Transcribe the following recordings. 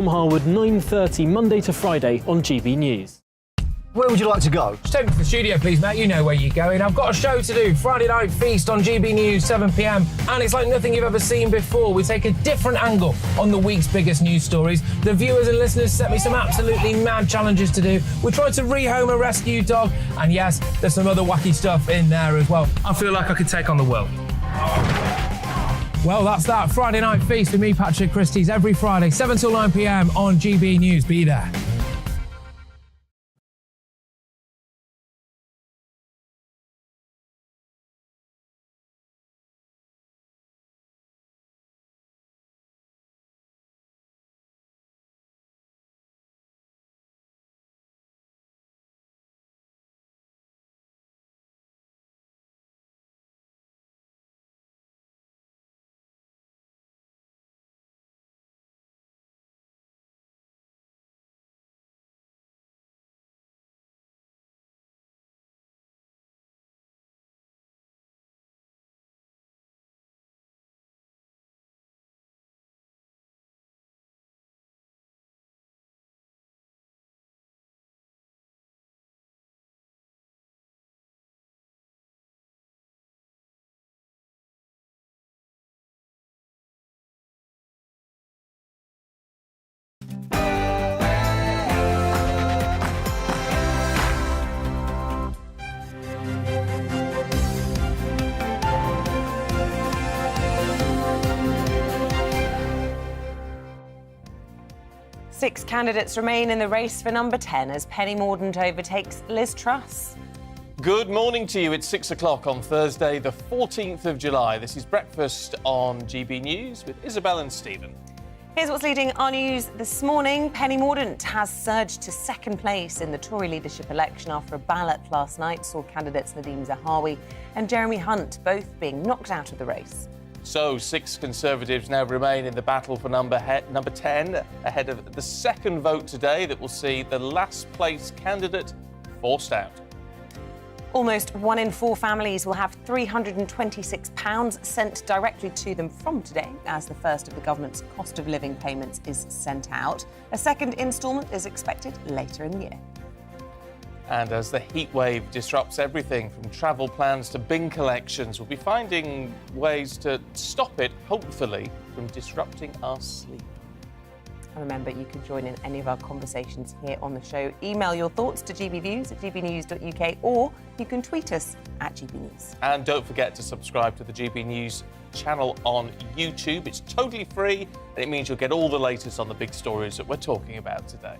From Harwood, 9:30 Monday to Friday on GB News. Where would you like to go? Just take me to the studio, please, Matt. You know where you're going. I've got a show to do. Friday Night Feast on GB News, 7 p.m. And it's like nothing you've ever seen before. We take a different angle on the week's biggest news stories. The viewers and listeners set me some absolutely mad challenges to do. We tried to rehome a rescue dog. And yes, there's some other wacky stuff in there as well. I feel like I could take on the world. Well, that's that. Friday Night Feast with me, Patrick Christie's, every Friday, 7 till 9 p.m. on GB News. Be there. Six candidates remain in the race for number 10 as Penny Morden overtakes Liz Truss. Good morning to you. It's 6 o'clock on Thursday, the 14th of July. This is Breakfast on GB News with Isabel and Stephen. Here's what's leading our news this morning. Penny Morden has surged to second place in the Tory leadership election after a ballot last night saw candidates Nadhim Zahawi and Jeremy Hunt both being knocked out of the race. So, six Conservatives now remain in the battle for number 10, ahead of the second vote today that will see the last place candidate forced out. Almost 1 in 4 families will have £326 sent directly to them from today, as the first of the government's cost of living payments is sent out. A second instalment is expected later in the year. And as the heat wave disrupts everything from travel plans to bin collections, we'll be finding ways to stop it, hopefully, from disrupting our sleep. And remember, you can join in any of our conversations here on the show. Email your thoughts to gbviews@gbnews.uk, or you can tweet us at gbnews. And don't forget to subscribe to the GB News channel on YouTube. It's totally free, and it means you'll get all the latest on the big stories that we're talking about today.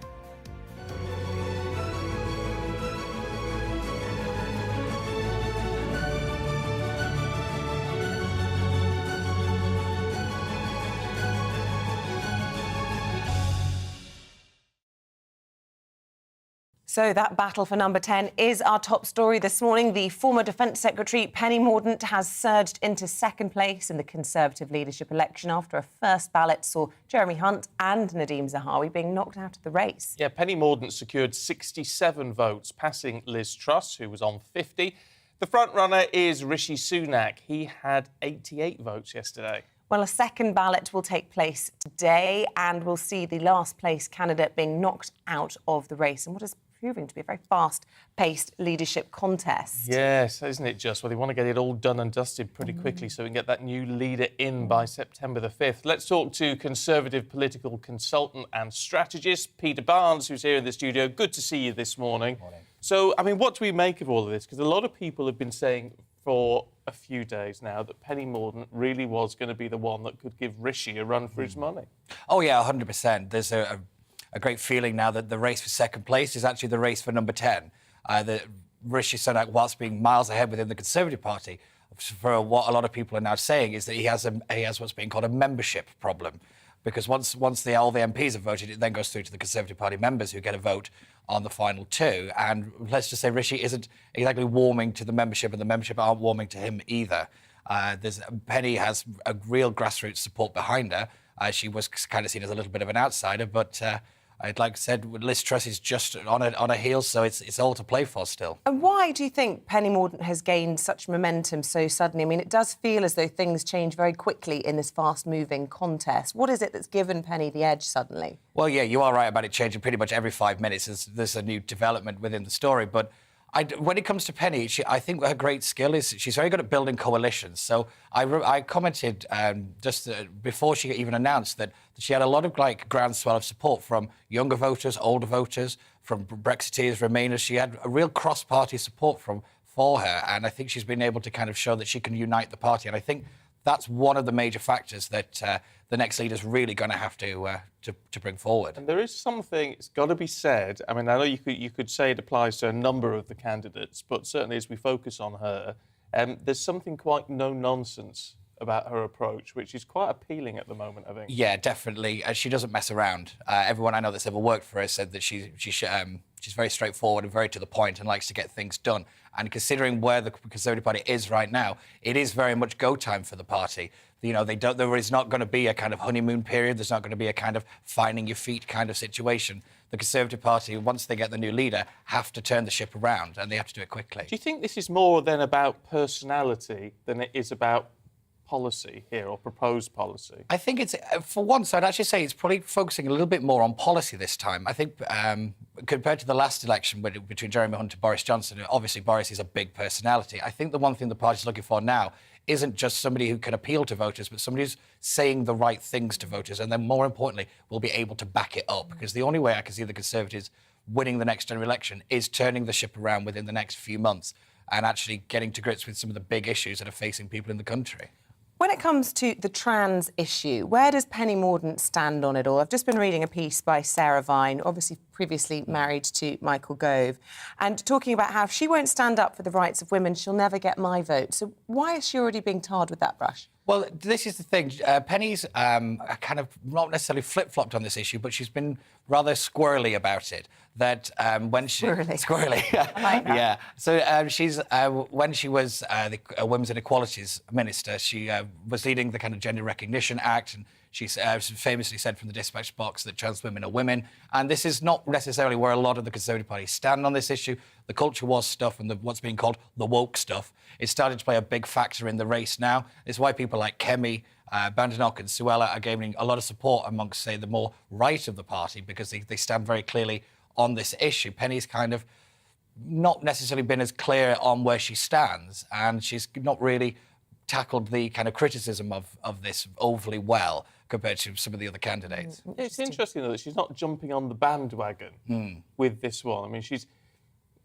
So that battle for number 10 is our top story this morning. The former Defence Secretary Penny Morden has surged into second place in the Conservative leadership election after a first ballot saw Jeremy Hunt and Nadhim Zahawi being knocked out of the race. Yeah, Penny Morden secured 67 votes, passing Liz Truss, who was on 50. The front-runner is Rishi Sunak. He had 88 votes yesterday. Well, a second ballot will take place today and we'll see the last place candidate being knocked out of the race. And what is proving to be a very fast-paced leadership contest. Yes, isn't it just? Well, they want to get it all done and dusted pretty quickly so we can get that new leader in by September the 5th. Let's talk to Conservative political consultant and strategist Peter Barnes, who's here in the studio. Good to see you this morning. Morning. So, I mean, what do we make of all of this? Because a lot of people have been saying for a few days now that Penny Morden really was going to be the one that could give Rishi a run for his money. Oh, yeah, 100%. There's a great feeling now that the race for second place is actually the race for number 10. The Rishi Sunak, whilst being miles ahead within the Conservative Party, for what a lot of people are now saying is that he has what's being called a membership problem. Because once all the MPs have voted, it then goes through to the Conservative Party members who get a vote on the final two. And let's just say Rishi isn't exactly warming to the membership, and the membership aren't warming to him either. Penny has a real grassroots support behind her. She was kind of seen as a little bit of an outsider, but Like I said, Liz Truss is just on her heels, so it's all to play for still. And why do you think Penny Mordaunt has gained such momentum so suddenly? I mean, it does feel as though things change very quickly in this fast-moving contest. What is it that's given Penny the edge suddenly? Well, yeah, you are right about it changing pretty much every 5 minutes. There's a new development within the story, but when it comes to Penny, I think her great skill is she's very good at building coalitions. So I commented just before she even announced that she had a lot of groundswell of support from younger voters, older voters, from Brexiteers, Remainers. She had a real cross-party support for her, and I think she's been able to kind of show that she can unite the party. And I think that's one of the major factors that the next leader's really going to have to bring forward. And there is something, it's got to be said. I mean, I know you could say it applies to a number of the candidates, but certainly as we focus on her, there's something quite no-nonsense about her approach, which is quite appealing at the moment, I think. Yeah, definitely. She doesn't mess around. Everyone I know that's ever worked for her said that she's very straightforward and very to the point and likes to get things done. And considering where the Conservative Party is right now, it is very much go time for the party. You know, there is not going to be a kind of honeymoon period. There's not going to be a kind of finding your feet kind of situation. The Conservative Party, once they get the new leader, have to turn the ship around, and they have to do it quickly. Do you think this is more then about personality than it is about policy here, or proposed policy? I think it's, for once, I'd actually say it's probably focusing a little bit more on policy this time. I think compared to the last election between Jeremy Hunt and Boris Johnson, obviously Boris is a big personality. I think the one thing the party's looking for now isn't just somebody who can appeal to voters, but somebody who's saying the right things to voters, and then more importantly, will be able to back it up. Because the only way I can see the Conservatives winning the next general election is turning the ship around within the next few months and actually getting to grips with some of the big issues that are facing people in the country. When it comes to the trans issue, where does Penny Mordaunt stand on it all? I've just been reading a piece by Sarah Vine, obviously previously married to Michael Gove, and talking about how if she won't stand up for the rights of women, she'll never get my vote. So why is she already being tarred with that brush? Well, this is the thing. Penny's kind of not necessarily flip-flopped on this issue, but she's been rather squirrely about it. That when she... Squirrely. I like that. Yeah. So when she was the Women's and Equalities Minister, she was leading the kind of Gender Recognition Act, and she famously said from the dispatch box that trans women are women. And this is not necessarily where a lot of the Conservative Party stand on this issue. The culture war stuff and what's being called the woke stuff is starting to play a big factor in the race now. It's why people like Kemi, Bandenoch and Suella are gaining a lot of support amongst, say, the more right of the party because they stand very clearly on this issue. Penny's kind of not necessarily been as clear on where she stands, and she's not really tackled the kind of criticism of this overly well compared to some of the other candidates. It's interesting, though, that she's not jumping on the bandwagon with this one. I mean,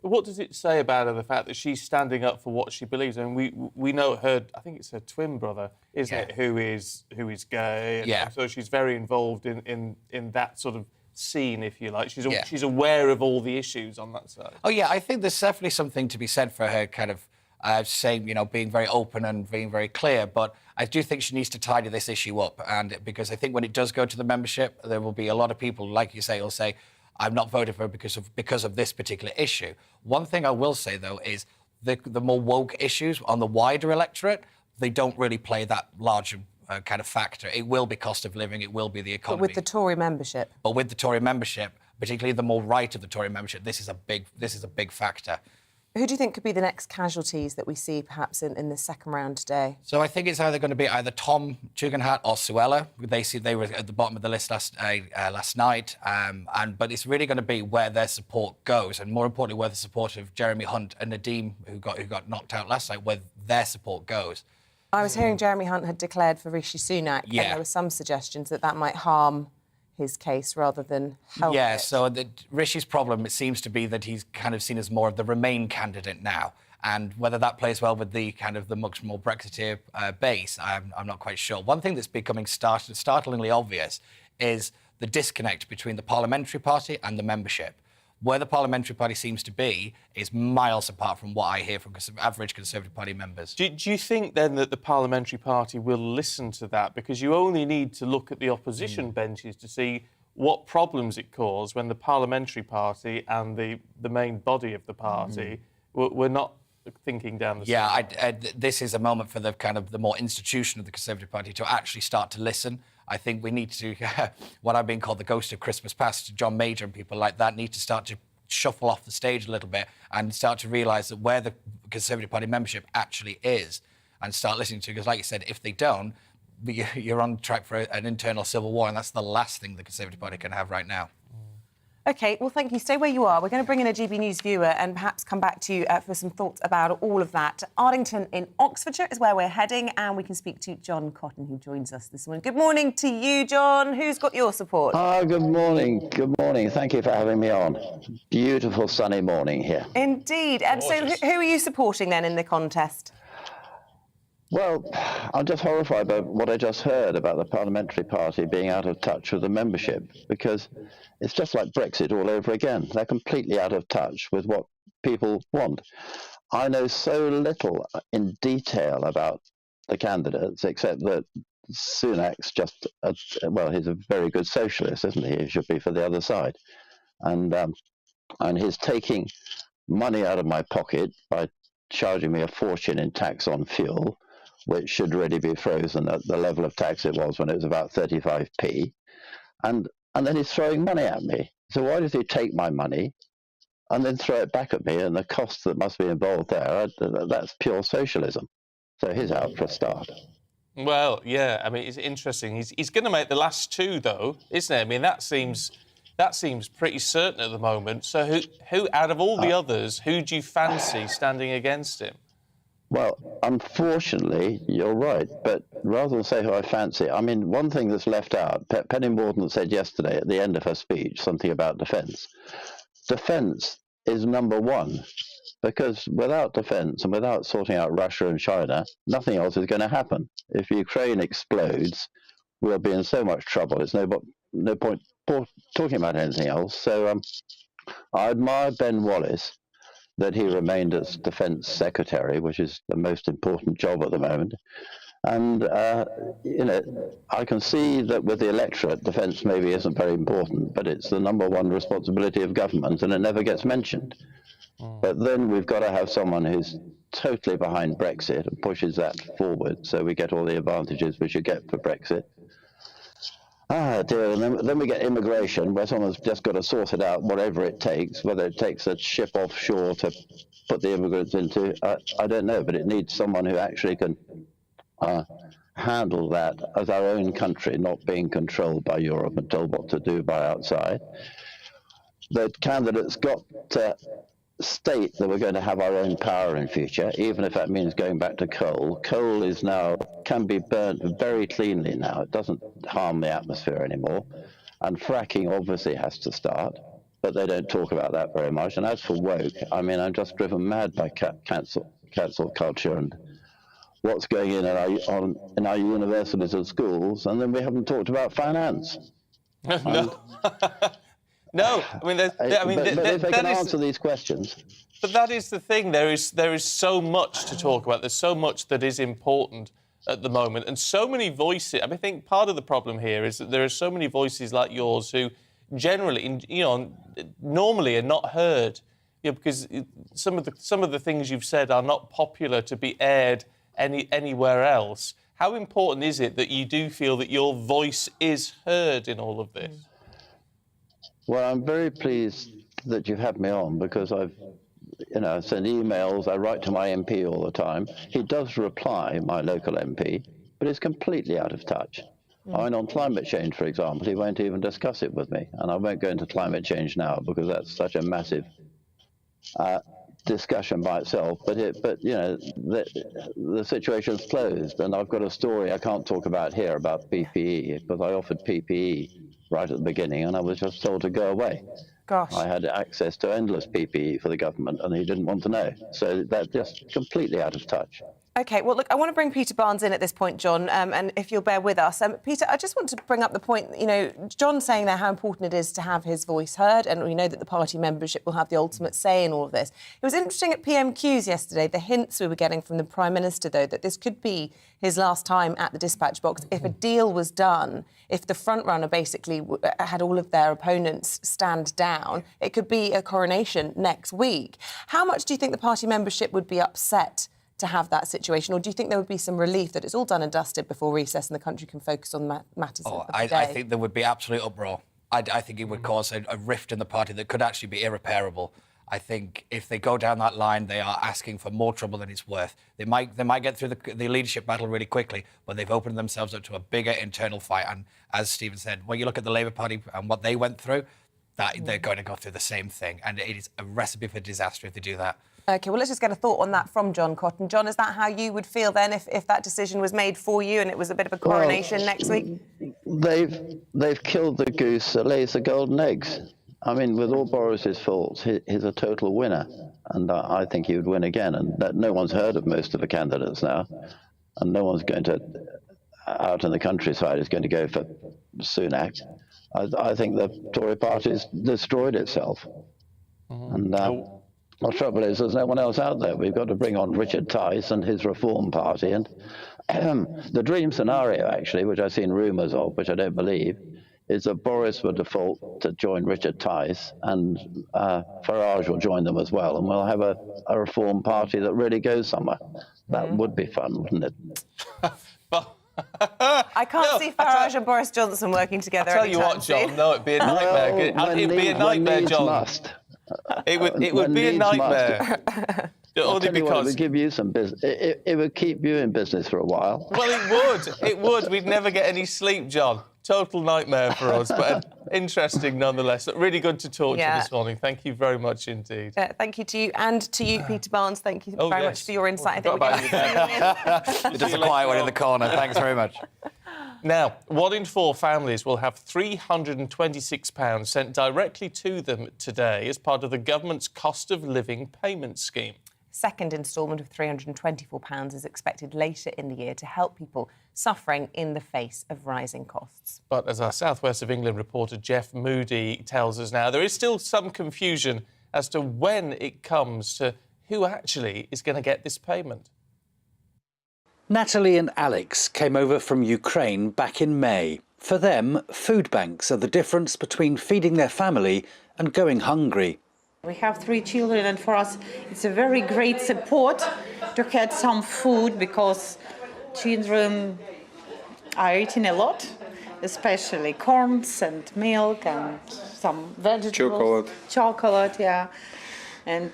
what does it say about her, the fact that she's standing up for what she believes? I mean, we know her, I think it's her twin brother, isn't it, who is gay. And so she's very involved in that sort of scene, if you like. She's aware of all the issues on that side. Oh, yeah, I think there's definitely something to be said for her kind of saying, being very open and being very clear. But I do think she needs to tidy this issue up. And because I think when it does go to the membership, there will be a lot of people, like you say, will say, I'm not voting for her because of this particular issue. One thing I will say, though, is the more woke issues on the wider electorate, they don't really play that large kind of factor. It will be cost of living, it will be the economy. But with the Tory membership? But with the Tory membership, particularly the more right of the Tory membership, this is a big factor. Who do you think could be the next casualties that we see, perhaps, in the second round today? So I think it's either going to be either Tom Tugendhat or Suella. They were at the bottom of the list last night. But it's really going to be where their support goes, and more importantly, where the support of Jeremy Hunt and Nadeem, who got knocked out last night, where their support goes. I was hearing Jeremy Hunt had declared for Rishi Sunak, and there were some suggestions that might harm his case rather than help it. So Rishi's problem, it seems to be that he's kind of seen as more of the Remain candidate now. And whether that plays well with the kind of the much more Brexiteer base, I'm not quite sure. One thing that's becoming startlingly obvious is the disconnect between the Parliamentary Party and the membership. Where the Parliamentary Party seems to be is miles apart from what I hear from average Conservative Party members. Do you think, then, that the Parliamentary Party will listen to that? Because you only need to look at the opposition benches to see what problems it caused when the Parliamentary Party and the main body of the party were not thinking down the same line. This is a moment for the kind of the more institution of the Conservative Party to actually start to listen I think we need to, what I've been called the ghost of Christmas past, John Major and people like that need to start to shuffle off the stage a little bit and start to realise that where the Conservative Party membership actually is and start listening to, because like you said, if they don't, you're on track for an internal civil war, and that's the last thing the Conservative Party can have right now. OK, well, thank you. Stay where you are. We're going to bring in a GB News viewer and perhaps come back to you for some thoughts about all of that. Ardington in Oxfordshire is where we're heading, and we can speak to John Cotton, who joins us this morning. Good morning to you, John. Who's got your support? Good morning. Good morning. Thank you for having me on. Beautiful sunny morning here. Indeed. And so who are you supporting then in the contest? Well, I'm just horrified by what I just heard about the Parliamentary Party being out of touch with the membership, because it's just like Brexit all over again. They're completely out of touch with what people want. I know so little in detail about the candidates, except that Sunak's just, he's a very good socialist, isn't he? He should be for the other side. And he's taking money out of my pocket by charging me a fortune in tax on fuel, which should really be frozen at the level of tax it was when it was about 35p. And then he's throwing money at me. So why does he take my money and then throw it back at me, and the costs that must be involved there, that's pure socialism. So he's out for a start. Well, yeah, I mean, it's interesting. He's going to make the last two, though, isn't he? I mean, that seems pretty certain at the moment. So who out of all the others, who do you fancy standing against him? Well, unfortunately, you're right. But rather than say who I fancy, I mean, one thing that's left out, Penny Morden said yesterday at the end of her speech something about defence. Defence is number one, because without defence and without sorting out Russia and China, nothing else is going to happen. If Ukraine explodes, we'll be in so much trouble. It's no point talking about anything else. So I admire Ben Wallace, that he remained as Defence Secretary, which is the most important job at the moment. And, I can see that with the electorate, defence maybe isn't very important, but it's the number one responsibility of government, and it never gets mentioned. But then we've got to have someone who's totally behind Brexit and pushes that forward, so we get all the advantages we should get for Brexit. Ah, dear, and then we get immigration, where someone's just got to sort it out, whatever it takes, whether it takes a ship offshore to put the immigrants into, I don't know, but it needs someone who actually can handle that as our own country, not being controlled by Europe and told what to do by outside. The candidates got to state that we're going to have our own power in future, even if that means going back to coal. Coal can be burnt very cleanly now. It doesn't harm the atmosphere anymore. And fracking obviously has to start, but they don't talk about that very much. And as for woke, I mean, I'm just driven mad by cancel culture and what's going in our universities and schools, and then we haven't talked about finance. No. No, I mean, but if they can answer these questions. But that is the thing. There is so much to talk about. There's so much that is important at the moment, and so many voices. I mean, I think part of the problem here is that there are so many voices like yours who generally, normally are not heard, because some of the things you've said are not popular to be aired anywhere else. How important is it that you do feel that your voice is heard in all of this? Well, I'm very pleased that you've had me on, because I've sent emails, I write to my MP all the time. He does reply, my local MP, but he's completely out of touch. I mean, on climate change, for example, he won't even discuss it with me. And I won't go into climate change now, because that's such a massive discussion by itself. But the situation's closed, and I've got a story I can't talk about here about PPE, because I offered PPE right at the beginning, and I was just told to go away. Gosh. I had access to endless PPE for the government, and he didn't want to know. So that's just completely out of touch. OK, well, look, I want to bring Peter Barnes in at this point, John, and if you'll bear with us. Peter, I just want to bring up the point, John saying there how important it is to have his voice heard, and we know that the party membership will have the ultimate say in all of this. It was interesting at PMQs yesterday, the hints we were getting from the Prime Minister, though, that this could be his last time at the dispatch box if a deal was done, if the front-runner basically had all of their opponents stand down. It could be a coronation next week. How much do you think the party membership would be upset to have that situation? Or do you think there would be some relief that it's all done and dusted before recess and the country can focus on matters of the day? I think there would be absolute uproar. I think it would cause a rift in the party that could actually be irreparable. I think if they go down that line, they are asking for more trouble than it's worth. They might get through the leadership battle really quickly, but they've opened themselves up to a bigger internal fight. And as Stephen said, when you look at the Labour Party and what they went through, they're going to go through the same thing. And it is a recipe for disaster if they do that. OK, well, let's just get a thought on that from John Cotton. John, is that how you would feel then if that decision was made for you and it was a bit of a coronation next week? They've killed the goose that lays the golden eggs. I mean, with all Boris's faults, he's a total winner, and I think he would win again. And that no one's heard of most of the candidates now, and no one's going to, out in the countryside, is going to go for Sunak. I think the Tory party's destroyed itself. And the trouble is, there's no one else out there. We've got to bring on Richard Tice and his Reform Party. And the dream scenario, actually, which I've seen rumours of, which I don't believe, is that Boris would default to join Richard Tice, and Farage will join them as well, and we'll have a Reform Party that really goes somewhere. That would be fun, wouldn't it? I can't see Farage and Boris Johnson working together. I'll tell you what, John, no, it'd be a nightmare. It'd be a nightmare, John. It would be a nightmare. Only because it would give you some business. It would keep you in business for a while. Well, it would. It would. We'd never get any sleep, John. Total nightmare for us, but interesting nonetheless. Really good to talk to you this morning. Thank you very much indeed. Thank you to you and to you, Peter Barnes. Thank you very much for your insight. It does a quiet one in the corner. Thanks very much. Now, 1 in 4 families will have £326 sent directly to them today as part of the government's cost of living payment scheme. Second instalment of £324 is expected later in the year to help people suffering in the face of rising costs. But as our South West of England reporter Jeff Moody tells us now, there is still some confusion as to when it comes to who actually is going to get this payment. Natalie and Alex came over from Ukraine back in May. For them, food banks are the difference between feeding their family and going hungry. We have 3 children, and for us it's a very great support to get some food because children are eating a lot, especially corns and milk and some vegetables. Chocolate, yeah. And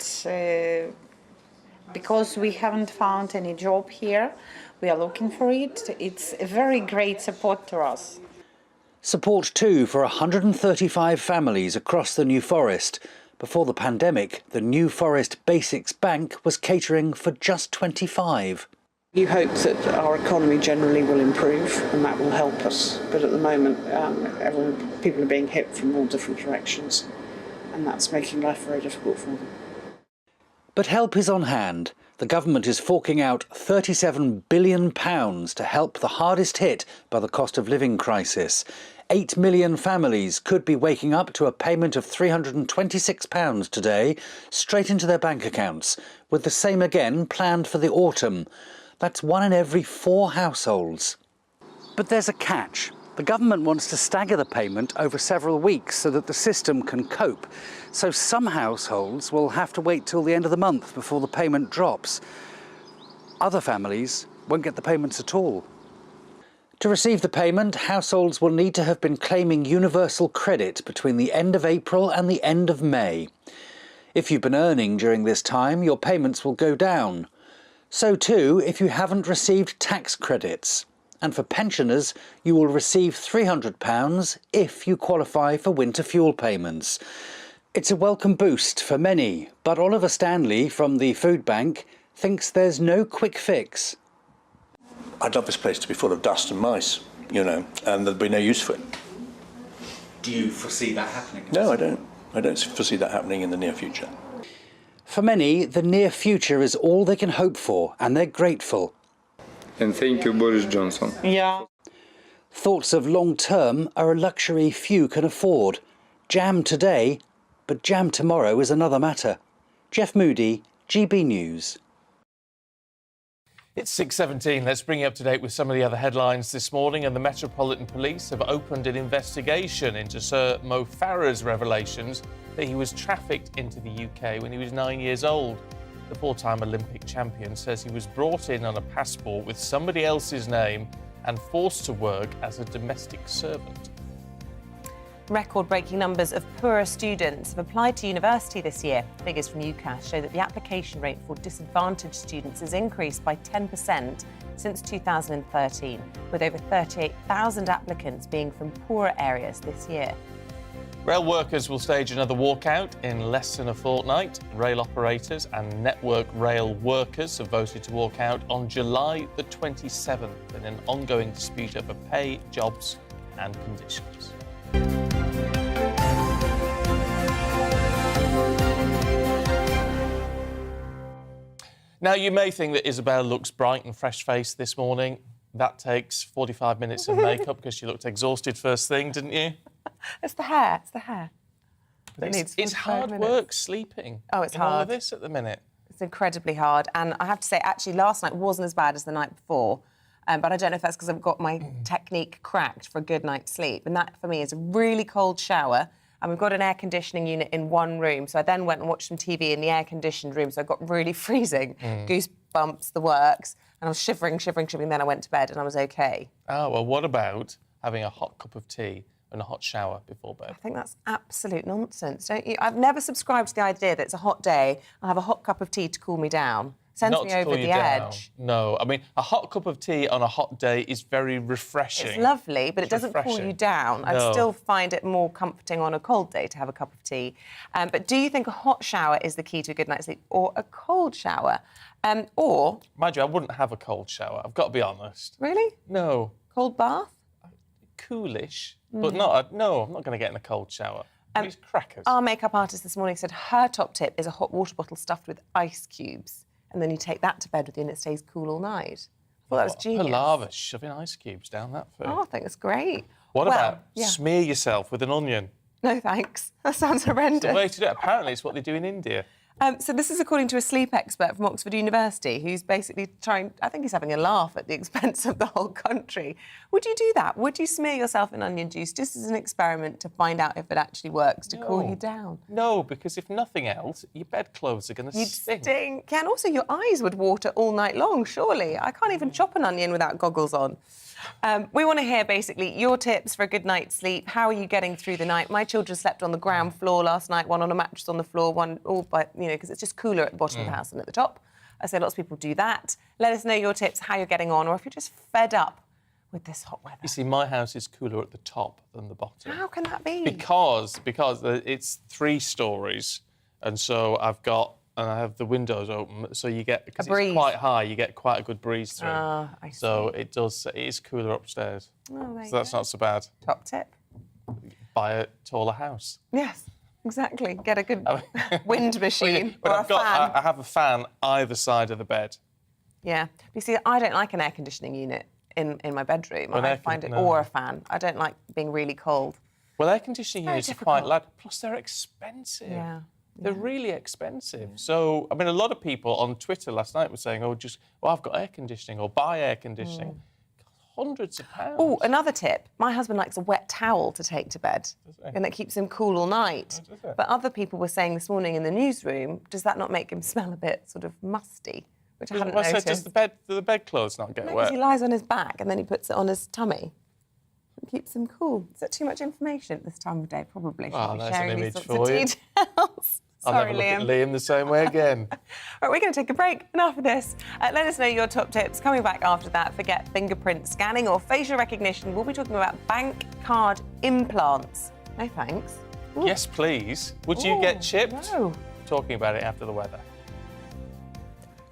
because we haven't found any job here, we are looking for it. It's a very great support to us. Support too for 135 families across the New Forest. Before the pandemic, the New Forest Basics Bank was catering for just 25. You hope that our economy generally will improve and that will help us. But at the moment, people are being hit from all different directions, and that's making life very difficult for them. But help is on hand. The government is forking out £37 billion to help the hardest hit by the cost of living crisis. 8 million families could be waking up to a payment of £326 today, straight into their bank accounts, with the same again planned for the autumn. That's 1 in every 4 households. But there's a catch. The government wants to stagger the payment over several weeks so that the system can cope. So some households will have to wait till the end of the month before the payment drops. Other families won't get the payments at all. To receive the payment, households will need to have been claiming universal credit between the end of April and the end of May. If you've been earning during this time, your payments will go down. So too if you haven't received tax credits. And for pensioners, you will receive £300 if you qualify for winter fuel payments. It's a welcome boost for many, but Oliver Stanley from the Food Bank thinks there's no quick fix. I'd love this place to be full of dust and mice, and there'd be no use for it. Do you foresee that happening? No, I don't. I don't foresee that happening in the near future. For many, the near future is all they can hope for, and they're grateful. And thank you, Boris Johnson. Yeah. Thoughts of long term are a luxury few can afford. Jam today, but jam tomorrow is another matter. Jeff Moody, GB News. It's 6:17. Let's bring you up to date with some of the other headlines this morning. And the Metropolitan Police have opened an investigation into Sir Mo Farah's revelations that he was trafficked into the UK when he was 9 years old. The four-time Olympic champion says he was brought in on a passport with somebody else's name and forced to work as a domestic servant. Record-breaking numbers of poorer students have applied to university this year. Figures from UCAS show that the application rate for disadvantaged students has increased by 10% since 2013, with over 38,000 applicants being from poorer areas this year. Rail workers will stage another walkout in less than a fortnight. Rail operators and Network Rail workers have voted to walk out on July the 27th in an ongoing dispute over pay, jobs and conditions. Now, you may think that Isabel looks bright and fresh-faced this morning. That takes 45 minutes of makeup because she looked exhausted first thing, didn't you? It's the hair. It's the hair. It's hard work sleeping. Oh, it's in all hard. of this at the minute. It's incredibly hard. And I have to say, actually, last night wasn't as bad as the night before. But I don't know if that's because I've got my technique cracked for a good night's sleep. And that, for me, is a really cold shower. And we've got an air conditioning unit in one room. So I then went and watched some TV in the air-conditioned room. So I got really freezing, goosebumps, the works. And I was shivering. Then I went to bed and I was OK. Oh, well, what about having a hot cup of tea and a hot shower before bed? I think that's absolute nonsense, don't you? I've never subscribed to the idea that it's a hot day, I'll have a hot cup of tea to cool me down. Sends Not me to over cool the you down. edge. No, I mean, a hot cup of tea on a hot day is very refreshing. It's lovely, but it doesn't cool refreshing. you down. I No. still find it more comforting on a cold day to have a cup of tea. But do you think a hot shower is the key to a good night's sleep, or a cold shower? Or... Mind you, I wouldn't have a cold shower, I've got to be honest. Really? No. Cold bath? Coolish, but not... No, I'm not going to get in a cold shower. These crackers. Our makeup artist this morning said her top tip is a hot water bottle stuffed with ice cubes. And then you take that to bed with you and it stays cool all night. I thought that was genius. Palaver, shoving ice cubes down that food. Oh, I think it's great. What Well, about yeah. smear yourself with an onion? No, thanks. That sounds horrendous. The way to do it. Apparently, it's what they do in India. So this is according to a sleep expert from Oxford University who's basically trying... I think he's having a laugh at the expense of the whole country. Would you do that? Would you smear yourself in onion juice just as an experiment to find out if it actually works to cool you down? No, because if nothing else, your bedclothes are going to stink. Yeah, and also your eyes would water all night long, surely. I can't even chop an onion without goggles on. We want to hear, basically, your tips for a good night's sleep. How are you getting through the night? My children slept on the ground floor last night, one on a mattress on the floor, one all by, because it's just cooler at the bottom of the house than at the top. I say lots of people do that. Let us know your tips, how you're getting on, or if you're just fed up with this hot weather. You see, my house is cooler at the top than the bottom. How can that be? Because it's 3 stories, and so I have the windows open, so you get, because it's quite high, you get quite a good breeze through. I see. So it is cooler upstairs. Oh, there you So that's go. not so bad. Top tip. Buy a taller house. Yes, exactly. Get a good wind machine But or a I've got, fan. I have a fan either side of the bed. Yeah. You see, I don't like an air conditioning unit in my bedroom. An I air find it, con- no. or a fan. I don't like being really cold. Well, air conditioning very units are quite difficult. loud. Plus, they're expensive. Yeah. They're really expensive. So, I mean, a lot of people on Twitter last night were saying, I've got air conditioning, or buy air conditioning. Hundreds of pounds. Oh, another tip. My husband likes a wet towel to take to bed, and that keeps him cool all night. does it? But other people were saying this morning in the newsroom, does that not make him smell a bit sort of musty? Which I hadn't Well, so noticed. does the bedclothes not get No, wet? 'cause he lies on his back and then he puts it on his tummy. It keeps him cool. Is that too much information at this time of day? Probably. Oh, Shouldn't be there's an sharing image these for sorts of you. details. I'll Sorry, never look Liam. at Liam the same way again. All right, we're going to take a break. Enough of this. Let us know your top tips. Coming back after that, forget fingerprint scanning or facial recognition. We'll be talking about bank card implants. No thanks. Ooh. Yes, please. Would you get chipped? No. Talking about it after the weather.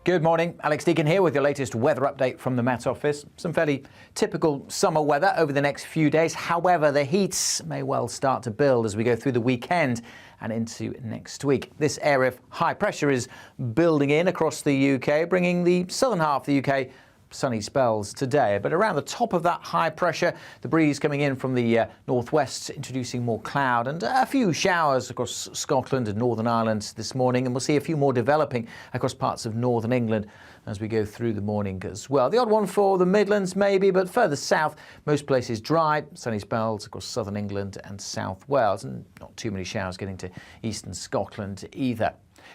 Good morning, Alex Deacon here with your latest weather update from the Met Office. Some fairly typical summer weather over the next few days. However, the heats may well start to build as we go through the weekend and into next week. This area of high pressure is building in across the UK, bringing the southern half of the UK sunny spells today. But around the top of that high pressure, the breeze coming in from the northwest, introducing more cloud and a few showers across Scotland and Northern Ireland this morning. And we'll see a few more developing across parts of northern England as we go through the morning as well. The odd one for the Midlands maybe, but further south, most places dry, sunny spells across southern England and South Wales, and not too many showers getting to eastern Scotland either.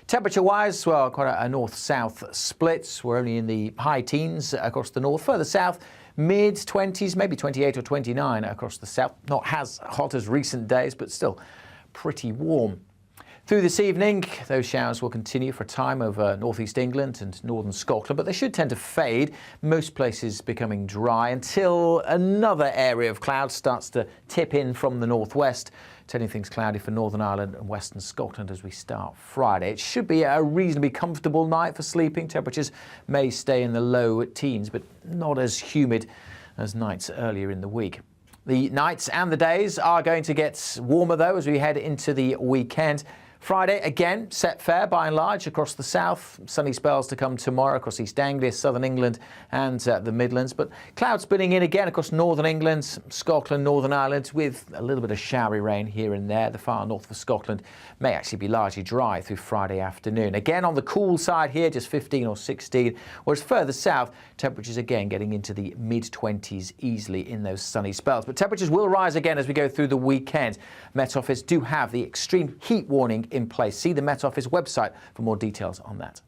Temperature-wise, well, quite a north-south split. We're only in the high teens across the north. Further south, mid-20s, maybe 28 or 29 across the south. Not as hot as recent days, but still pretty warm. Through this evening, those showers will continue for a time over northeast England and northern Scotland, but they should tend to fade, most places becoming dry until another area of cloud starts to tip in from the northwest, turning things cloudy for Northern Ireland and western Scotland as we start Friday. It should be a reasonably comfortable night for sleeping. Temperatures may stay in the low teens, but not as humid as nights earlier in the week. The nights and the days are going to get warmer, though, as we head into the weekend. Friday, again, set fair by and large across the south. Sunny spells to come tomorrow across East Anglia, southern England and the Midlands. But clouds spilling in again across northern England, Scotland, Northern Ireland, with a little bit of showery rain here and there. The far north of Scotland may actually be largely dry through Friday afternoon. Again, on the cool side here, just 15 or 16, whereas further south, temperatures again getting into the mid-20s easily in those sunny spells. But temperatures will rise again as we go through the weekend. Met Office do have the extreme heat warning in place. See the Met Office website for more details on that.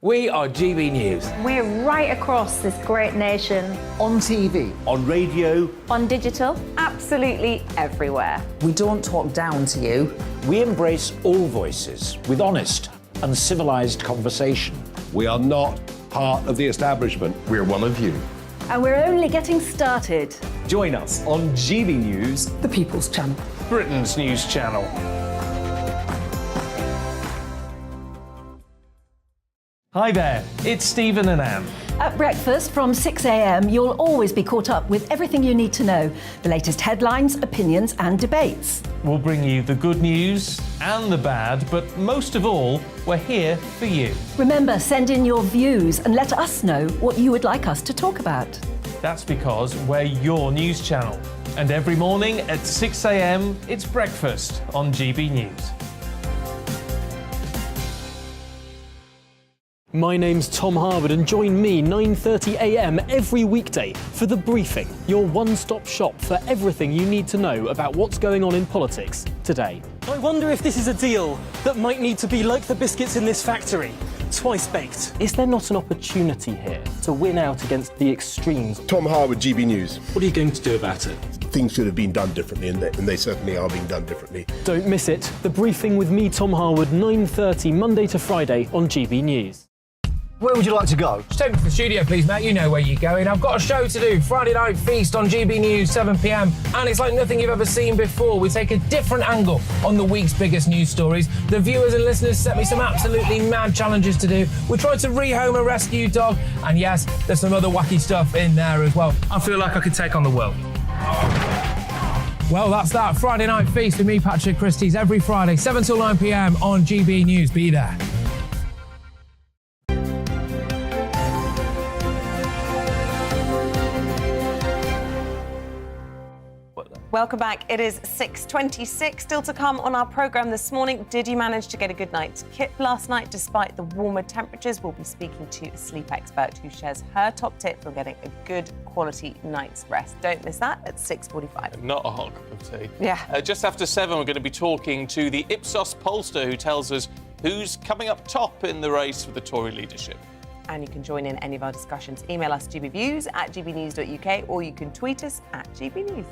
We are GB News. We're right across this great nation. On TV. On radio. On digital. Absolutely everywhere. We don't talk down to you. We embrace all voices with honest and civilised conversation. We are not part of the establishment. We're one of you. And we're only getting started. Join us on GB News, the People's Channel, Britain's news channel. Hi there, it's Stephen and Anne. At breakfast from 6 a.m, you'll always be caught up with everything you need to know, the latest headlines, opinions and debates. We'll bring you the good news and the bad, but most of all, we're here for you. Remember, send in your views and let us know what you would like us to talk about. That's because we're your news channel. And every morning at 6 a.m, it's breakfast on GB News. My name's Tom Harwood and join me 9:30 a.m. every weekday for The Briefing, your one-stop shop for everything you need to know about what's going on in politics today. I wonder if this is a deal that might need to be like the biscuits in this factory, twice baked. Is there not an opportunity here to win out against the extremes? Tom Harwood, GB News. What are you going to do about it? Things should have been done differently, and they certainly are being done differently. Don't miss it. The Briefing with me, Tom Harwood, 9:30 Monday to Friday on GB News. Where would you like to go? Just take me to the studio, please, Matt. You know where you're going. I've got a show to do. Friday Night Feast on GB News, 7 p.m. And it's like nothing you've ever seen before. We take a different angle on the week's biggest news stories. The viewers and listeners set me some absolutely mad challenges to do. We're trying to rehome a rescue dog. And yes, there's some other wacky stuff in there as well. I feel like I could take on the world. Well, that's that. Friday Night Feast with me, Patrick Christie's, every Friday, 7 till 9 p.m. on GB News. Be there. Welcome back. It is 6:26. Still to come on our programme this morning. Did you manage to get a good night's kip last night despite the warmer temperatures? We'll be speaking to a sleep expert who shares her top tip for getting a good quality night's rest. Don't miss that at 6:45. Not a hot cup of tea. Yeah. Just after 7, we're going to be talking to the Ipsos pollster who tells us who's coming up top in the race for the Tory leadership. And you can join in any of our discussions. Email us gbviews@gbnews.uk or you can tweet us @gbnews.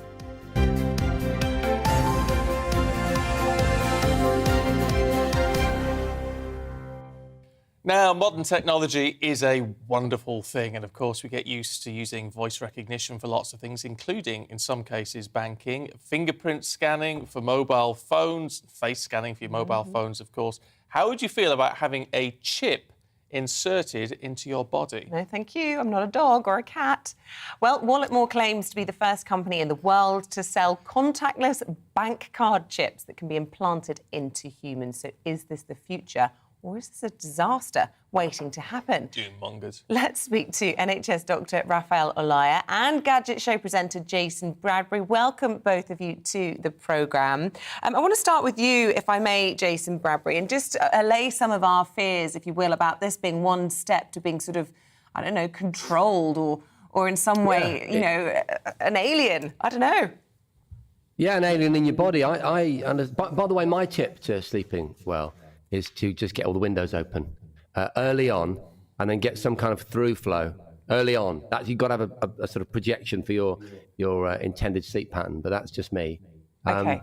Now, modern technology is a wonderful thing, and of course we get used to using voice recognition for lots of things, including, in some cases, banking, fingerprint scanning for mobile phones, face scanning for your mobile phones, of course. How would you feel about having a chip inserted into your body? No, thank you. I'm not a dog or a cat. Well, Walletmore claims to be the first company in the world to sell contactless bank card chips that can be implanted into humans. So is this the future? Or is this a disaster waiting to happen? Doom-mongers. Let's speak to NHS doctor Raphael Olaya and Gadget Show presenter Jason Bradbury. Welcome, both of you, to the programme. I want to start with you, if I may, Jason Bradbury, and just allay some of our fears, if you will, about this being one step to being sort of, I don't know, controlled or in some way, you know, an alien. I don't know. Yeah, an alien in your body. By the way, my tip to sleeping well is to just get all the windows open early on, and then get some kind of through flow early on. That you've got to have a sort of projection for your intended sleep pattern. But that's just me. Okay.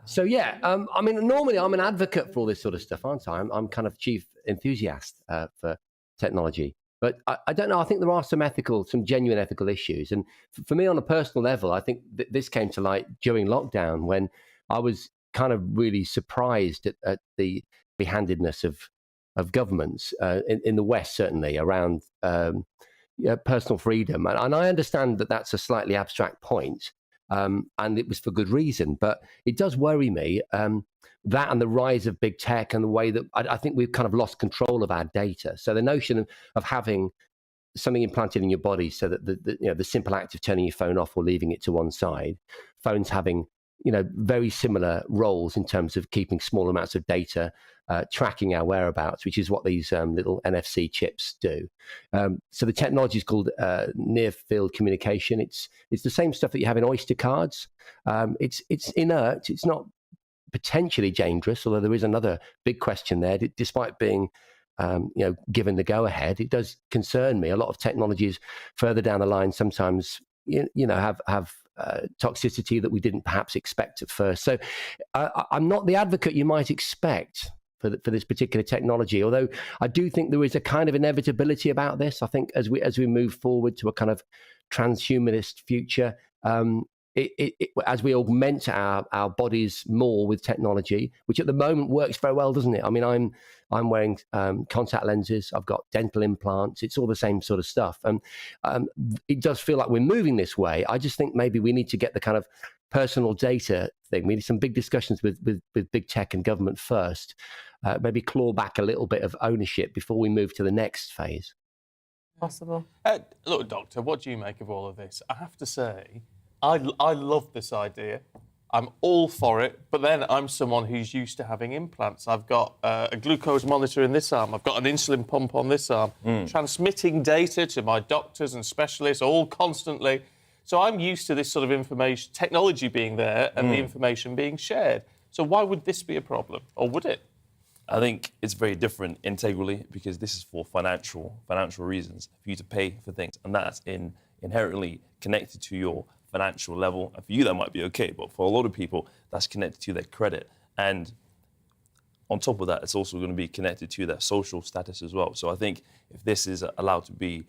So yeah, I mean, normally I'm an advocate for all this sort of stuff, aren't I? I'm kind of chief enthusiast for technology. But I don't know. I think there are some genuine ethical issues. And for me, on a personal level, I think this came to light during lockdown when I was kind of really surprised at the handedness of governments in the West, certainly around personal freedom. And I understand that that's a slightly abstract point, and it was for good reason. But it does worry me, that and the rise of big tech and the way that I think we've kind of lost control of our data. So the notion of having something implanted in your body so that the simple act of turning your phone off or leaving it to one side, phones having very similar roles in terms of keeping small amounts of data, tracking our whereabouts, which is what these little NFC chips do. So the technology is called near field communication. It's the same stuff that you have in Oyster cards. It's inert. It's not potentially dangerous, although there is another big question there. Despite being given the go-ahead, it does concern me. A lot of technologies further down the line sometimes have toxicity that we didn't perhaps expect at first. So I'm not the advocate you might expect for this particular technology, although I do think there is a kind of inevitability about this. I think as we move forward to a kind of transhumanist future, as we augment our bodies more with technology, which at the moment works very well, doesn't it? I mean, I'm wearing contact lenses. I've got dental implants. It's all the same sort of stuff, and it does feel like we're moving this way. I just think maybe we need to get the kind of personal data thing. We need some big discussions with big tech and government first. Maybe claw back a little bit of ownership before we move to the next phase. Possible. Look, Doctor, what do you make of all of this? I have to say, I love this idea. I'm all for it, but then I'm someone who's used to having implants. I've got a glucose monitor in this arm. I've got an insulin pump on this arm, transmitting data to my doctors and specialists all constantly. So I'm used to this sort of information, technology being there and the information being shared. So why would this be a problem, or would it? I think it's very different integrally because this is for financial reasons, for you to pay for things, and that's inherently connected to your financial level. And for you, that might be okay, but for a lot of people, that's connected to their credit. And on top of that, it's also going to be connected to their social status as well. So I think if this is allowed to be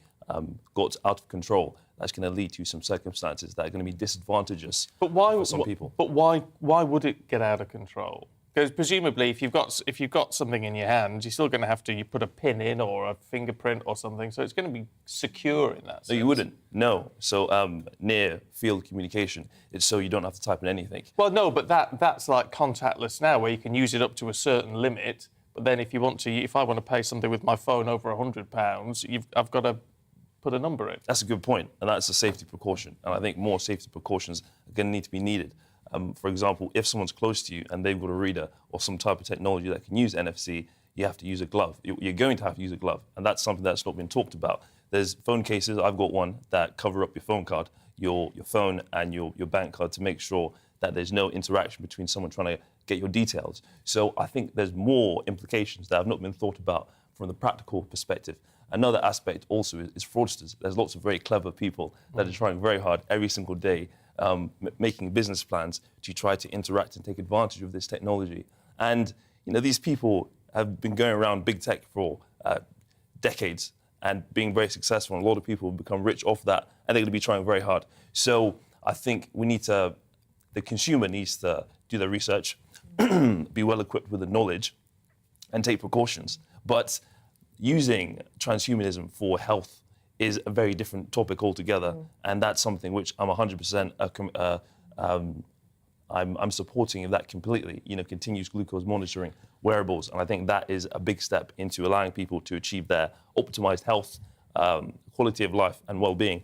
got out of control, that's going to lead to some circumstances that are going to be disadvantageous for some people. But why would it get out of control? Because presumably, if you've got something in your hand, you're still going to have to put a pin in or a fingerprint or something. So it's going to be secure in that sense. No, you wouldn't. No. So near field communication, it's so you don't have to type in anything. Well, no, but that's like contactless now, where you can use it up to a certain limit. But then if I want to pay something with my phone over £100, I've got to put a number in. That's a good point, and that's a safety precaution. And I think more safety precautions are going to need to be needed. For example, if someone's close to you and they've got a reader or some type of technology that can use NFC, you have to use a glove. You're going to have to use a glove, and that's something that's not been talked about. There's phone cases, I've got one, that cover up your phone card, your phone and your bank card to make sure that there's no interaction between someone trying to get your details. So I think there's more implications that have not been thought about from the practical perspective. Another aspect also is fraudsters. There's lots of very clever people that are trying very hard every single day, making business plans to try to interact and take advantage of this technology. And these people have been going around big tech for decades and being very successful. And a lot of people have become rich off that, and they're going to be trying very hard. So I think the consumer needs to do their research, be well equipped with the knowledge, and take precautions. But using transhumanism for health is a very different topic altogether, and that's something which I'm 100% I'm supporting that completely. Continuous glucose monitoring, wearables, and I think that is a big step into allowing people to achieve their optimized health, quality of life, and well-being,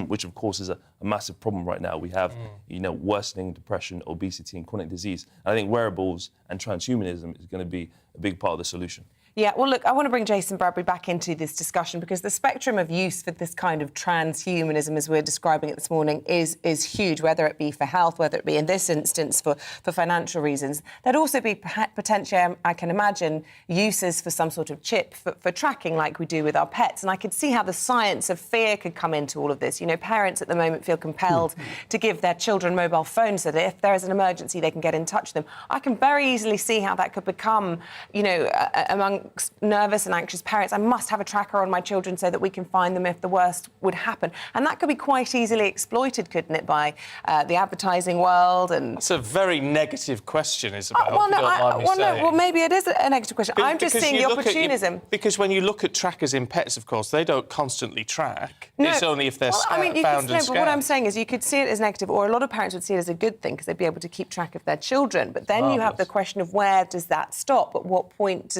which of course is a massive problem right now. We have, worsening depression, obesity, and chronic disease. And I think wearables and transhumanism is going to be a big part of the solution. Yeah, well, look, I want to bring Jason Bradbury back into this discussion because the spectrum of use for this kind of transhumanism, as we're describing it this morning, is huge, whether it be for health, whether it be, in this instance, for financial reasons. There'd also be potentially, I can imagine, uses for some sort of chip for tracking like we do with our pets. And I could see how the science of fear could come into all of this. You know, parents at the moment feel compelled to give their children mobile phones so that if there is an emergency, they can get in touch with them. I can very easily see how that could become, you know, among nervous and anxious parents, I must have a tracker on my children so that we can find them if the worst would happen. And that could be quite easily exploited, couldn't it, by the advertising world? And it's a very negative question, Isabel. Well, maybe it is a negative question. I'm just seeing the opportunism. Because when you look at trackers in pets, of course, they don't constantly track. No, it's only if they're found and scanned. But what I'm saying is you could see it as negative, or a lot of parents would see it as a good thing because they'd be able to keep track of their children. But then you have the question of where does that stop? At what point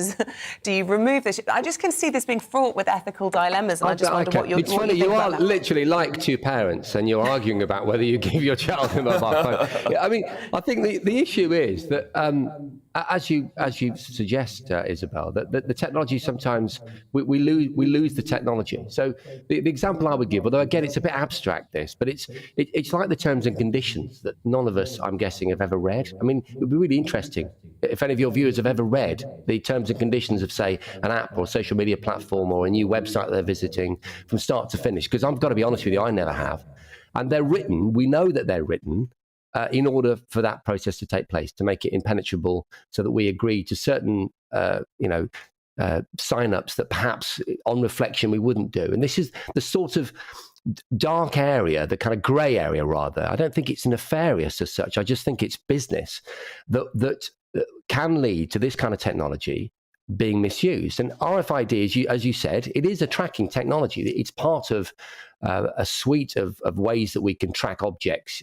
do you remove this? I just can see this being fraught with ethical dilemmas, and I just wonder what you're It's funny, you are literally like two parents, and you're arguing about whether you give your child a mobile phone. I mean, I think the issue is that, as you suggest, Isabel, that the technology sometimes we lose the technology. So the example I would give, although again it's a bit abstract, but it's like the terms and conditions that none of us, I'm guessing, have ever read. I mean, it would be really interesting if any of your viewers have ever read the terms and conditions of, say, an app or a social media platform or a new website they're visiting from start to finish. Because I've got to be honest with you, I never have. And they're written, we know that they're written in order for that process to take place, to make it impenetrable so that we agree to certain, sign-ups that perhaps on reflection we wouldn't do. And this is the sort of dark area, the kind of grey area, rather. I don't think it's nefarious as such. I just think it's business that can lead to this kind of technology being misused. And RFID, as you said, it is a tracking technology. It's part of a suite of ways that we can track objects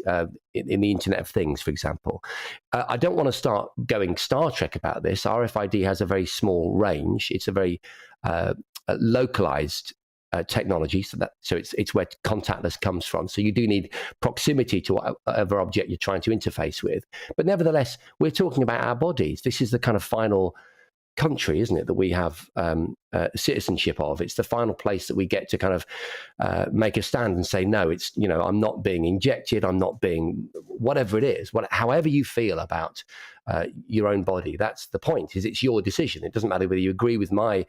in the Internet of Things, for example. I don't want to start going Star Trek about this. RFID has a very small range. It's a very localized technology, so it's where contactless comes from. So you do need proximity to whatever object you're trying to interface with. But nevertheless, we're talking about our bodies. This is the kind of final country, isn't it, that we have citizenship of. It's the final place that we get to kind of make a stand and say, no, it's, you know, I'm not being injected, I'm not being, whatever it is, however you feel about your own body. That's the point, is it's your decision. It doesn't matter whether you agree with my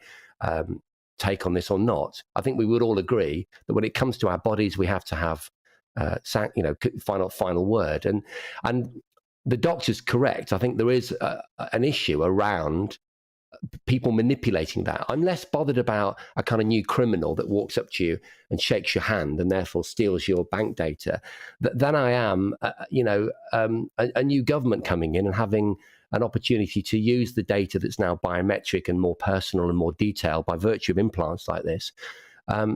take on this or not. I think we would all agree that when it comes to our bodies, we have to have final word. And the doctor's correct. I think there is an issue around people manipulating that. I'm less bothered about a kind of new criminal that walks up to you and shakes your hand and therefore steals your bank data than I am, a new government coming in and having an opportunity to use the data that's now biometric and more personal and more detailed by virtue of implants like this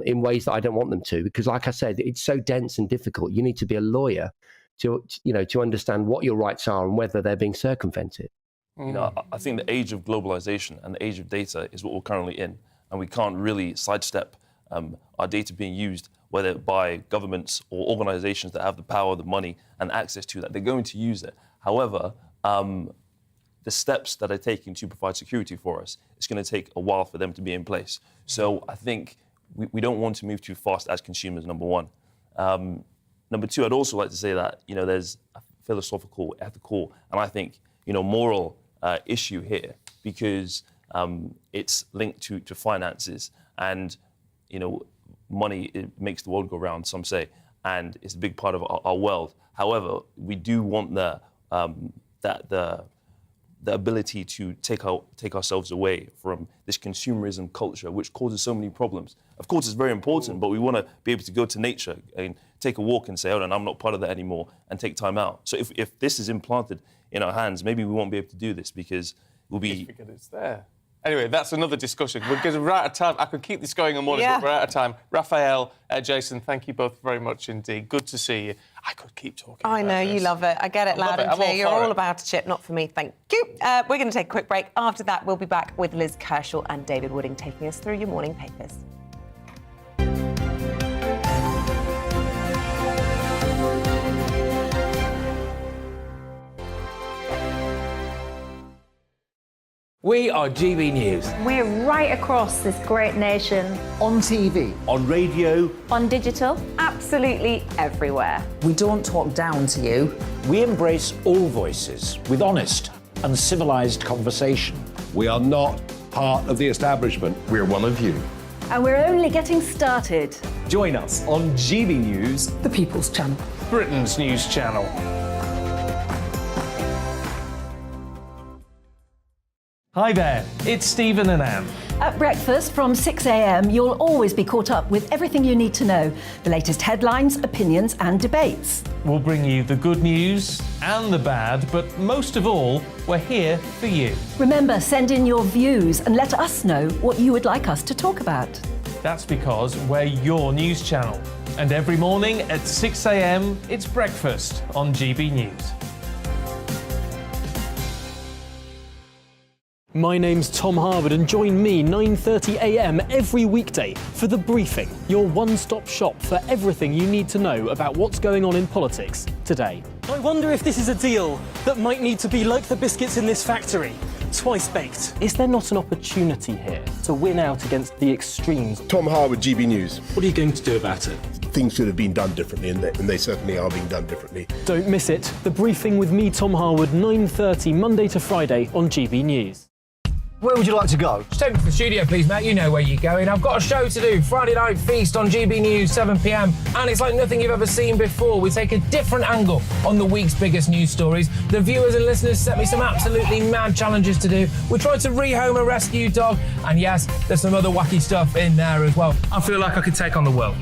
in ways that I don't want them to. Because, like I said, it's so dense and difficult. You need to be a lawyer to understand what your rights are and whether they're being circumvented. You know, I think the age of globalization and the age of data is what we're currently in, and we can't really sidestep our data being used, whether by governments or organizations that have the power, the money, and access to that. They're going to use it. However, the steps that are taken to provide security for us, it's going to take a while for them to be in place. So I think we don't want to move too fast as consumers, number one. Number two, I'd also like to say that, you know, there's a philosophical, ethical, and I think, you know, moral issue here, because it's linked to finances, and, you know, money, it makes the world go round, some say, and it's a big part of our world. However, we do want the ability to take ourselves away from this consumerism culture, which causes so many problems. Of course, it's very important, but we want to be able to go to nature and take a walk and say, oh, no, I'm not part of that anymore, and take time out. So if this is implanted in our hands, maybe we won't be able to do this because we'll be... Because it's there. Anyway, that's another discussion. We're out of time. I could keep this going on morning, but we're out of time. Raphael, Jason, thank you both very much indeed. Good to see you. I could keep talking. I know, you love it. I get it loud and clear. You're all about a chip, not for me. Thank you. We're going to take a quick break. After that, we'll be back with Liz Kershaw and David Wooding taking us through your morning papers. We are GB News. We're right across this great nation. On TV. On radio. On digital. Absolutely everywhere. We don't talk down to you. We embrace all voices with honest and civilised conversation. We are not part of the establishment. We're one of you. And we're only getting started. Join us on GB News, The People's Channel. Britain's news channel. Hi there, it's Stephen and Anne. At breakfast from 6 a.m, you'll always be caught up with everything you need to know, the latest headlines, opinions and debates. We'll bring you the good news and the bad, but most of all, we're here for you. Remember, send in your views and let us know what you would like us to talk about. That's because we're your news channel. And every morning at 6 a.m, it's breakfast on GB News. My name's Tom Harwood and join me 9:30 a.m. every weekday for The Briefing, your one-stop shop for everything you need to know about what's going on in politics today. I wonder if this is a deal that might need to be like the biscuits in this factory, twice baked. Is there not an opportunity here to win out against the extremes? Tom Harwood, GB News. What are you going to do about it? Things should have been done differently, and they certainly are being done differently. Don't miss it. The Briefing with me, Tom Harwood, 9:30 Monday to Friday on GB News. Where would you like to go? Just take me to the studio, please, mate. You know where you're going. I've got a show to do. Friday Night Feast on GB News, 7 p.m. And it's like nothing you've ever seen before. We take a different angle on the week's biggest news stories. The viewers and listeners set me some absolutely mad challenges to do. We tried to rehome a rescue dog. And yes, there's some other wacky stuff in there as well. I feel like I could take on the world.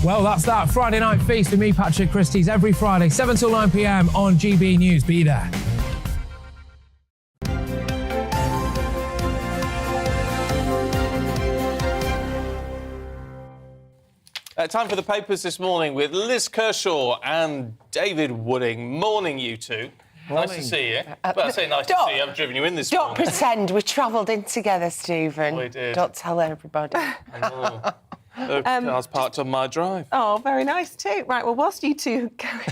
Well, that's that. Friday Night Feast with me, Patrick Christie's, every Friday, 7 till 9 p.m. on GB News. Be there. Time for the papers this morning with Liz Kershaw and David Wooding. Morning, you two. Nice to see you. Well, I say nice to see you. I've driven you in this morning. Don't pretend. We travelled in together, Stephen. We did. Don't tell everybody. The car's parked on my drive. Oh, very nice too. Right, well, whilst you two carry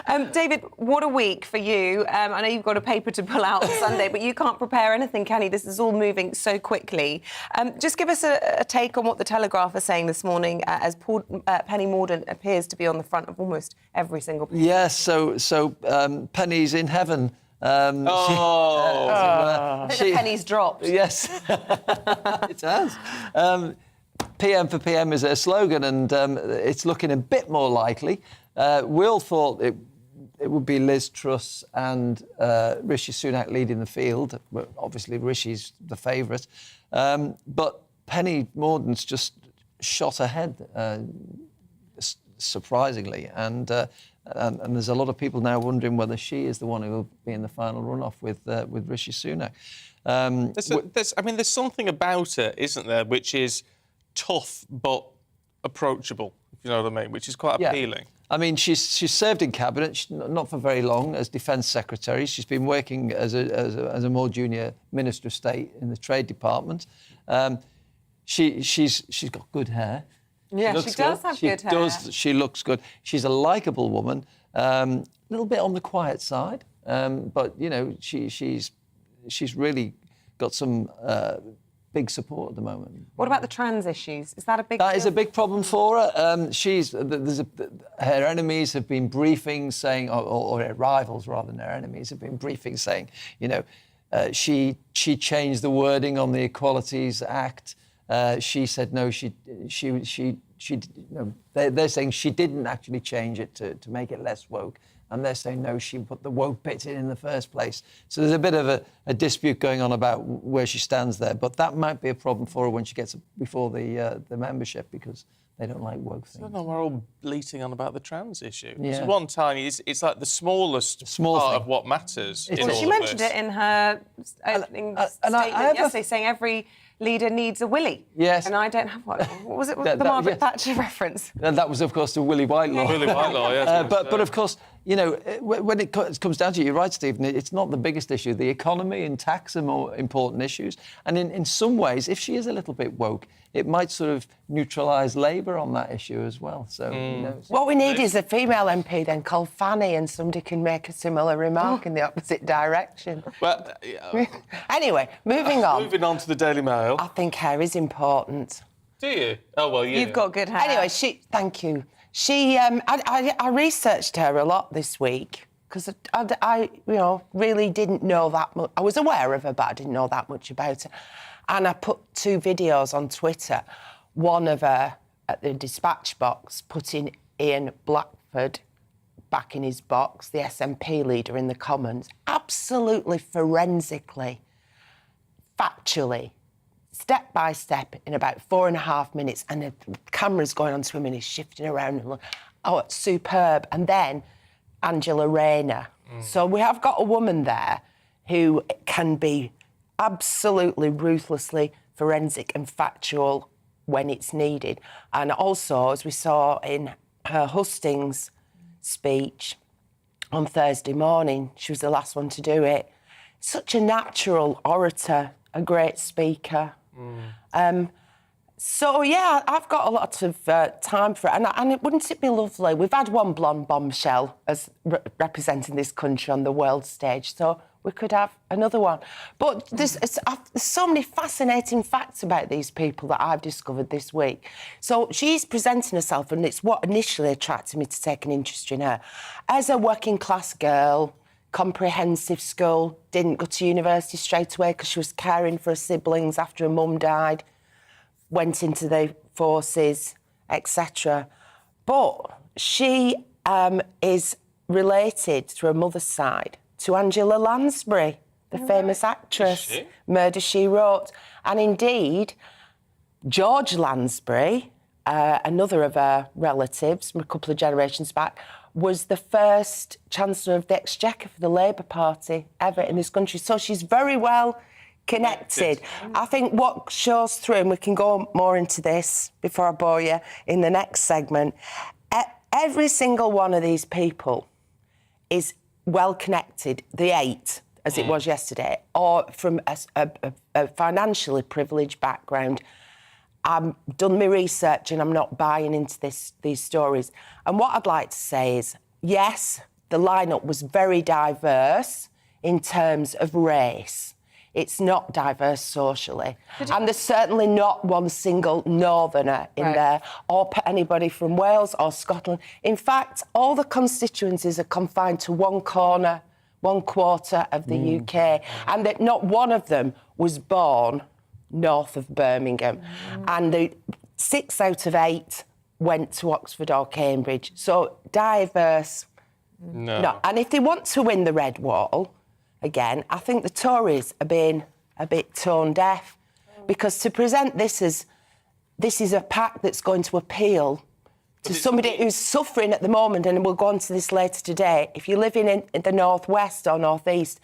on. David, what a week for you. I know you've got a paper to pull out on Sunday, but you can't prepare anything, can you? This is all moving so quickly. Just give us a take on what the Telegraph are saying this morning as Penny Morden appears to be on the front of almost every single piece. Yes, so Penny's in heaven. The penny's dropped. Yes, it has. PM for PM is a slogan, and it's looking a bit more likely. Will thought it would be Liz Truss and Rishi Sunak leading the field. Well, obviously, Rishi's the favourite. But Penny Morden's just shot ahead, surprisingly. And there's a lot of people now wondering whether she is the one who will be in the final runoff with Rishi Sunak. There's something about it, isn't there, which is tough but approachable, if you know what I mean, which is quite appealing. I mean, she's served in cabinet, not for very long, as Defence Secretary. She's been working as a more junior Minister of State in the Trade Department. She's got good hair. Yeah, she does have good hair. She looks good. She's a likeable woman, a little bit on the quiet side, but you know she's really got some big support at the moment. What about the trans issues? Is that a big? That is a big problem for her. Her enemies have been briefing saying, or her rivals rather than her enemies have been briefing saying, you know, she changed the wording on the Equalities Act. She said no. They're saying she didn't actually change it to make it less woke, and they're saying no, she put the woke bit in the first place. So there's a bit of a dispute going on about where she stands there, but that might be a problem for her when she gets before the membership, because they don't like woke things. I don't know, we're all bleating on about the trans issue. Yeah. So one time, it's like the smallest part of what matters. She mentioned it in her opening statement yesterday, saying every leader needs a willy. Yes. And I don't have one. What was it? The Margaret Thatcher reference? And that was, of course, the Willy Whitelaw. Willy Whitelaw, yes. But of course, you know, when it comes down to it, you're right, Stephen, it's not the biggest issue. The economy and tax are more important issues. And in some ways, if she is a little bit woke, it might sort of neutralise Labour on that issue as well. So, you know, what we need is a female MP then called Fanny, and somebody can make a similar remark in the opposite direction. Well, anyway, moving on. Moving on to the Daily Mail. I think hair is important. Do you? Oh, well, yeah. You've got good hair. Anyway, thank you. She, I researched her a lot this week because I, you know, really didn't know that much. I was aware of her, but I didn't know that much about her. And I put 2 videos on Twitter. One of her at the dispatch box, putting Ian Blackford back in his box, the SNP leader in the Commons, absolutely forensically, factually, step by step in about 4.5 minutes, and the camera's going on to him and he's shifting around. And oh, it's superb. And then Angela Rayner. So we have got a woman there who can be absolutely ruthlessly forensic and factual when it's needed. And also, as we saw in her hustings speech on Thursday morning, she was the last one to do it. Such a natural orator, a great speaker. So, yeah, I've got a lot of time for it. And wouldn't it be lovely? We've had one blonde bombshell as representing this country on the world stage, so we could have another one. But there's so many fascinating facts about these people that I've discovered this week. So she's presenting herself, and it's what initially attracted me to take an interest in her. As a working-class girl, comprehensive school, didn't go to university straight away because she was caring for her siblings after her mum died, went into the forces, etc. But she is related through her mother's side to Angela Lansbury, the famous actress, Murder, She Wrote. And indeed, George Lansbury, another of her relatives from a couple of generations back, was the first Chancellor of the Exchequer for the Labour Party ever in this country. So she's very well connected. I think what shows through, and we can go more into this before I bore you in the next segment, every single one of these people is well connected, the 8, as it was yesterday, or from a financially privileged background. I've done my research and I'm not buying into these stories. And what I'd like to say is, yes, the lineup was very diverse in terms of race. It's not diverse socially. And there's certainly not one single northerner in there, or anybody from Wales or Scotland. In fact, all the constituencies are confined to one corner, 1/4 of the UK, and that not one of them was born north of Birmingham. And the 6 out of 8 went to Oxford or Cambridge. So diverse, no. And if they want to win the Red Wall, again, I think the Tories are being a bit tone deaf, because to present this as this is a pact that's going to appeal to somebody who's suffering at the moment, and we'll go on to this later today. If you're living in the northwest or northeast,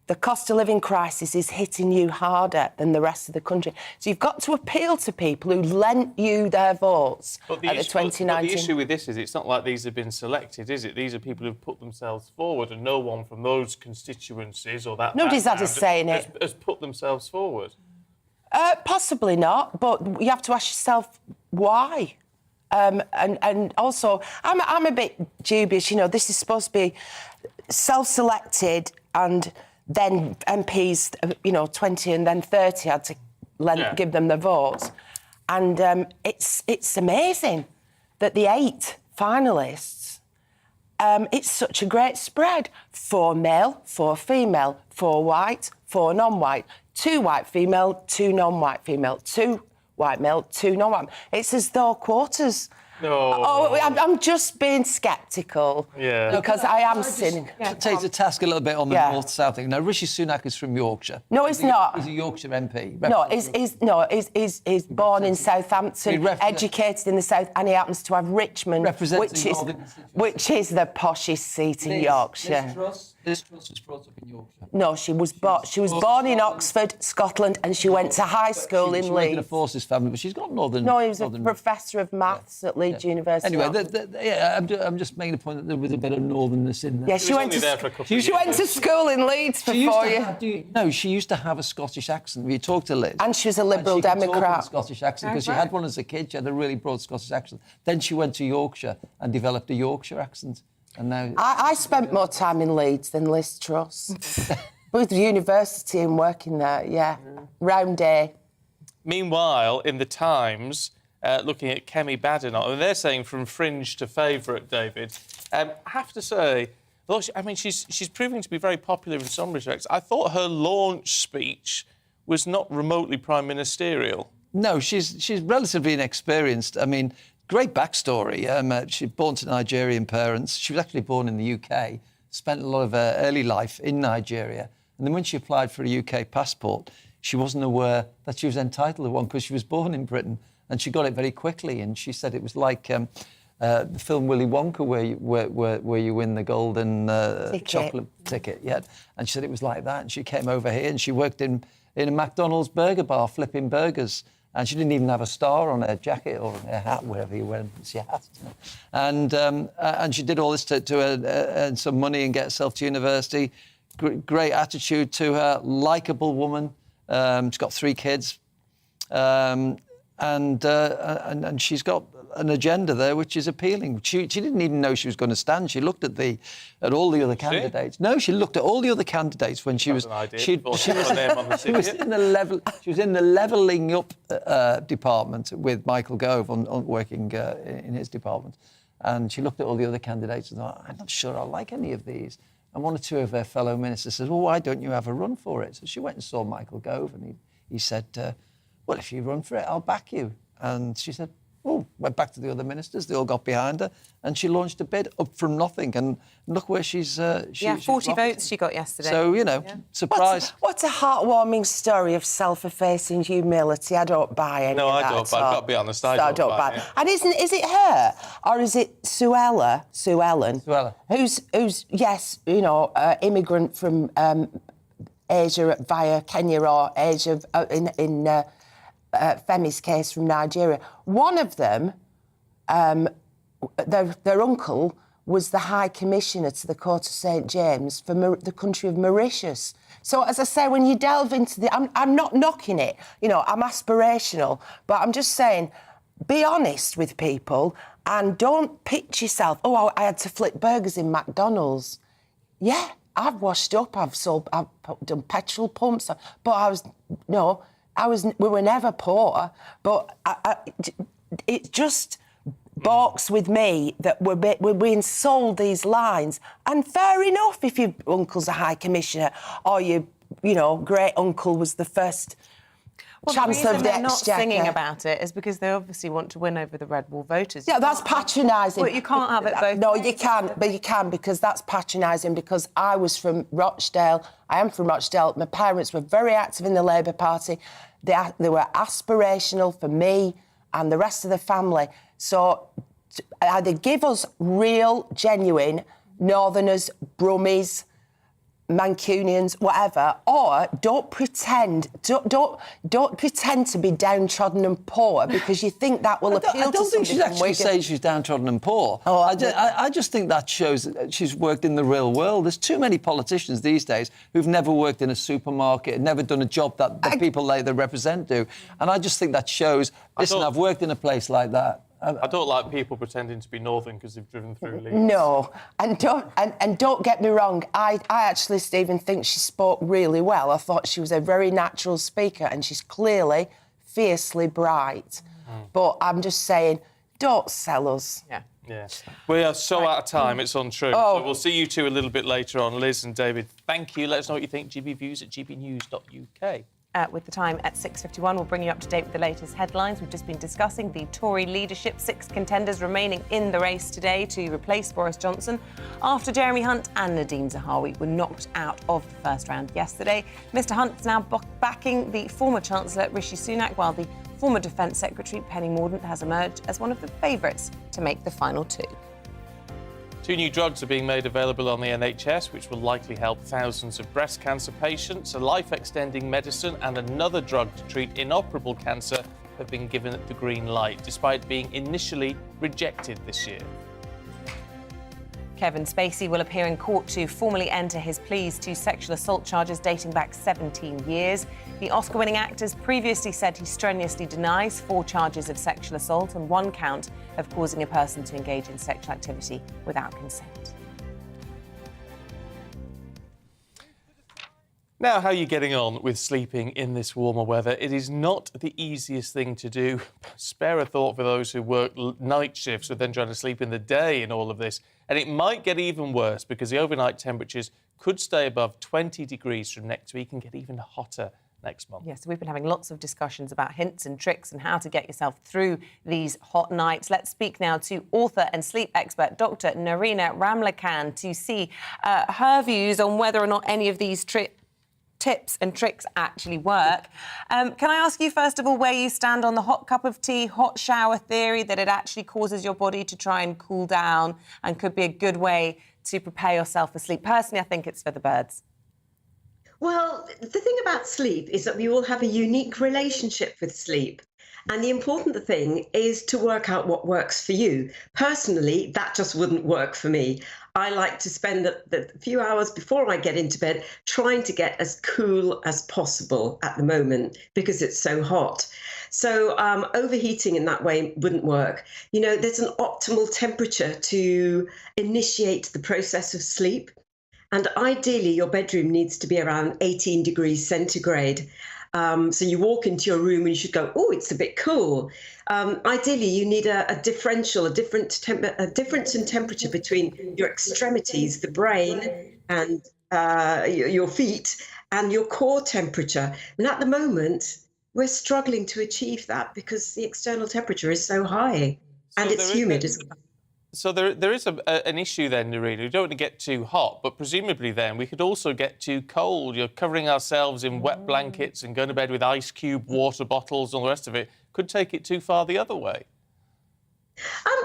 the cost of living crisis is hitting you harder than the rest of the country. So you've got to appeal to people who lent you their votes at the 2019... But the issue with this is it's not like these have been selected, is it? These are people who've put themselves forward, and no one from those constituencies or that Nobody's had a say in it. Has put themselves forward. Possibly not, but you have to ask yourself why. And also, I'm a bit dubious. You know, this is supposed to be self-selected, and then MPs, 20 and then 30 had to give them the votes. And it's amazing that the 8 finalists, it's such a great spread. 4 male, 4 female, 4 white, 4 non-white, 2 white female, 2 non-white female, 2 white male, 2 non-white. It's as though quotas... No. Oh, I'm just being sceptical. Yeah. Because I am cynical. Take the task a little bit on the north-south thing. Now, Rishi Sunak is from Yorkshire. No, he's not. He's a Yorkshire MP. He's born in Southampton, educated in the south, and he happens to have Richmond, which is the poshest seat in Yorkshire. Liz Truss was brought up in Yorkshire. No, she was born in Oxford, Scotland, and she went to high school in Leeds. She's in a forces family, but she's got northern... No, he was a professor of maths at Leeds Cambridge University. Anyway, I'm just making the point that there was a bit of northernness in there. Yeah, she went to school in Leeds for 4 years. No, she used to have a Scottish accent. You talk to Liz. And she was a Liberal Democrat. A Scottish accent because she had one as a kid. She had a really broad Scottish accent. Then she went to Yorkshire and developed a Yorkshire accent. And now I spent more time in Leeds than Liz Truss. With the university and working there, round day. Meanwhile, in the Times, looking at Kemi Badenoch, and they're saying from fringe to favourite, David. I have to say, she's proving to be very popular in some respects. I thought her launch speech was not remotely prime ministerial. No, she's relatively inexperienced. I mean, great backstory. She's born to Nigerian parents. She was actually born in the UK, spent a lot of her early life in Nigeria. And then when she applied for a UK passport, she wasn't aware that she was entitled to one because she was born in Britain. And she got it very quickly. And she said it was like the film Willy Wonka where you win the golden chocolate ticket. Yeah. And she said it was like that. And she came over here and she worked in a McDonald's burger bar flipping burgers. And she didn't even have a star on her jacket or on her hat, wherever you went. She had. And she did all this to earn some money and get herself to university. Great attitude to her, likeable woman. She's got 3 kids. And she's got an agenda there which is appealing. She didn't even know she was going to stand. She looked at all the other candidates. No, she looked at all the other candidates when she was. She was in the levelling up department with Michael Gove on working in his department, and she looked at all the other candidates and thought, I'm not sure I like any of these. And one or two of her fellow ministers said, well, why don't you have a run for it? So she went and saw Michael Gove, and he said, well, if you run for it, I'll back you. And she said, oh, went back to the other ministers. They all got behind her, and she launched a bid up from nothing. And look where she's... 40 votes she got yesterday. So, surprise. What's a heartwarming story of self-effacing humility? I don't buy any of that. No, I don't buy it. I've got to be honest, I don't buy it. And is it her, or is it Sue Ellen, who's immigrant from Asia via Kenya or Asia in Femi's case from Nigeria. One of them, their uncle was the High Commissioner to the Court of St James for the country of Mauritius. So, as I say, when you delve into I'm not knocking it. I'm aspirational, but I'm just saying, be honest with people and don't pitch yourself. Oh, I had to flip burgers in McDonald's. Yeah, I've washed up. I've done petrol pumps, but we were never poor, but it just balks with me that we're being sold these lines. And fair enough if your uncle's a High Commissioner or your great uncle was the first Chancellor of the Exchequer. They're not singing about it is because they obviously want to win over the Red Wall voters. Yeah, that's patronising. But you can't have it both No, ways. you can, but you can because that's patronising because I was from Rochdale. I am from Rochdale. My parents were very active in the Labour Party. They were aspirational for me and the rest of the family. So either give us real, genuine Northerners, Brummies, Mancunians, whatever, or don't pretend to be downtrodden and poor because you think that will appeal to somebody. I don't think she's actually saying she's downtrodden and poor. I just think that shows that she's worked in the real world. There's too many politicians these days who've never worked in a supermarket, never done a job that the people they represent do. And I just think that shows, listen, I've worked in a place like that. I don't like people pretending to be Northern because they've driven through Leeds. No, and don't get me wrong. I actually, Stephen, think she spoke really well. I thought she was a very natural speaker, and she's clearly fiercely bright. But I'm just saying, don't sell us. Yeah. We are so out of time, it's untrue. So we'll see you two a little bit later on. Liz and David, thank you. Let us know what you think. gbviews@gbnews.uk. With the time at 6:51, we'll bring you up to date with the latest headlines. We've just been discussing the Tory leadership. 6 contenders remaining in the race today to replace Boris Johnson after Jeremy Hunt and Nadhim Zahawi were knocked out of the first round yesterday. Mr Hunt's now backing the former Chancellor Rishi Sunak, while the former Defence Secretary Penny Morden has emerged as one of the favourites to make the final 2. 2 new drugs are being made available on the NHS, which will likely help thousands of breast cancer patients. A life-extending medicine and another drug to treat inoperable cancer have been given the green light, despite being initially rejected this year. Kevin Spacey will appear in court to formally enter his pleas to sexual assault charges dating back 17 years. The Oscar-winning actor has previously said he strenuously denies 4 charges of sexual assault and 1 count of causing a person to engage in sexual activity without consent. Now, how are you getting on with sleeping in this warmer weather? It is not the easiest thing to do. Spare a thought for those who work night shifts with then trying to sleep in the day in all of this. And it might get even worse because the overnight temperatures could stay above 20 degrees from next week and get even hotter next month. Yes, we've been having lots of discussions about hints and tricks and how to get yourself through these hot nights. Let's speak now to author and sleep expert Dr. Narina Ramlakhan to see her views on whether or not any of these tips and tricks actually work. Can I ask you, first of all, where you stand on the hot cup of tea, hot shower theory, that it actually causes your body to try and cool down and could be a good way to prepare yourself for sleep? Personally, I think it's for the birds. Well, the thing about sleep is that we all have a unique relationship with sleep. And the important thing is to work out what works for you. Personally, that just wouldn't work for me. I like to spend the few hours before I get into bed trying to get as cool as possible at the moment because it's so hot. So overheating in that way wouldn't work. You know, there's an optimal temperature to initiate the process of sleep. And ideally, your bedroom needs to be around 18 degrees centigrade. So you walk into your room and you should go, oh, it's a bit cool. Ideally, you need a difference in temperature between your extremities, the brain, and your feet, and your core temperature. And at the moment, we're struggling to achieve that because the external temperature is so high, and it's humid as well. So there is an issue then, Narina. We don't want to get too hot, but presumably then we could also get too cold. You're covering ourselves in wet blankets and going to bed with ice cube water bottles and all the rest of it. Could take it too far the other way.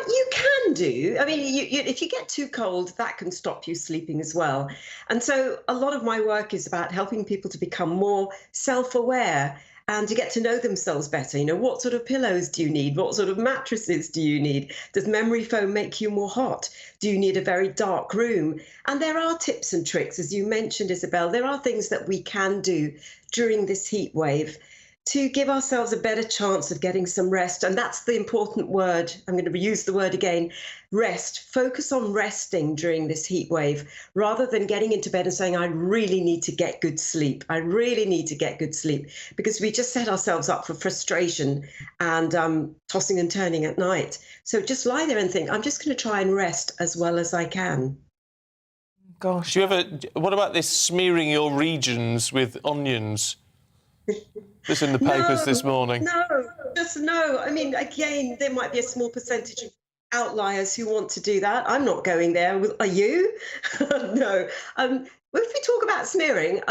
You can do. I mean, if you get too cold, that can stop you sleeping as well. And so a lot of my work is about helping people to become more self-aware and to get to know themselves better. You know, what sort of pillows do you need? What sort of mattresses do you need? Does memory foam make you more hot? Do you need a very dark room? And there are tips and tricks, as you mentioned, Isabel. There are things that we can do during this heat wave to give ourselves a better chance of getting some rest. And that's the important word. I'm going to use the word again, rest. Focus on resting during this heat wave, rather than getting into bed and saying, I really need to get good sleep. I really need to get good sleep, because we just set ourselves up for frustration and tossing and turning at night. So just lie there and think, I'm just going to try and rest as well as I can. Gosh. What about this smearing your regions with onions? This in the papers this morning. No. I mean, again, there might be a small percentage of outliers who want to do that. I'm not going there. Are you? No. If we talk about smearing,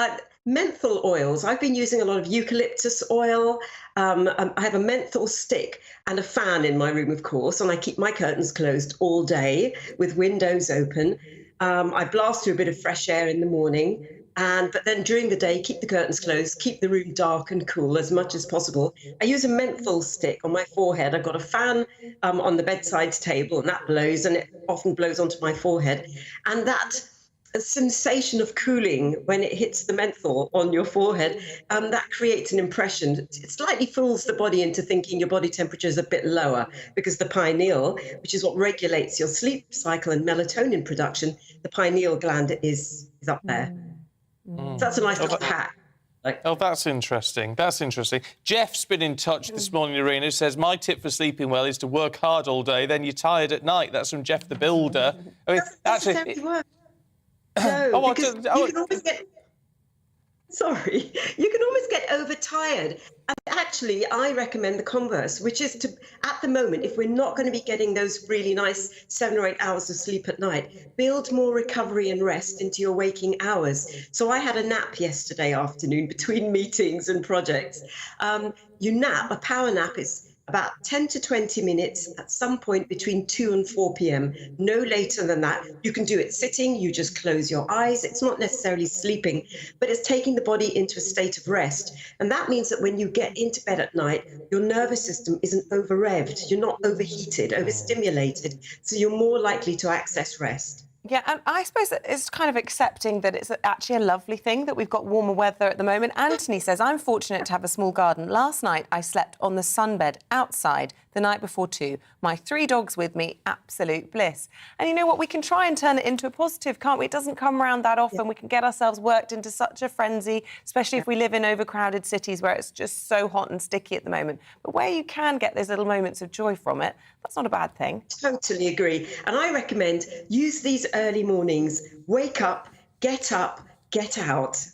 menthol oils, I've been using a lot of eucalyptus oil. I have a menthol stick and a fan in my room, of course, and I keep my curtains closed all day with windows open. I blast through a bit of fresh air in the morning. But then during the day, keep the curtains closed, keep the room dark and cool as much as possible. I use a menthol stick on my forehead. I've got a fan on the bedside table, and that blows, and it often blows onto my forehead. And that sensation of cooling when it hits the menthol on your forehead, that creates an impression. It slightly fools the body into thinking your body temperature is a bit lower, because the pineal, which is what regulates your sleep cycle and melatonin production, the pineal gland is up there. So that's a nice little hack. That's interesting. That's interesting. Jeff's been in touch this morning, Narina, says, my tip for sleeping well is to work hard all day, then you're tired at night. That's from Jeff the Builder. I mean, actually... No, because you can always get... Sorry. You can always get overtired. And actually, I recommend the converse, which is to, at the moment, if we're not going to be getting those really nice 7 or 8 hours of sleep at night, build more recovery and rest into your waking hours. So I had a nap yesterday afternoon between meetings and projects. You nap, a power nap is about 10 to 20 minutes at some point between 2 and 4 p.m. No later than that. You can do it sitting, you just close your eyes. It's not necessarily sleeping, but it's taking the body into a state of rest. And that means that when you get into bed at night, your nervous system isn't over-revved, you're not overheated, overstimulated, so you're more likely to access rest. Yeah, and I suppose it's kind of accepting that it's actually a lovely thing that we've got warmer weather at the moment. Anthony says, I'm fortunate to have a small garden. Last night, I slept on the sunbed outside the night before 2. My 3 dogs with me, absolute bliss. And you know what? We can try and turn it into a positive, can't we? It doesn't come around that often. Yeah. We can get ourselves worked into such a frenzy, especially if we live in overcrowded cities where it's just so hot and sticky at the moment. But where you can get those little moments of joy from it, that's not a bad thing. Totally agree. And I recommend use these early mornings. Wake up, get out.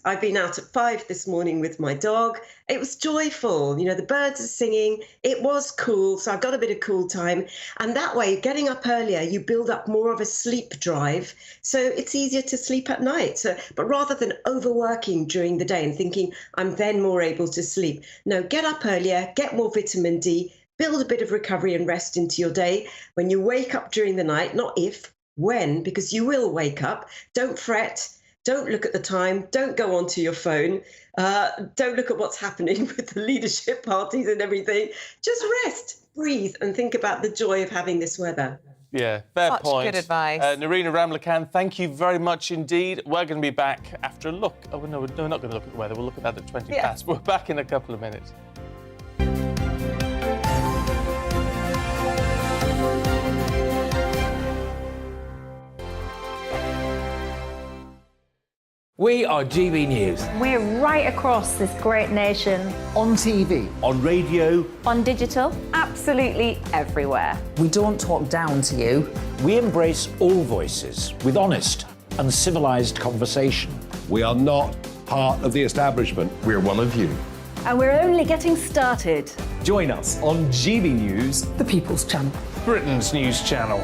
I've been out at 5 this morning with my dog. It was joyful. You know, the birds are singing. It was cool, so I've got a bit of cool time. And that way, getting up earlier, you build up more of a sleep drive, so it's easier to sleep at night. But rather than overworking during the day and thinking, I'm then more able to sleep, no, get up earlier, get more vitamin D, build a bit of recovery and rest into your day. When you wake up during the night, not if, when, because you will wake up, don't fret. Don't look at the time. Don't go onto your phone. Don't look at what's happening with the leadership parties and everything. Just rest, breathe, and think about the joy of having this weather. Yeah, fair Such point. good advice. Narina Ramlakan, thank you very much indeed. We're going to be back after a look. Oh, no, we're not going to look at the weather. We'll look at that at 20 past. We're back in a couple of minutes. We are GB News. We're right across this great nation. On TV. On radio. On digital. Absolutely everywhere. We don't talk down to you. We embrace all voices with honest and civilised conversation. We are not part of the establishment. We're one of you. And we're only getting started. Join us on GB News, The People's Channel. Britain's news channel.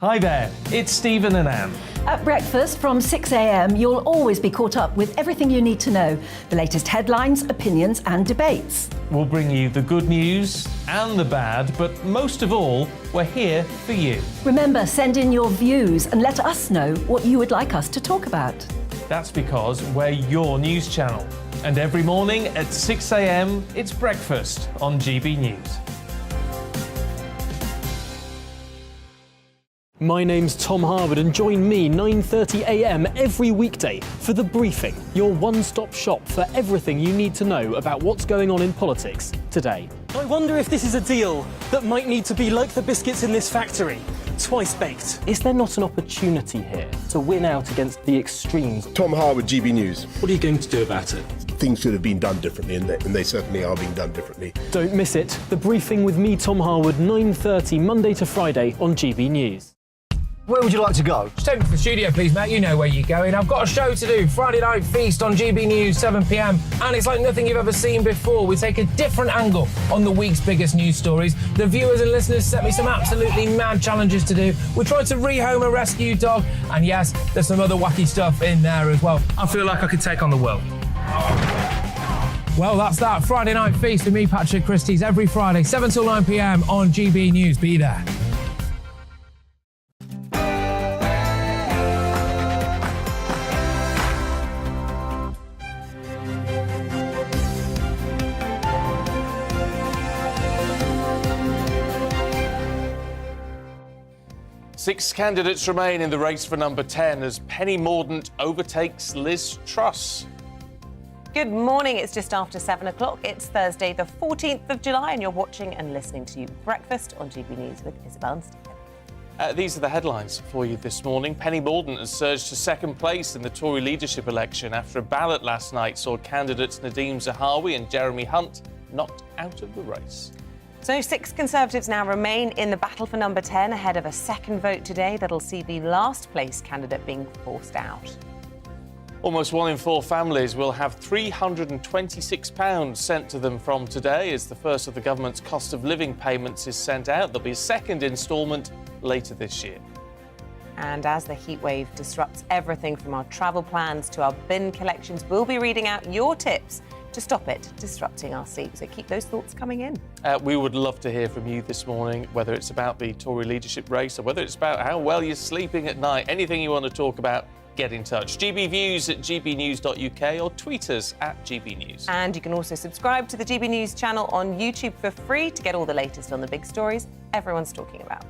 Hi there, it's Stephen and Anne. At breakfast from 6 a.m, you'll always be caught up with everything you need to know, the latest headlines, opinions and debates. We'll bring you the good news and the bad, but most of all, we're here for you. Remember, send in your views and let us know what you would like us to talk about. That's because we're your news channel. And every morning at 6 a.m, it's breakfast on GB News. My name's Tom Harwood and join me 9:30 a.m. every weekday for The Briefing, your one-stop shop for everything you need to know about what's going on in politics today. I wonder if this is a deal that might need to be like the biscuits in this factory, twice baked. Is there not an opportunity here to win out against the extremes? Tom Harwood, GB News. What are you going to do about it? Things should have been done differently, and they certainly are being done differently. Don't miss it. The Briefing with me, Tom Harwood, 9:30 Monday to Friday on GB News. Where would you like to go? Just take me to the studio, please, Matt. You know where you're going. I've got a show to do. Friday Night Feast on GB News, 7 p.m. And it's like nothing you've ever seen before. We take a different angle on the week's biggest news stories. The viewers and listeners set me some absolutely mad challenges to do. We tried to rehome a rescue dog. And yes, there's some other wacky stuff in there as well. I feel like I could take on the world. Well, that's that. Friday Night Feast with me, Patrick Christie's, every Friday, 7 till 9 p.m. on GB News. Be there. Six candidates remain in the race for number 10 as Penny Morden overtakes Liz Truss. Good morning. It's just after 7 o'clock. It's Thursday, the 14th of July, and you're watching and listening to Breakfast on GB News with Isabel and Stephen. These are the headlines for you this morning. Penny Morden has surged to second place in the Tory leadership election after a ballot last night saw candidates Nadhim Zahawi and Jeremy Hunt knocked out of the race. So 6 Conservatives now remain in the battle for number 10 ahead of a second vote today that'll see the last place candidate being forced out. Almost 1 in 4 families will have £326 sent to them from today as the first of the government's cost of living payments is sent out. There'll be a second instalment later this year. And as the heatwave disrupts everything from our travel plans to our bin collections, we'll be reading out your tips to stop it disrupting our sleep. So keep those thoughts coming in. We would love to hear from you this morning, whether it's about the Tory leadership race or whether it's about how well you're sleeping at night. Anything you want to talk about, get in touch. gbviews@gbnews.uk or tweet us @gbnews. And you can also subscribe to the GB News channel on YouTube for free to get all the latest on the big stories everyone's talking about.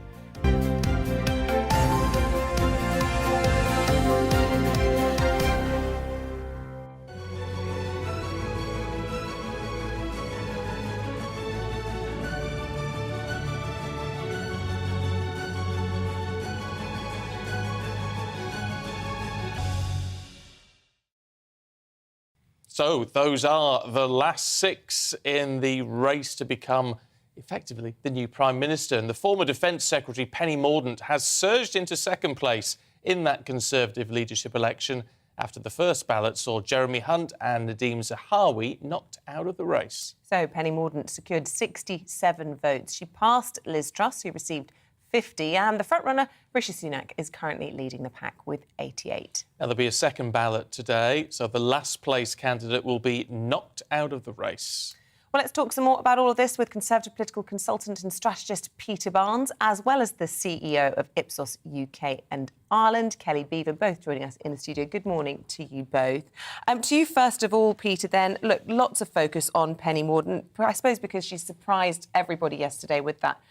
So those are the last 6 in the race to become effectively the new Prime Minister. And the former Defence Secretary, Penny Morden, has surged into second place in that Conservative leadership election after the first ballot saw Jeremy Hunt and Nadhim Zahawi knocked out of the race. So Penny Morden secured 67 votes. She passed Liz Truss, who received 50, and the frontrunner, Rishi Sunak, is currently leading the pack with 88. Now, there'll be a second ballot today, so the last place candidate will be knocked out of the race. Well, let's talk some more about all of this with Conservative political consultant and strategist Peter Barnes, as well as the CEO of Ipsos UK and Ireland, Kelly Beaver, both joining us in the studio. Good morning to you both. To you first of all, Peter, then, look, lots of focus on Penny Morden, I suppose because she surprised everybody yesterday with that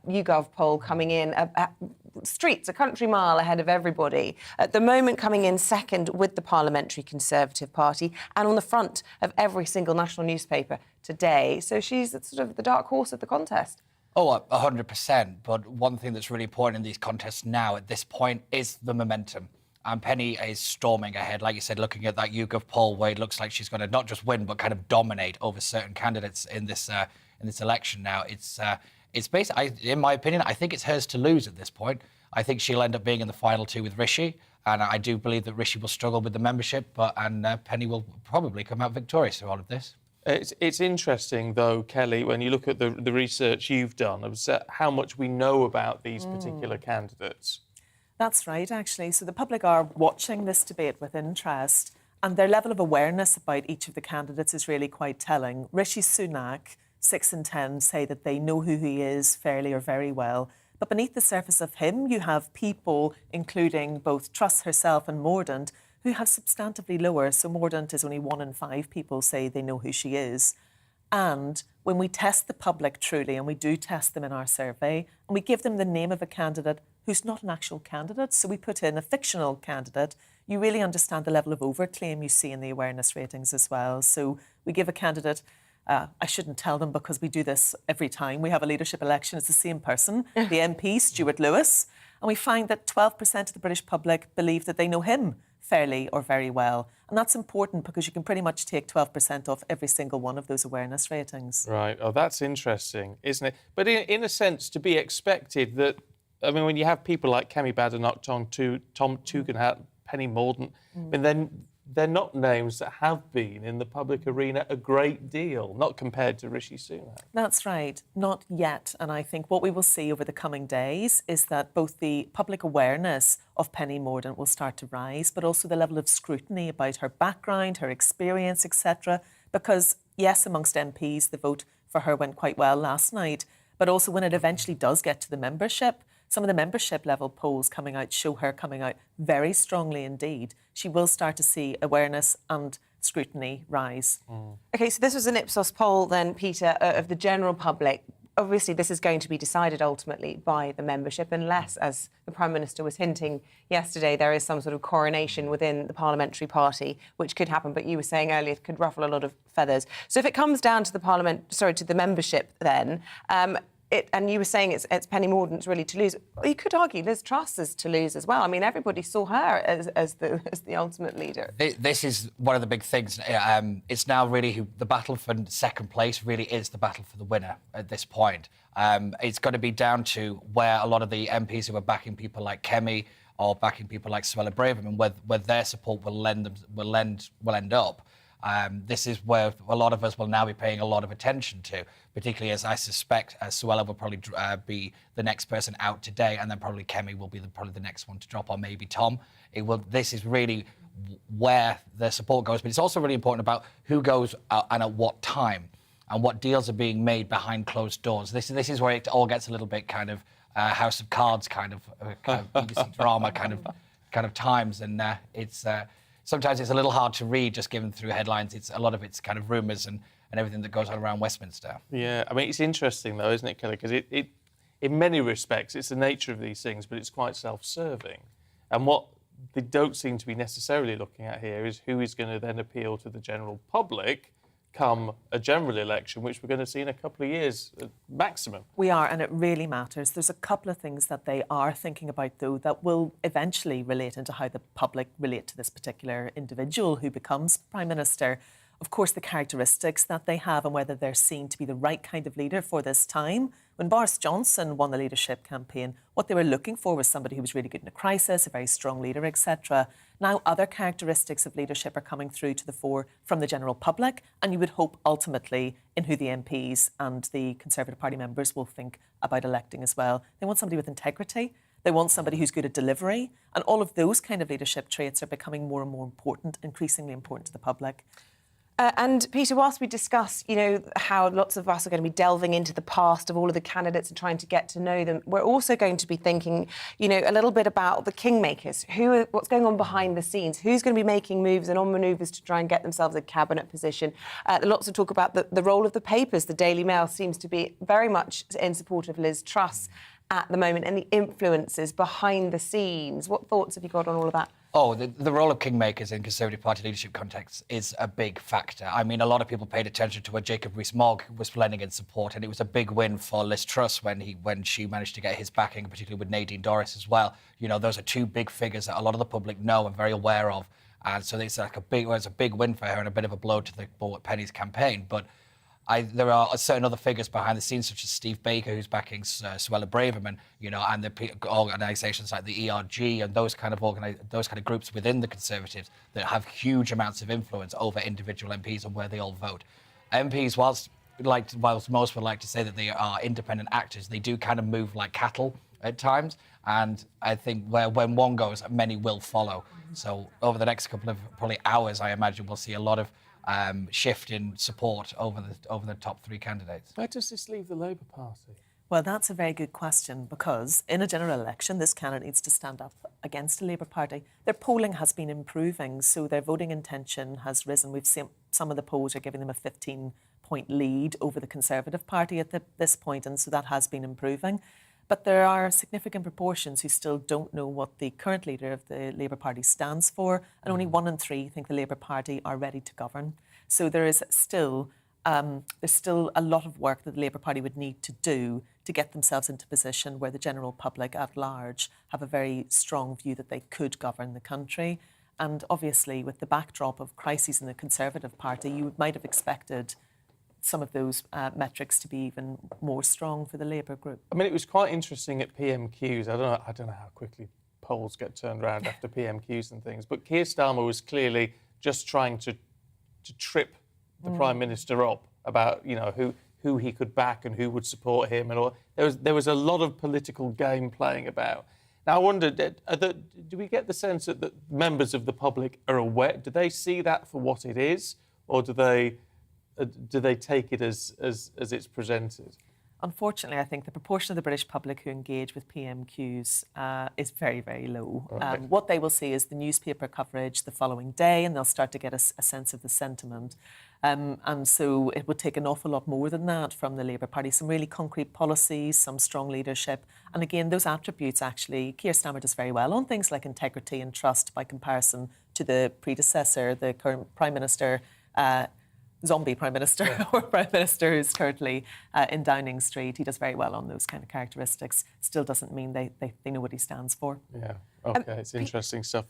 YouGov poll coming in streets, a country mile ahead of everybody. At the moment, coming in second with the Parliamentary Conservative Party and on the front of every single national newspaper today. So she's sort of the dark horse of the contest. Oh, 100%. But one thing that's really important in these contests now at this point is the momentum. And Penny is storming ahead, like you said, looking at that YouGov poll where it looks like she's going to not just win, but kind of dominate over certain candidates in this election now. It's basically, in my opinion, I think it's hers to lose at this point. I think she'll end up being in the final 2 with Rishi, and I do believe that Rishi will struggle with the membership, and Penny will probably come out victorious through all of this. It's interesting, though, Kelly, when you look at the research you've done, of how much we know about these particular candidates. That's right, actually. So the public are watching this debate with interest, and their level of awareness about each of the candidates is really quite telling. Rishi Sunak, 6 in 10 say that they know who he is fairly or very well. But beneath the surface of him, you have people, including both Truss herself and Mordaunt, who have substantively lower. So Mordaunt is only 1 in 5 people say they know who she is. And when we test the public truly, and we do test them in our survey, and we give them the name of a candidate who's not an actual candidate, so we put in a fictional candidate, you really understand the level of overclaim you see in the awareness ratings as well. So we give a candidate... I shouldn't tell them because we do this every time we have a leadership election. It's the same person, the MP, Stuart Lewis. And we find that 12% of the British public believe that they know him fairly or very well. And that's important because you can pretty much take 12% off every single one of those awareness ratings. Right. Oh, that's interesting, isn't it? But in a sense, to be expected that, I mean, when you have people like Kemi Badenoch, Tom Tugendhat, Penny Morden, and then they're not names that have been in the public arena a great deal, not compared to Rishi Sunak. That's right, not yet. And I think what we will see over the coming days is that both the public awareness of Penny Morden will start to rise, but also the level of scrutiny about her background, her experience, etc. Because, yes, amongst MPs, the vote for her went quite well last night, but also when it eventually does get to the membership, some of the membership level polls coming out show her coming out very strongly indeed. She will start to see awareness and scrutiny rise. OK, so this was an Ipsos poll then, Peter, of the general public. Obviously, this is going to be decided ultimately by the membership, unless, as the Prime Minister was hinting yesterday, there is some sort of coronation within the Parliamentary Party, which could happen. But you were saying earlier it could ruffle a lot of feathers. So if it comes down to the membership, then. And you were saying it's Penny Mordaunt's really to lose. You could argue Liz Truss is to lose as well. I mean, everybody saw her as the ultimate leader. This is one of the big things. It's now really the battle for second place really is the battle for the winner at this point. It's going to be down to where a lot of the MPs who are backing people like Kemi or backing people like Suella Braverman, where their support will end up. This is where a lot of us will now be paying a lot of attention to, particularly as I suspect Suella will probably be the next person out today, and then probably Kemi will be probably the next one to drop, or maybe Tom. This is really where the support goes, but it's also really important about who goes and at what time, and what deals are being made behind closed doors. This is where it all gets a little bit kind of House of Cards kind of BBC drama kind of times, and it's. Sometimes it's a little hard to read just given through headlines. A lot of it's kind of rumours and everything that goes on around Westminster. Yeah, I mean, it's interesting though, isn't it, Kelly? Because it in many respects, it's the nature of these things, but it's quite self-serving. And what they don't seem to be necessarily looking at here is who is going to then appeal to the general public come a general election, which we're going to see in a couple of years maximum. We are, and it really matters. There's a couple of things that they are thinking about, though, that will eventually relate into how the public relate to this particular individual who becomes Prime Minister. Of course, the characteristics that they have and whether they're seen to be the right kind of leader for this time. When Boris Johnson won the leadership campaign, what they were looking for was somebody who was really good in a crisis, a very strong leader, etc. Now, other characteristics of leadership are coming through to the fore from the general public, and you would hope ultimately in who the MPs and the Conservative Party members will think about electing as well. They want somebody with integrity. They want somebody who's good at delivery. And all of those kind of leadership traits are becoming more and more important, increasingly important to the public. And Peter, whilst we discuss, how lots of us are going to be delving into the past of all of the candidates and trying to get to know them, we're also going to be thinking, a little bit about the kingmakers. What's going on behind the scenes? Who's going to be making moves and on manoeuvres to try and get themselves a cabinet position? Lots of talk about the role of the papers. The Daily Mail seems to be very much in support of Liz Truss at the moment, and the influences behind the scenes. What thoughts have you got on all of that? Oh, the role of kingmakers in Conservative Party leadership context is a big factor. I mean, a lot of people paid attention to where Jacob Rees-Mogg was lending in support, and it was a big win for Liz Truss when she managed to get his backing, particularly with Nadine Dorries as well. Those are two big figures that a lot of the public know and very aware of, and so it's like it was a big win for her and a bit of a blow to Penny's campaign. But there are certain other figures behind the scenes, such as Steve Baker, who's backing Suella Braverman, and the organisations like the ERG and those kind of groups within the Conservatives that have huge amounts of influence over individual MPs and where they all vote. MPs, whilst most would like to say that they are independent actors, they do kind of move like cattle at times. And I think when one goes, many will follow. So over the next couple of probably hours, I imagine we'll see a lot of shift in support over the top three candidates. Where does this leave the Labour Party? Well, that's a very good question, because in a general election, this candidate needs to stand up against the Labour Party. Their polling has been improving, so their voting intention has risen. We've seen some of the polls are giving them a 15-point lead over the Conservative Party at this point, and so that has been improving. But there are significant proportions who still don't know what the current leader of the Labour Party stands for, and only 1 in 3 think the Labour Party are ready to govern. So there is still a lot of work that the Labour Party would need to do to get themselves into a position where the general public at large have a very strong view that they could govern the country. And obviously, with the backdrop of crises in the Conservative Party, you might have expected some of those metrics to be even more strong for the Labour group. I mean, it was quite interesting at PMQs. I don't know how quickly polls get turned around after PMQs and things, but Keir Starmer was clearly just trying to trip the Prime Minister up about, who he could back and who would support him and all. There was a lot of political game playing about. Now, I wonder, do we get the sense that the members of the public are aware? Do they see that for what it is, or do they take it as it's presented? Unfortunately, I think the proportion of the British public who engage with PMQs is very, very low. Right. What they will see is the newspaper coverage the following day, and they'll start to get a sense of the sentiment. And so it would take an awful lot more than that from the Labour Party. Some really concrete policies, some strong leadership. And again, those attributes actually, Keir Starmer does very well on things like integrity and trust by comparison to the predecessor, the current Prime Minister, zombie Prime Minister, or Prime Minister who's currently in Downing Street. He does very well on those kind of characteristics. Still doesn't mean they know what he stands for. Yeah, OK, it's interesting stuff.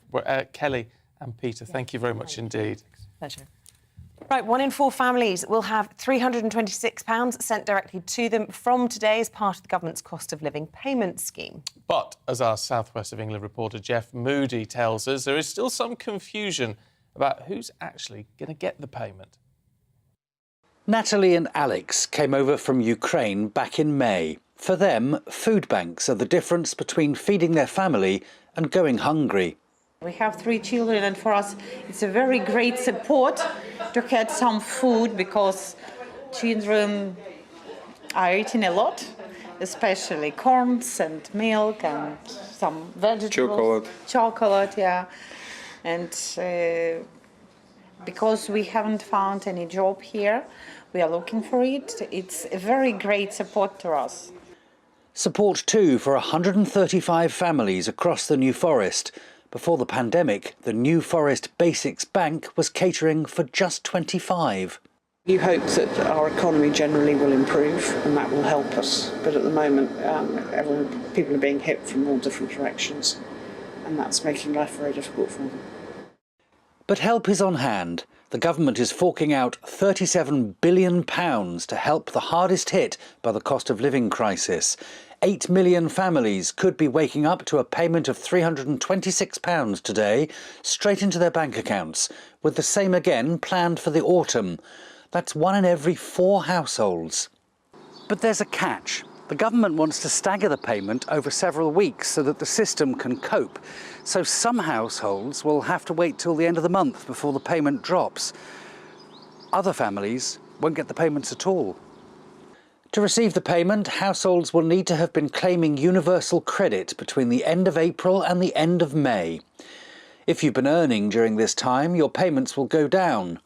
Kelly and Peter, thank you very much indeed. Pleasure. Right, 1 in 4 families will have £326 sent directly to them from today as part of the government's cost of living payment scheme. But, as our South West of England reporter Jeff Moody tells us, there is still some confusion about who's actually going to get the payment. Natalie and Alex came over from Ukraine back in May. For them, food banks are the difference between feeding their family and going hungry. We have 3 children, and for us it's a very great support to get some food because children are eating a lot, especially corns and milk and some vegetables. Chocolate, yeah. And because we haven't found any job here, we are looking for it. It's a very great support to us. Support too for 135 families across the New Forest. Before the pandemic, the New Forest Basics Bank was catering for just 25. You hope that our economy generally will improve and that will help us. But at the moment, people are being hit from all different directions, and that's making life very difficult for them. But help is on hand. The government is forking out £37 billion to help the hardest hit by the cost of living crisis. 8 million families could be waking up to a payment of £326 today, straight into their bank accounts, with the same again planned for the autumn. That's 1 in every 4 households. But there's a catch. The government wants to stagger the payment over several weeks so that the system can cope. So some households will have to wait till the end of the month before the payment drops. Other families won't get the payments at all. To receive the payment, households will need to have been claiming universal credit between the end of April and the end of May. If you've been earning during this time, your payments will go down.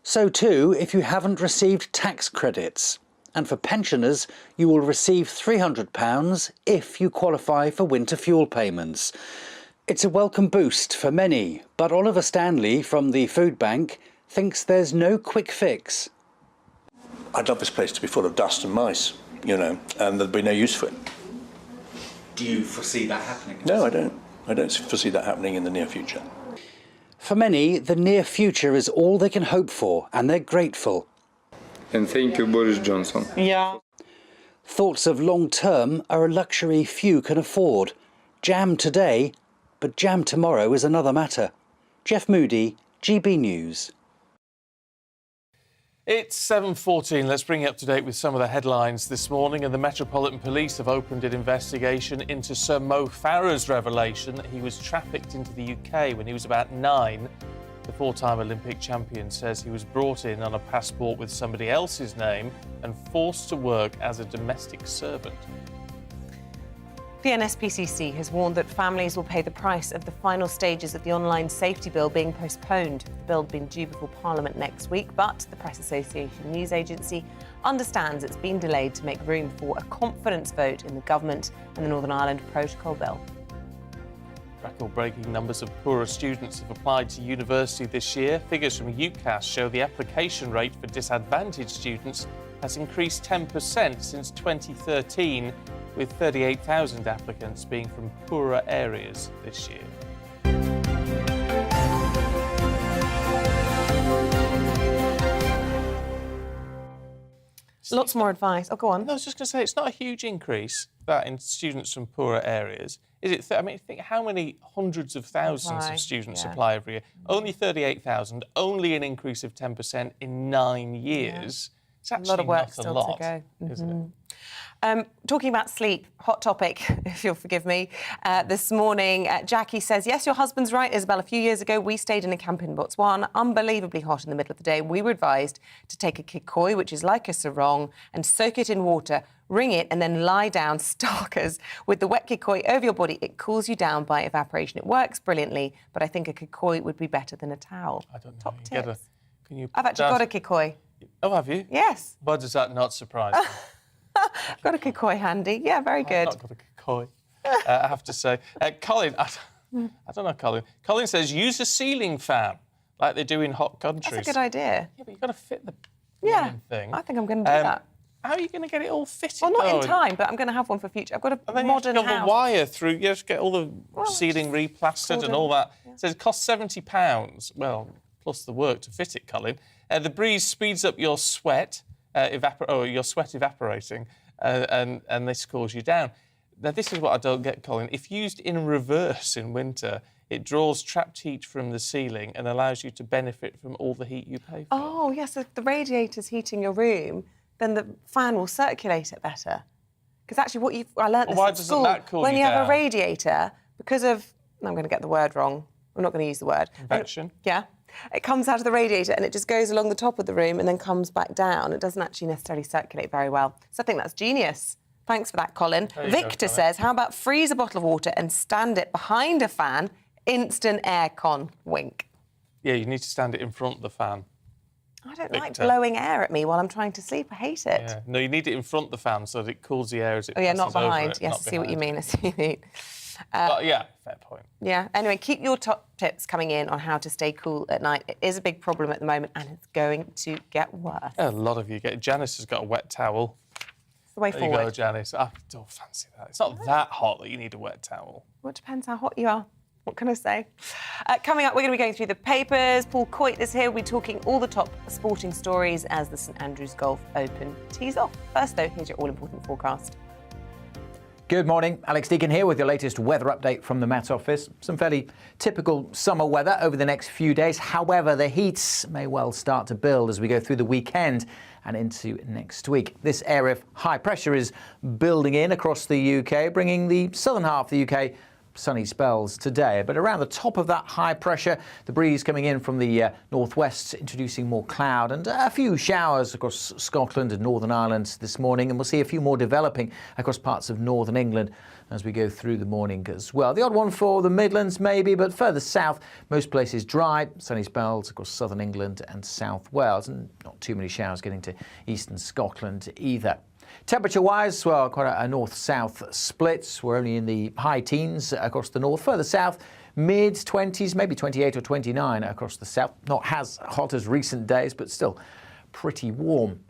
So too if you haven't received tax credits. And for pensioners, you will receive £300 if you qualify for winter fuel payments. It's a welcome boost for many, but Oliver Stanley from the Food Bank thinks there's no quick fix. I'd love this place to be full of dust and mice, and there'd be no use for it. Do you foresee that happening? No, I don't. I don't foresee that happening in the near future. For many, the near future is all they can hope for, and they're grateful. And thank you, Boris Johnson. Yeah. Thoughts of long term are a luxury few can afford. Jam today, but jam tomorrow is another matter. Jeff Moody, GB News. It's 7:14. Let's bring you up to date with some of the headlines this morning. And the Metropolitan Police have opened an investigation into Sir Mo Farah's revelation that he was trafficked into the UK when he was about 9. The 4-time Olympic champion says he was brought in on a passport with somebody else's name and forced to work as a domestic servant. The NSPCC has warned that families will pay the price of the final stages of the online safety bill being postponed. The bill had been due before Parliament next week, but the Press Association news agency understands it's been delayed to make room for a confidence vote in the government and the Northern Ireland Protocol Bill. Record-breaking numbers of poorer students have applied to university this year. Figures from UCAS show the application rate for disadvantaged students has increased 10% since 2013, with 38,000 applicants being from poorer areas this year. Lots more advice. Oh, go on. No, I was just going to say, it's not a huge increase, that in students from poorer areas. Is it? Think how many hundreds of thousands of students apply every year. Only 38,000, only an increase of 10% in 9 years. It's actually a lot of work not still a lot, to go. isn't it? Talking about sleep, hot topic, if you'll forgive me. This morning, Jackie says, yes, your husband's right, Isabel. A few years ago, we stayed in a camp in Botswana, unbelievably hot in the middle of the day. We were advised to take a kikoi, which is like a sarong, and soak it in water, wring it, and then lie down starkers with the wet kikoi over your body. It cools you down by evaporation. It works brilliantly, but I think a kikoi would be better than a towel. I don't know. Top tips. I've actually got a kikoi. Oh, have you? Yes. Why does that not surprise me? Got a kikoi handy. Yeah, very good. I've not got a kikoi, I have to say. Colin, I don't know, Colin. Colin says use a ceiling fan like they do in hot countries. That's a good idea. Yeah, but you've got to fit the thing. I think I'm going to do that. How are you going to get it all fitted? Well, not in time, but I'm going to have one for future. I've got a modern house. The wire through. You have to get all the ceiling replastered and all that. Yeah. So it costs £70. Well, plus the work to fit it, Colin. The breeze speeds up your sweat, your sweat evaporating, and this cools you down. Now, this is what I don't get, Colin. If used in reverse in winter, It draws trapped heat from the ceiling and allows you to benefit from all the heat you pay for. Oh, yes, if the radiator's heating your room, then the fan will circulate it better. Because actually I learnt this why at doesn't school. that cool when you you have down? a radiator, because of... I'm going to get the word wrong. I'm not going to use the word. Convection? Yeah. It comes out of the radiator and it just goes along the top of the room and then comes back down. It doesn't actually necessarily circulate very well. So I think that's genius. Thanks for that, Colin. Victor says, how about freeze a bottle of water and stand it behind a fan? Instant aircon. Wink. Yeah, you need to stand it in front of the fan. I don't Victor. like blowing air at me while I'm trying to sleep. I hate it. Yeah. No, you need it in front of the fan so that it cools the air as it Oh, yeah, passes not behind. over it, Yes, not I see what you behind. mean. I see what you mean. But yeah, fair point. Yeah. Anyway, keep your top tips coming in on how to stay cool at night. It is a big problem at the moment and it's going to get worse. A lot of you get... Janice has got a wet towel. It's the way There forward. you go, Janice. I don't fancy that. It's not that hot that you need a wet towel. Well, it depends how hot you are. What can I say? Coming up, we're going to be going through the papers. Paul Coit is here. We're talking all the top sporting stories as the St Andrews Golf Open tees off. First, though, here's your all-important forecast. Good morning, Alex Deacon here with your latest weather update from the Met Office. Some fairly typical summer weather over the next few days. However, the heat may well start to build as we go through the weekend and into next week. This area of high pressure is building in across the UK, bringing the southern half of the UK sunny spells today, but around the top of that high pressure, the breeze coming in from the northwest, introducing more cloud and a few showers across Scotland and Northern Ireland this morning, and we'll see a few more developing across parts of northern England as we go through the morning as well. The odd one for the Midlands maybe, but further south, most places dry, sunny spells across southern England and South Wales, and not too many showers getting to eastern Scotland either. Temperature-wise, well, quite a north-south split. We're only in the high teens across the north. Further south, mid-20s, maybe 28 or 29 across the south. Not as hot as recent days, but still pretty warm.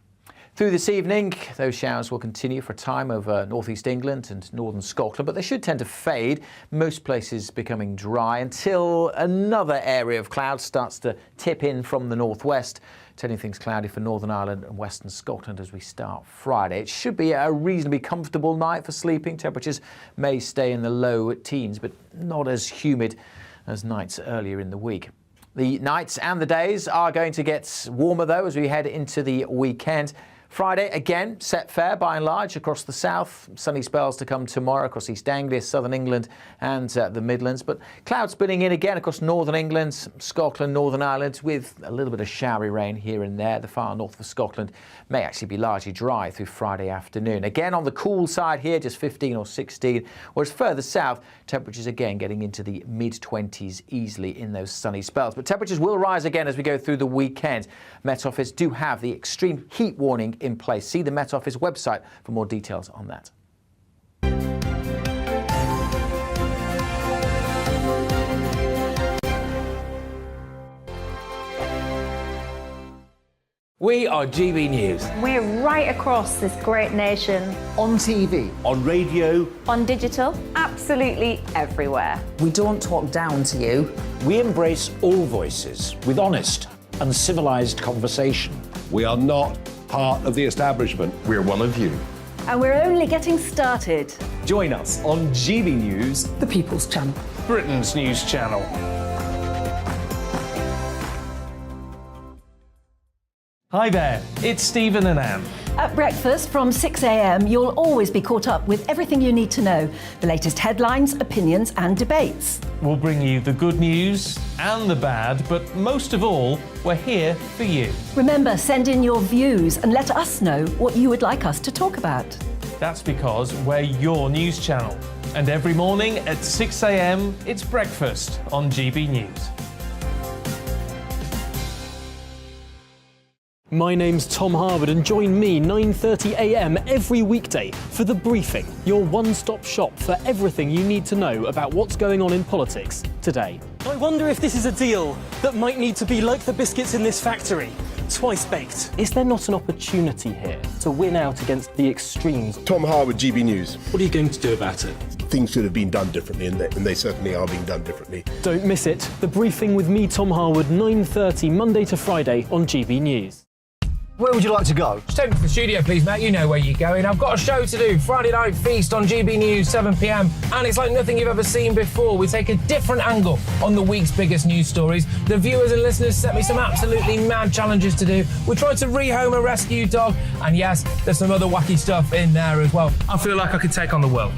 Through this evening, those showers will continue for a time over northeast England and northern Scotland, but they should tend to fade, most places becoming dry until another area of cloud starts to tip in from the northwest, turning things cloudy for Northern Ireland and Western Scotland as we start Friday. It should be a reasonably comfortable night for sleeping. Temperatures may stay in the low teens, but not as humid as nights earlier in the week. The nights and the days are going to get warmer, though, as we head into the weekend. Friday, again, set fair by and large across the south. Sunny spells to come tomorrow across East Anglia, southern England and the Midlands. But clouds spilling in again across northern England, Scotland, Northern Ireland, with a little bit of showery rain here and there. The far north of Scotland may actually be largely dry through Friday afternoon. Again, on the cool side here, just 15 or 16, whereas further south, temperatures again getting into the mid-20s easily in those sunny spells. But temperatures will rise again as we go through the weekend. Met Office do have the extreme heat warning in place. See the Met Office website for more details on that. We are GB News. We're right across this great nation. On TV. On radio. On digital. Absolutely everywhere. We don't talk down to you. We embrace all voices with honest and civilised conversation. We are not part of the establishment. We're one of you. And we're only getting started. Join us on GB News, the People's Channel. Britain's news channel. Hi there, it's Stephen and Anne. At breakfast from 6 a.m, you'll always be caught up with everything you need to know. The latest headlines, opinions and debates. We'll bring you the good news and the bad, but most of all, we're here for you. Remember, send in your views and let us know what you would like us to talk about. That's because we're your news channel. And every morning at 6 a.m, it's breakfast on GB News. My name's Tom Harwood and join me 9:30 a.m. every weekday for The Briefing, your one-stop shop for everything you need to know about what's going on in politics today. I wonder if this is a deal that might need to be like the biscuits in this factory, twice baked. Is there not an opportunity here to win out against the extremes? Tom Harwood, GB News. What are you going to do about it? Things should have been done differently, and they certainly are being done differently. Don't miss it. The Briefing with me, Tom Harwood, 9:30 Monday to Friday on GB News. Where would you like to go? Just take me to the studio, please, Matt. You know where you're going. I've got a show to do. Friday Night Feast on GB News, 7 p.m. And it's like nothing you've ever seen before. We take a different angle on the week's biggest news stories. The viewers and listeners set me some absolutely mad challenges to do. We tried to rehome a rescue dog. And yes, there's some other wacky stuff in there as well. I feel like I could take on the world.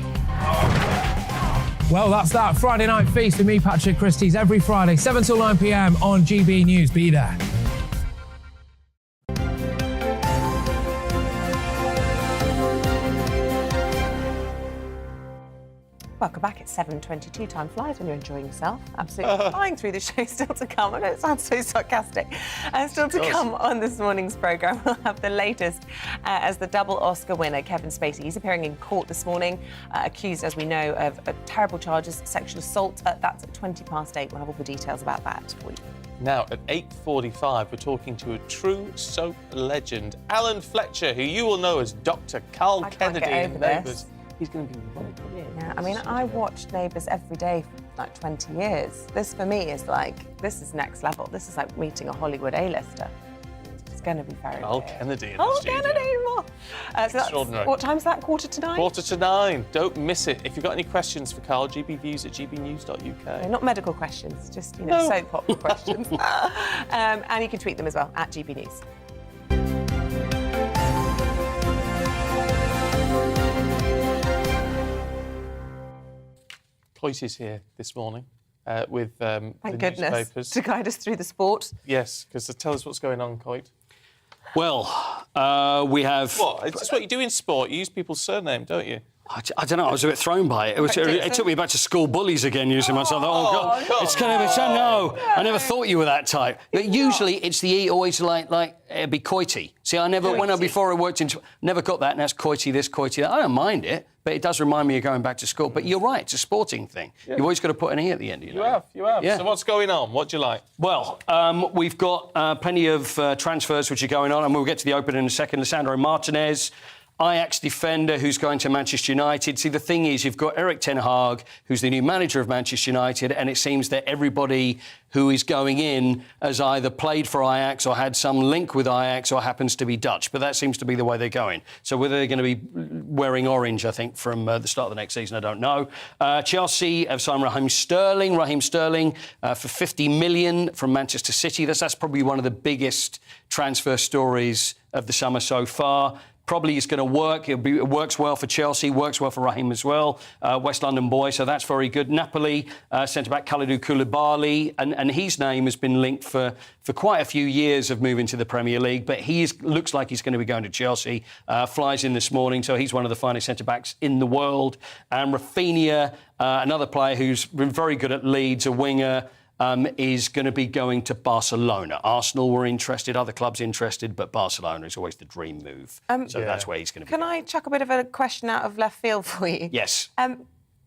Well, that's that. Friday Night Feast with me, Patrick Christie's, every Friday, 7 till 9 p.m. on GB News. Be there. Welcome back. It's 7:22. Time flies when you're enjoying yourself. Absolutely flying through the show. Still to come. I know it sounds so sarcastic. Still to come on this morning's programme, we'll have the latest as the double Oscar winner, Kevin Spacey. He's appearing in court this morning, accused, as we know, of terrible charges, sexual assault. That's at 8:20. We'll have all the details about that for you. Now, at 8:45, we're talking to a true soap legend, Alan Fletcher, who you will know as Dr. Carl Kennedy in Neighbours. He's going to be right here. Yeah, I mean, I watched Neighbours every day for like 20 years. This, for me, is like, this is next level. This is like meeting a Hollywood A-lister. It's going to be very Carl big. Kennedy in Carl the studio. Kennedy! Extraordinary. What time's that? 8:45? 8:45. Don't miss it. If you've got any questions for Carl, gbviews@gbnews.uk. No, not medical questions, just, soap opera questions. And you can tweet them as well, at GB News. Coit is here this morning with Thank the goodness, newspapers. to guide us through the sport. Yes, because tell us what's going on, Coit. Well, we have... What? It's just what you do in sport. You use people's surname, don't you? I don't know. I was a bit thrown by it. It took me back to school bullies again using myself. God, it's kind of no. I never thought you were that type. But usually it's the E always like it'd be coity. See, I never before I worked in never got that. And that's coity this, coity that. I don't mind it, but it does remind me of going back to school. But you're right. It's a sporting thing. Yeah. You've always got to put an E at the end. You have. Yeah. So what's going on? What do you like? Well, we've got plenty of transfers which are going on, and we'll get to the Open in a second. Lisandro Martinez, Ajax defender who's going to Manchester United. See, the thing is, you've got Erik ten Hag, who's the new manager of Manchester United, and it seems that everybody who is going in has either played for Ajax or had some link with Ajax or happens to be Dutch. But that seems to be the way they're going. So whether they're going to be wearing orange, I think, from the start of the next season, I don't know. Chelsea have signed Raheem Sterling for 50 million from Manchester City. That's probably one of the biggest transfer stories of the summer so far. Probably is going to work. It works well for Chelsea, works well for Raheem as well. West London boy, so that's very good. Napoli, centre-back Kalidou Koulibaly, and his name has been linked for quite a few years of moving to the Premier League, but looks like he's going to be going to Chelsea. Flies in this morning, so he's one of the finest centre-backs in the world. And Rafinha, another player who's been very good at Leeds, a winger, is going to be going to Barcelona. Arsenal were interested, other clubs interested, but Barcelona is always the dream move. That's where he's going to be. Can I chuck a bit of a question out of left field for you? Yes.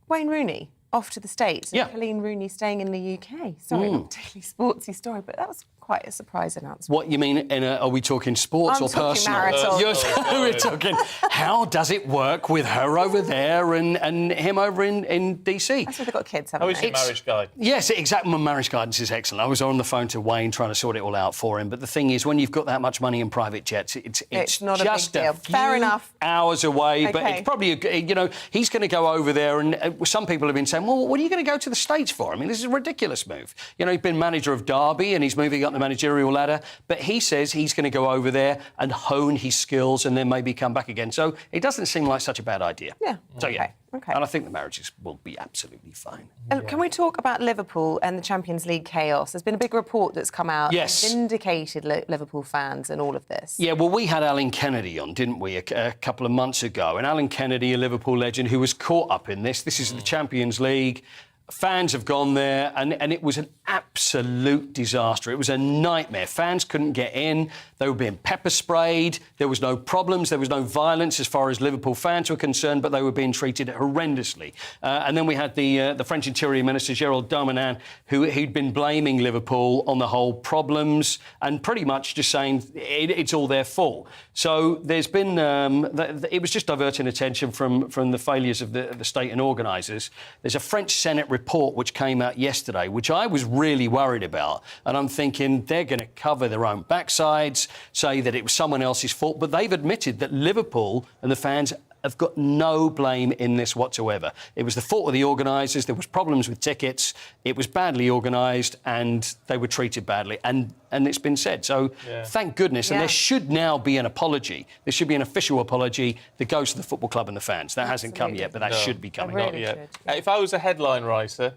Wayne Rooney off to the States, and Colleen Rooney staying in the UK. Sorry, not particularly sportsy story, but that was quite a surprise announcement. What you mean? Are we talking sports or personal? Marital. We're talking. How does it work with her over there and him over in DC? That's why they've got kids, haven't How is your marriage guide? Yes, exactly. My marriage guidance is excellent. I was on the phone to Wayne trying to sort it all out for him. But the thing is, when you've got that much money in private jets, it's not just a big deal. Fair enough. Hours away. Okay. But it's probably he's going to go over there, and some people have been saying, well, what are you going to go to the States for? I mean, this is a ridiculous move. He's been manager of Derby and he's moving up the managerial ladder. But he says he's going to go over there and hone his skills and then maybe come back again. So it doesn't seem like such a bad idea. Yeah. So, Okay. And I think the marriages will be absolutely fine. Can we talk about Liverpool and the Champions League chaos? There's been a big report that's come out that vindicated Liverpool fans and all of this. Yeah, well, we had Alan Kennedy on, didn't we, a couple of months ago. And Alan Kennedy, a Liverpool legend who was caught up in this. This is the Champions League. Fans have gone there, and it was an absolute disaster. It was a nightmare. Fans couldn't get in. They were being pepper sprayed. There was no problems. There was no violence as far as Liverpool fans were concerned, but they were being treated horrendously. And then we had the French Interior Minister, Gérald Darmanin, who'd been blaming Liverpool on the whole problems and pretty much just saying it's all their fault. So there's been... it was just diverting attention from the failures of the state and organisers. There's a French Senate report report which came out yesterday, which I was really worried about. And I'm thinking they're going to cover their own backsides, say that it was someone else's fault. But they've admitted that Liverpool and the fans have got no blame in this whatsoever. It was the fault of the organisers. There was problems with tickets. It was badly organised and they were treated badly. And it's been said. So thank goodness. And there should now be an apology. There should be an official apology that goes to the football club and the fans. That hasn't come yet, but that should be coming. Not yet. If I was a headline writer,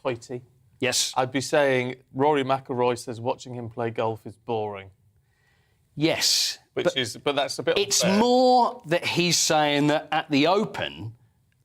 Coity, yes, I'd be saying Rory McIlroy says watching him play golf is boring. Yes. But that's a bit It's unfair. more that he's saying that at the Open,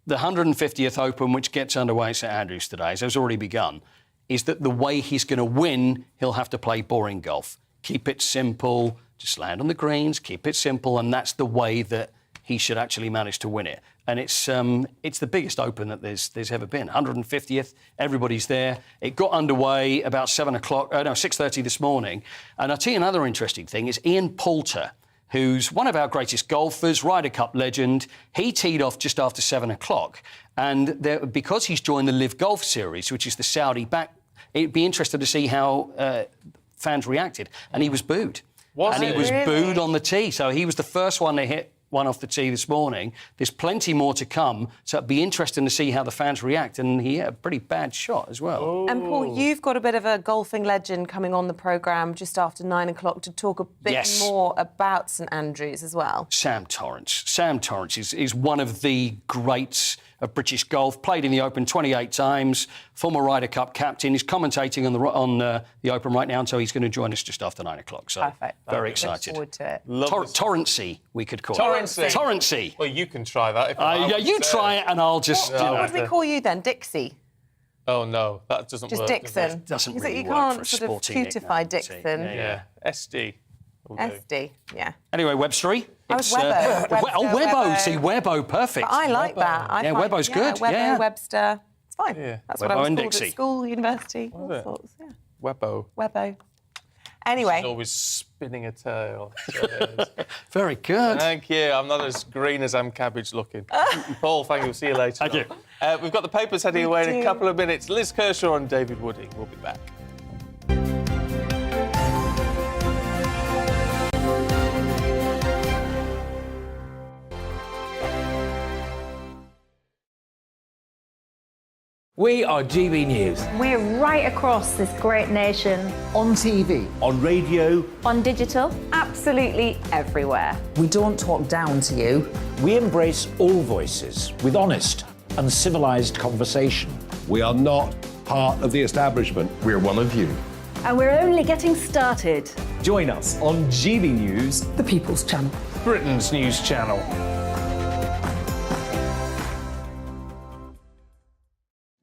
the 150th Open, which gets underway at St Andrews today, so it's already begun, is that the way he's going to win, he'll have to play boring golf. Keep it simple, just land on the greens, keep it simple, and that's the way that he should actually manage to win it. And it's the biggest Open that there's ever been. 150th, everybody's there. It got underway about 6:30 this morning. And I'll tell you another interesting thing is Ian Poulter, who's one of our greatest golfers, Ryder Cup legend. He teed off just after 7 o'clock. And because he's joined the Live Golf Series, which is the Saudi back, it'd be interesting to see how fans reacted. And he was booed. He was booed on the tee. So he was the first one to hit one off the tee this morning. There's plenty more to come, so it'd be interesting to see how the fans react. And he had a pretty bad shot as well. Oh. And Paul, you've got a bit of a golfing legend coming on the programme just after 9 o'clock to talk a bit more about St Andrews as well. Sam Torrance. Sam Torrance is one of the greats of British golf, played in the Open 28 times, former Ryder Cup captain. He's commentating on the Open right now, and so he's going to join us just after 9 o'clock. So perfect. Very excited. Look forward to it. Torrancy, we could call Torrancy. it. Torrancy. Well, you can try that. You try it and I'll just... What would we call you then? Dixie? Oh, no, that doesn't just work. Dixon. Doesn't really you work can't for a sort of sporting cutify nickname, Dixon. Yeah. SD. SD, yeah. Anyway, Webstery. I was Webbo. Webbo. See, Webbo, perfect. But I like that. I find, Webbo's good. Webbo, Webster. It's fine. Yeah. That's Webbo what I was and called Dixie. at school, university, all Was it? sorts. Yeah. Webbo. Webbo. Anyway. She's always spinning a tail. Very good. Thank you. I'm not as green as I'm cabbage looking. Paul, thank you. We'll see you later. Thank you. We've got the papers heading away in a couple of minutes. Liz Kershaw and David Wooding. We'll be back. We are GB News. We're right across this great nation. On TV. On radio. On digital, absolutely everywhere. We don't talk down to you. We embrace all voices with honest and civilised conversation. We are not part of the establishment. We're one of you. And we're only getting started. Join us on GB News, The People's Channel. Britain's news channel.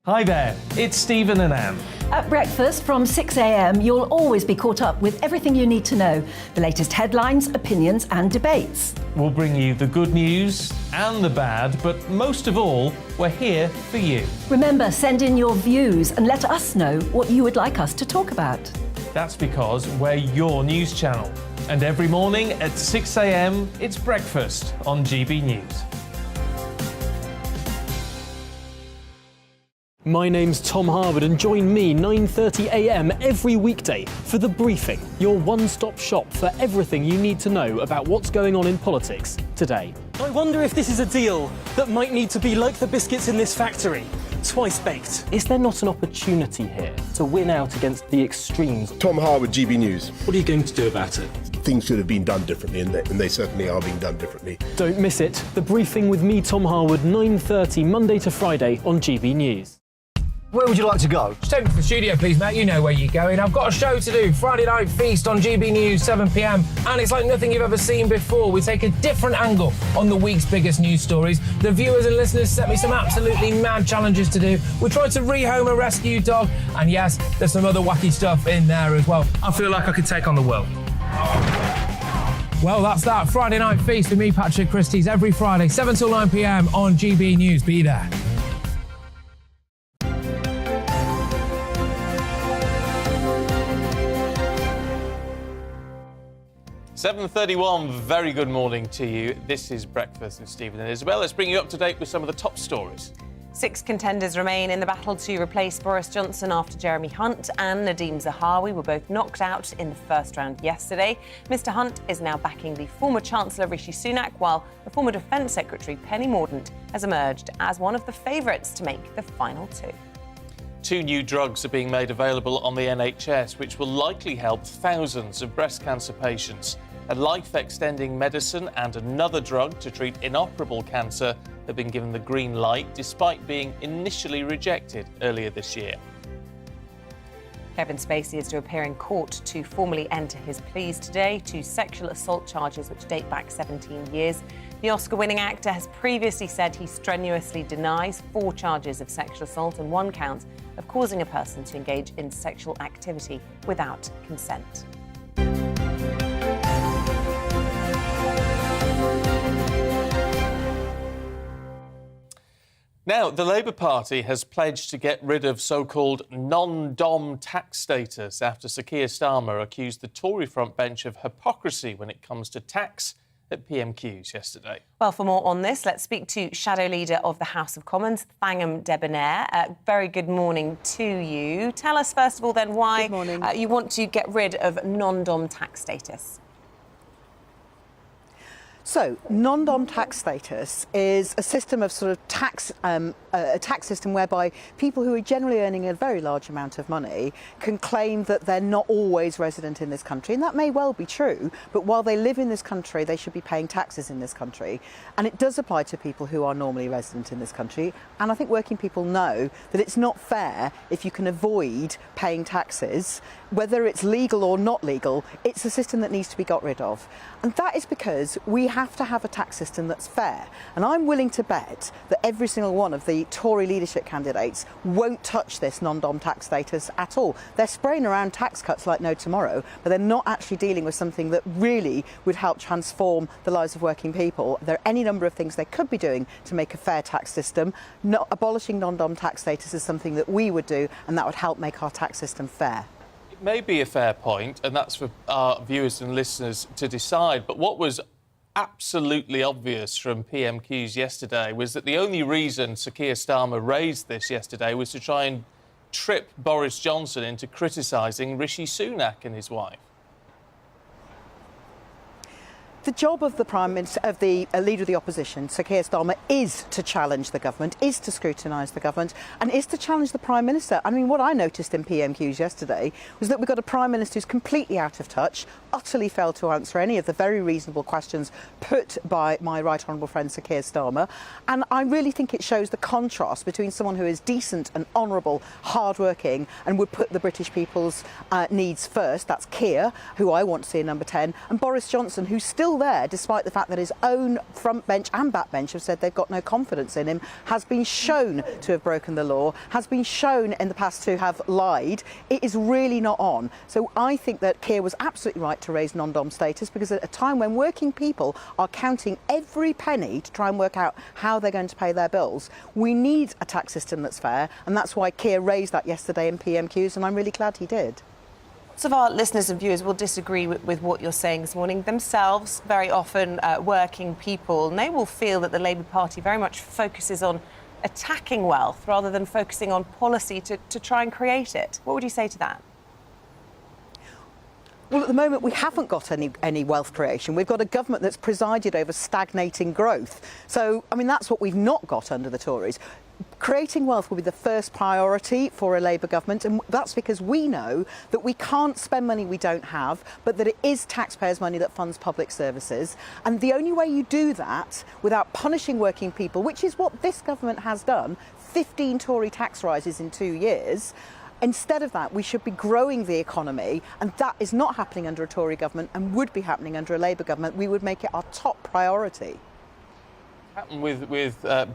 Hi there, it's Stephen and Anne. At breakfast from 6 a.m, you'll always be caught up with everything you need to know, the latest headlines, opinions and debates. We'll bring you the good news and the bad, but most of all, we're here for you. Remember, send in your views and let us know what you would like us to talk about. That's because we're your news channel. And every morning at 6 a.m, it's breakfast on GB News. My name's Tom Harwood and join me 9:30 a.m. every weekday for The Briefing, your one-stop shop for everything you need to know about what's going on in politics today. I wonder if this is a deal that might need to be like the biscuits in this factory, twice baked. Is there not an opportunity here to win out against the extremes? Tom Harwood, GB News. What are you going to do about it? Things should have been done differently, and they certainly are being done differently. Don't miss it. The Briefing with me, Tom Harwood, 9:30 Monday to Friday on GB News. Where would you like to go? Just take me to the studio, please, mate. You know where you're going. I've got a show to do. Friday Night Feast on GB News, 7 p.m. And it's like nothing you've ever seen before. We take a different angle on the week's biggest news stories. The viewers and listeners set me some absolutely mad challenges to do. We tried to rehome a rescue dog. And yes, there's some other wacky stuff in there as well. I feel like I could take on the world. Well, that's that. Friday Night Feast with me, Patrick Christie's, every Friday, 7 till 9 p.m. on GB News. Be there. 7:31, very good morning to you. This is Breakfast with Stephen and Isabel. Let's bring you up to date with some of the top stories. 6 contenders remain in the battle to replace Boris Johnson after Jeremy Hunt and Nadhim Zahawi were both knocked out in the first round yesterday. Mr Hunt is now backing the former Chancellor Rishi Sunak, while the former Defence Secretary Penny Morden has emerged as one of the favourites to make the final 2. 2 new drugs are being made available on the NHS, which will likely help thousands of breast cancer patients. A life-extending medicine and another drug to treat inoperable cancer have been given the green light, despite being initially rejected earlier this year. Kevin Spacey is to appear in court to formally enter his pleas today to sexual assault charges which date back 17 years. The Oscar-winning actor has previously said he strenuously denies 4 charges of sexual assault and 1 count of causing a person to engage in sexual activity without consent. Now, the Labour Party has pledged to get rid of so-called non-dom tax status after Sir Keir Starmer accused the Tory frontbench of hypocrisy when it comes to tax at PMQs yesterday. Well, for more on this, let's speak to Shadow Leader of the House of Commons, Thangam Debonair. Very good morning to you. Tell us, first of all, then, why you want to get rid of non-dom tax status. So, non-dom tax status is a system of sort of tax, a tax system whereby people who are generally earning a very large amount of money can claim that they're not always resident in this country, and that may well be true, but while they live in this country, they should be paying taxes in this country. And it does apply to people who are normally resident in this country, and I think working people know that it's not fair if you can avoid paying taxes, whether it's legal or not legal. It's a system that needs to be got rid of. And that is because we have to have a tax system that's fair. And I'm willing to bet that every single one of the Tory leadership candidates won't touch this non-dom tax status at all. They're spraying around tax cuts like no tomorrow, but they're not actually dealing with something that really would help transform the lives of working people. There are any number of things they could be doing to make a fair tax system. Not abolishing non-dom tax status is something that we would do, and that would help make our tax system fair. May be a fair point, and that's for our viewers and listeners to decide, but what was absolutely obvious from PMQs yesterday was that the only reason Sir Keir Starmer raised this yesterday was to try and trip Boris Johnson into criticising Rishi Sunak and his wife. The job of the Prime Minister, of the Leader of the Opposition, Sir Keir Starmer, is to challenge the government, is to scrutinise the government, and is to challenge the Prime Minister. I mean, what I noticed in PMQs yesterday was that we've got a Prime Minister who's completely out of touch, utterly failed to answer any of the very reasonable questions put by my right honourable friend Sir Keir Starmer, and I really think it shows the contrast between someone who is decent and honourable, hard-working, and would put the British people's needs first, that's Keir, who I want to see in number 10, and Boris Johnson, who's still there, despite the fact that his own front bench and back bench have said they've got no confidence in him, has been shown to have broken the law, has been shown in the past to have lied. It is really not on. So I think that Keir was absolutely right to raise non-dom status, because at a time when working people are counting every penny to try and work out how they're going to pay their bills, we need a tax system that's fair, and that's why Keir raised that yesterday in PMQs, and I'm really glad he did. Lots of our listeners and viewers will disagree with what you're saying this morning. Themselves, very often working people, and they will feel that the Labour Party very much focuses on attacking wealth rather than focusing on policy to try and create it. What would you say to that? Well, at the moment, we haven't got any wealth creation. We've got a government that's presided over stagnating growth. So, I mean, that's what we've not got under the Tories. Creating wealth will be the first priority for a Labour government, and that's because we know that we can't spend money we don't have, but that it is taxpayers' money that funds public services. And the only way you do that without punishing working people, which is what this government has done, 15 Tory tax rises in 2 years, instead of that, we should be growing the economy, and that is not happening under a Tory government and would be happening under a Labour government. We would make it our top priority. Happen with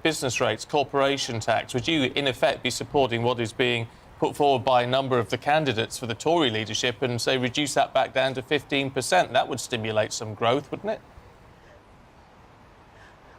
business rates, corporation tax, would you in effect be supporting what is being put forward by a number of the candidates for the Tory leadership and say reduce that back down to 15%? That would stimulate some growth, wouldn't it?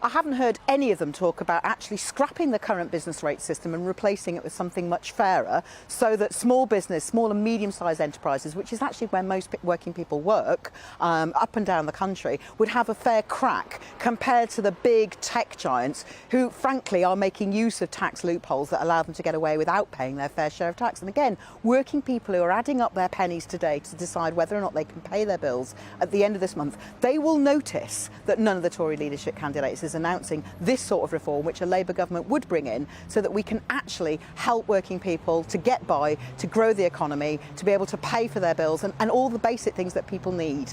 I haven't heard any of them talk about actually scrapping the current business rate system and replacing it with something much fairer, so that small business, small and medium-sized enterprises, which is actually where most working people work up and down the country, would have a fair crack compared to the big tech giants who, frankly, are making use of tax loopholes that allow them to get away without paying their fair share of tax. And again, working people who are adding up their pennies today to decide whether or not they can pay their bills at the end of this month, they will notice that none of the Tory leadership candidates is announcing this sort of reform, which a Labour government would bring in, so that we can actually help working people to get by, to grow the economy, to be able to pay for their bills and all the basic things that people need.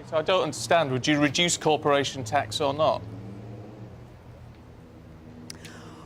So I don't understand, would you reduce corporation tax or not?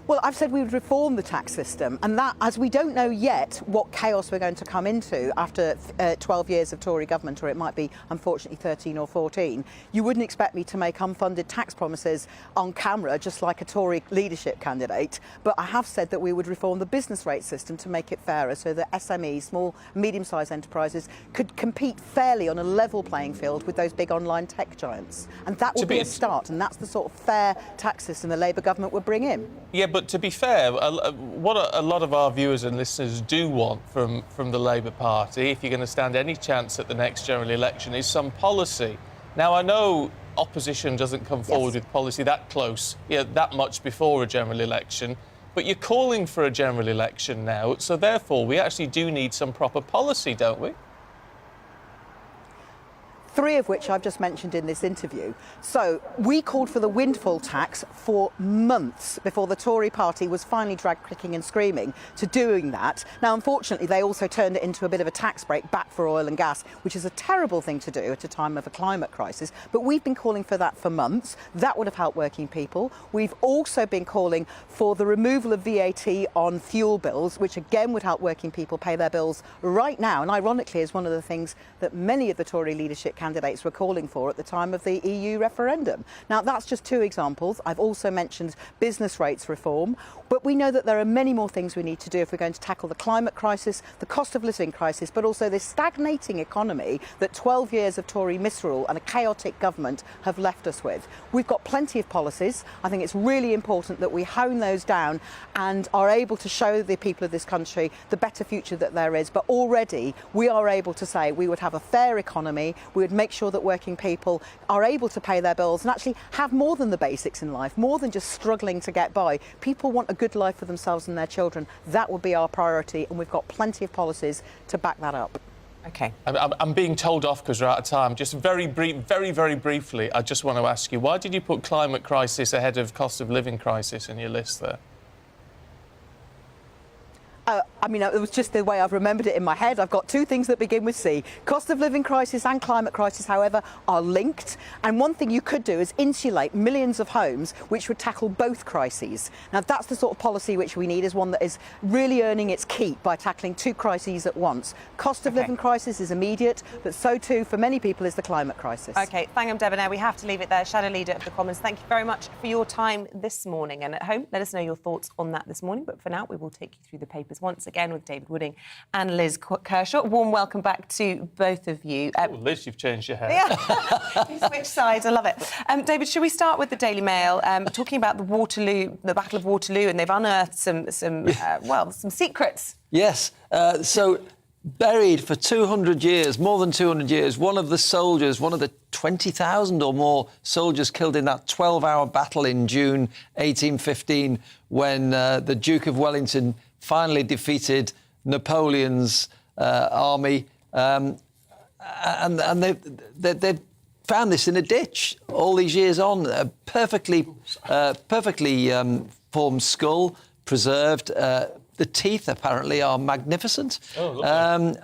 Well, I've said we would reform the tax system, and that, as we don't know yet what chaos we're going to come into after 12 years of Tory government, or it might be, unfortunately, 13 or 14, you wouldn't expect me to make unfunded tax promises on camera, just like a Tory leadership candidate. But I have said that we would reform the business rate system to make it fairer, so that SMEs, small, medium-sized enterprises, could compete fairly on a level playing field with those big online tech giants. And that would be a start, and that's the sort of fair tax system the Labour government would bring in. Yeah, but to be fair, what a lot of our viewers and listeners do want from the Labour Party, if you're going to stand any chance at the next general election, is some policy. Now, I know opposition doesn't come forward with policy that close, that much before a general election, but you're calling for a general election now, so therefore we actually do need some proper policy, don't we? 3 of which I've just mentioned in this interview. So we called for the windfall tax for months before the Tory party was finally dragged kicking and screaming to doing that. Now, unfortunately, they also turned it into a bit of a tax break back for oil and gas, which is a terrible thing to do at a time of a climate crisis. But we've been calling for that for months. That would have helped working people. We've also been calling for the removal of VAT on fuel bills, which again would help working people pay their bills right now. And ironically, is one of the things that many of the Tory leadership candidates were calling for at the time of the EU referendum. Now, that's just 2 examples. I've also mentioned business rates reform, but we know that there are many more things we need to do if we're going to tackle the climate crisis, the cost of living crisis, but also this stagnating economy that 12 years of Tory misrule and a chaotic government have left us with. We've got plenty of policies. I think it's really important that we hone those down and are able to show the people of this country the better future that there is. But already we are able to say we would have a fair economy, we would make sure that working people are able to pay their bills and actually have more than the basics in life, more than just struggling to get by. People want a good life for themselves and their children. That would be our priority, and we've got plenty of policies to back that up. OK. I'm being told off because we're out of time. Just very briefly, I just want to ask you, why did you put climate crisis ahead of cost of living crisis in your list there? I mean, it was just the way I've remembered it in my head. I've got 2 things that begin with C. Cost of living crisis and climate crisis, however, are linked. And one thing you could do is insulate millions of homes, which would tackle both crises. Now, that's the sort of policy which we need, is one that is really earning its keep by tackling 2 crises at once. Cost of living crisis is immediate, but so too, for many people, is the climate crisis. OK, Thangam Debonair, we have to leave it there. Shadow Leader of the Commons, thank you very much for your time this morning. And at home, let us know your thoughts on that this morning. But for now, we will take you through the papers once again with David Wooding and Liz Kershaw. Warm welcome back to both of you. Liz, you've changed your hair. Yeah, you switched sides. I love it. David, should we start with the Daily Mail, talking about the Battle of Waterloo, and they've unearthed some secrets. Yes. So buried for 200 years, more than 200 years, one of the 20,000 or more soldiers killed in that 12-hour battle in June 1815, when the Duke of Wellington finally defeated Napoleon's army, and they found this in a ditch all these years on. A perfectly formed skull, preserved. The teeth apparently are magnificent, and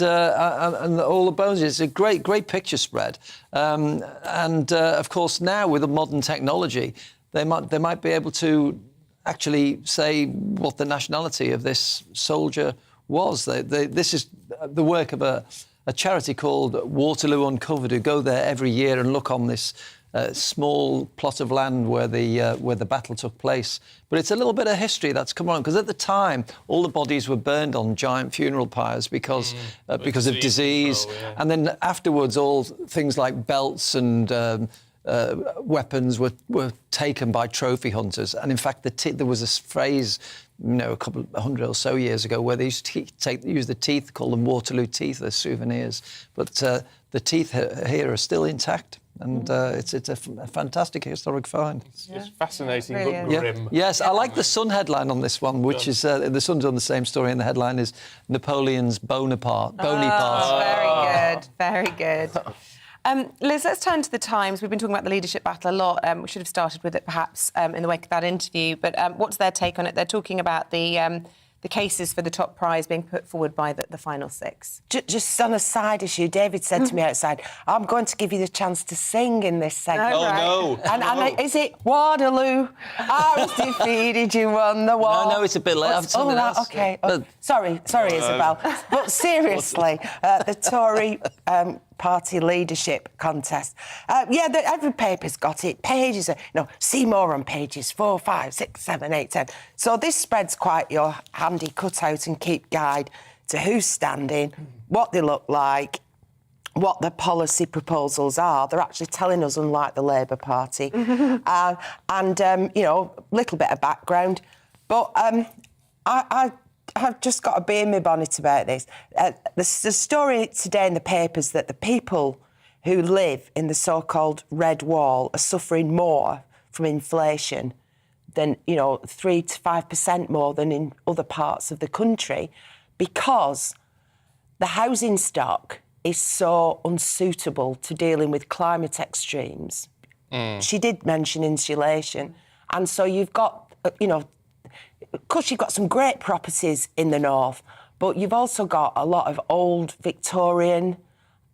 all the bones. It's a great picture spread, of course now with the modern technology, they might be able to actually say what the nationality of this soldier was. This is the work of a charity called Waterloo Uncovered, who go there every year and look on this small plot of land where the battle took place. But it's a little bit of history that's come on, because at the time all the bodies were burned on giant funeral pyres because of disease. And then afterwards all things like belts and weapons were taken by trophy hunters. And in fact, there was a phrase, a couple of 100 or so years ago, where they used to use the teeth, call them Waterloo teeth as souvenirs. But the teeth here are still intact. And it's a fantastic historic find. It's fascinating, but grim. Yes, I like the Sun headline on this one, which is the Sun's on the same story, and the headline is Napoleon's Bonaparte. Very good, very good. Liz, let's turn to the Times. We've been talking about the leadership battle a lot. We should have started with it, perhaps, in the wake of that interview. But what's their take on it? They're talking about the cases for the top prize being put forward by the final six. Just on a side issue, David said to me outside, I'm going to give you the chance to sing in this segment. No. And is it Waterloo? I was defeated, you won the war. No, it's a bit late. OK. Sorry, Isabel. But seriously, the Tory party leadership contest. Every paper's got it. Pages, see more on pages 4, 5, 6, 7, 8, 10. So this spreads quite your handy cutout and keep guide to who's standing, what they look like, what the policy proposals are. They're actually telling us, unlike the Labour Party. Little bit of background. But I've just got to be in my bonnet about this. The story today in the papers that the people who live in the so-called Red Wall are suffering more from inflation than, 3 to 5% more than in other parts of the country, because the housing stock is so unsuitable to dealing with climate extremes. She did mention insulation. And so you've got, of course, you've got some great properties in the north, but you've also got a lot of old Victorian,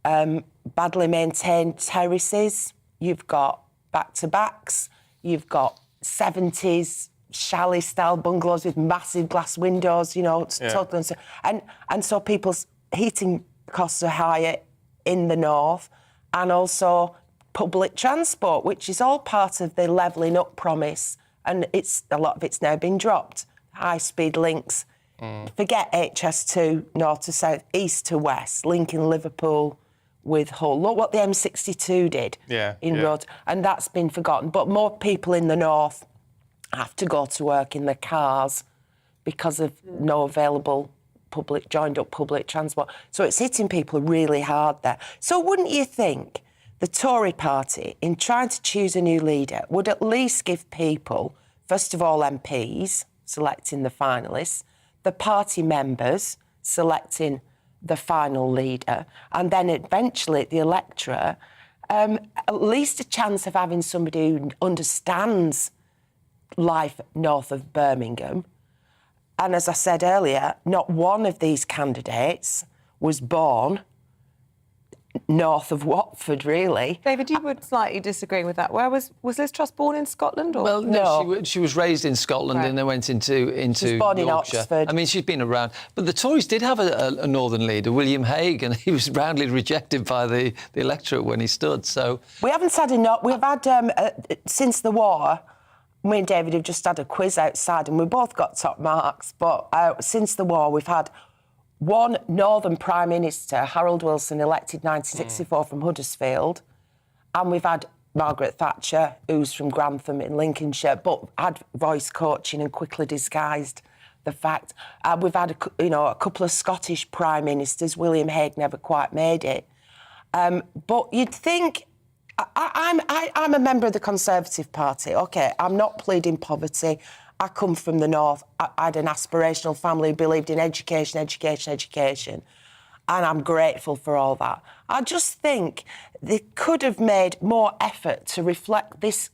badly maintained terraces. You've got back-to-backs. You've got 70s chalet-style bungalows with massive glass windows, totally. And so people's heating costs are higher in the north, and also public transport, which is all part of the levelling up promise. And a lot of it's now been dropped. High-speed links. Forget HS2, north to south, east to west, linking Liverpool with Hull. Look what the M62 did in roads. And that's been forgotten. But more people in the north have to go to work in their cars because of no available joined-up public transport. So it's hitting people really hard there. So wouldn't you think the Tory party, in trying to choose a new leader, would at least give people, first of all, MPs selecting the finalists, the party members selecting the final leader, and then eventually the electorate, at least a chance of having somebody who understands life north of Birmingham. And as I said earlier, not one of these candidates was born north of Watford, really. David, you would slightly disagree with that. Where was Liz Truss born in Scotland? Or? Well, no. She was raised in Scotland and then went into She was born Yorkshire. in Oxford. I mean, she's been around. But the Tories did have a northern leader, William Hague, and he was roundly rejected by the electorate when he stood. So we haven't had enough. We've had since the war. Me and David have just had a quiz outside, and we both got top marks. But since the war, we've had one Northern Prime Minister, Harold Wilson, elected 1964 from Huddersfield. And we've had Margaret Thatcher, who's from Grantham in Lincolnshire, but had voice coaching and quickly disguised the fact. We've had, a couple of Scottish Prime Ministers. William Hague never quite made it. But you'd think... I'm a member of the Conservative Party. OK, I'm not pleading poverty. I come from the north. I had an aspirational family who believed in education. And I'm grateful for all that. I just think they could have made more effort to reflect this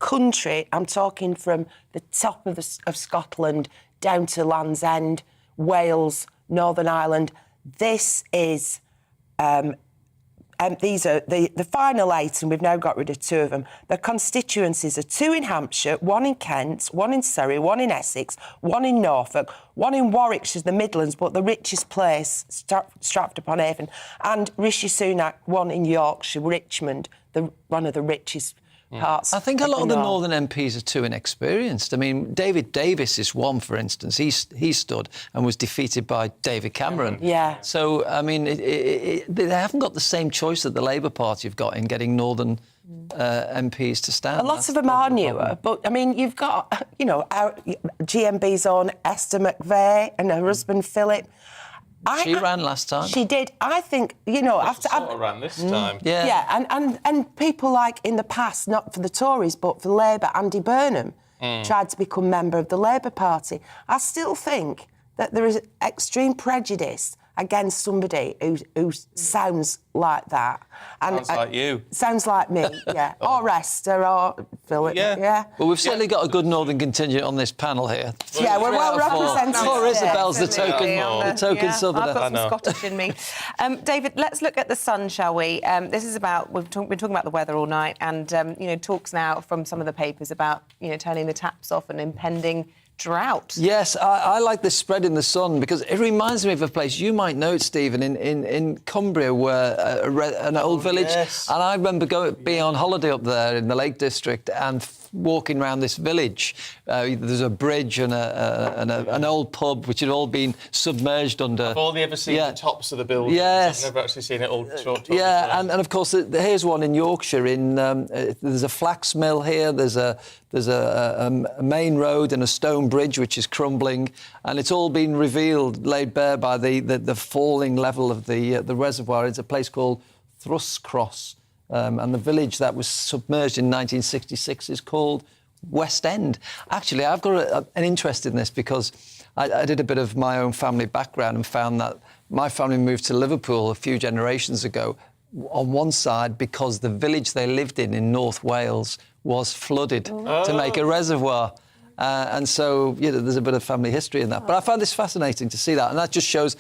country. I'm talking from the top of Scotland down to Land's End, Wales, Northern Ireland. This is... these are the final 8, and we've now got rid of 2 of them. The constituencies are 2 in Hampshire, 1 in Kent, 1 in Surrey, 1 in Essex, 1 in Norfolk, 1 in Warwickshire, the Midlands, but the richest place, Stratford-upon-Avon, and Rishi Sunak, 1 in Yorkshire, Richmond, one of the richest parts. I think a lot of the Northern MPs are too inexperienced. I mean, David Davis is one, for instance. He stood and was defeated by David Cameron. Yeah. So, I mean, they haven't got the same choice that the Labour Party have got in getting Northern MPs to stand. A lot of them are newer, but I mean, you've got, our GMB's own Esther McVeigh and her husband Philip. She ran last time. She did. I think, after... Sort of ran this time. Yeah, and people like in the past, not for the Tories, but for Labour, Andy Burnham tried to become member of the Labour Party. I still think that there is extreme prejudice against somebody who sounds like that. And, sounds like you. Sounds like me, yeah. Or Esther, or Philip, yeah. Well, we've certainly got a good northern contingent on this panel here. Yeah, we're well represented. Poor Isabel's the token southerner. I've got some Scottish in me. David, let's look at the sun, shall we? This is about... We've been talking about the weather all night and, talks now from some of the papers about, turning the taps off and impending drought. Yes, I like this spread in the sun because it reminds me of a place you might know it, Stephen, in Cumbria, where an old village. Yes. And I remember being on holiday up there in the Lake District and walking around this village. There's a bridge and an old pub which had all been submerged under. I've only ever seen the tops of the buildings. Yes. I've never actually seen it all. And of course, here's one in Yorkshire. There's a flax mill here. There's a main road and a stone bridge which is crumbling, and it's all been revealed, laid bare by the falling level of the reservoir. It's a place called Thrushcross. And the village that was submerged in 1966 is called West End. Actually, I've got an interest in this because I did a bit of my own family background and found that my family moved to Liverpool a few generations ago on one side because the village they lived in North Wales was flooded to make a reservoir. And so, there's a bit of family history in that. But I found this fascinating to see that, and that just shows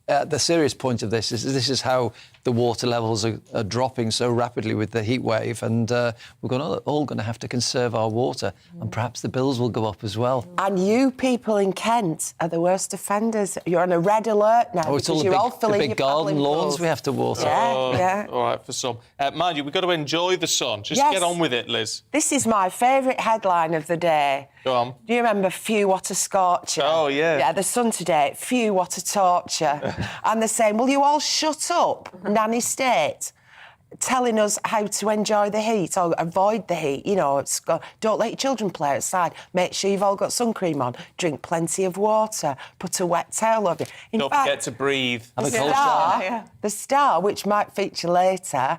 the serious point of this is how the water levels are dropping so rapidly with the heat wave, and we're all going to have to conserve our water, and perhaps the bills will go up as well. And you people in Kent are the worst offenders. You're on a red alert now because you're all filling the big your garden lawns pools. we have to water. Yeah. All right, for some. Mind you, we've got to enjoy the sun. Just get on with it, Liz. This is my favourite headline of the day. Go on. Do you remember Phew, what a scorcher? Oh, yeah. Yeah, the Sun today, phew, what a torture. And they're saying, will you all shut up, nanny state, telling us how to enjoy the heat or avoid the heat. Don't let your children play outside. Make sure you've all got sun cream on. Drink plenty of water. Put a wet towel over you. Don't forget to breathe. The Star, which might feature later,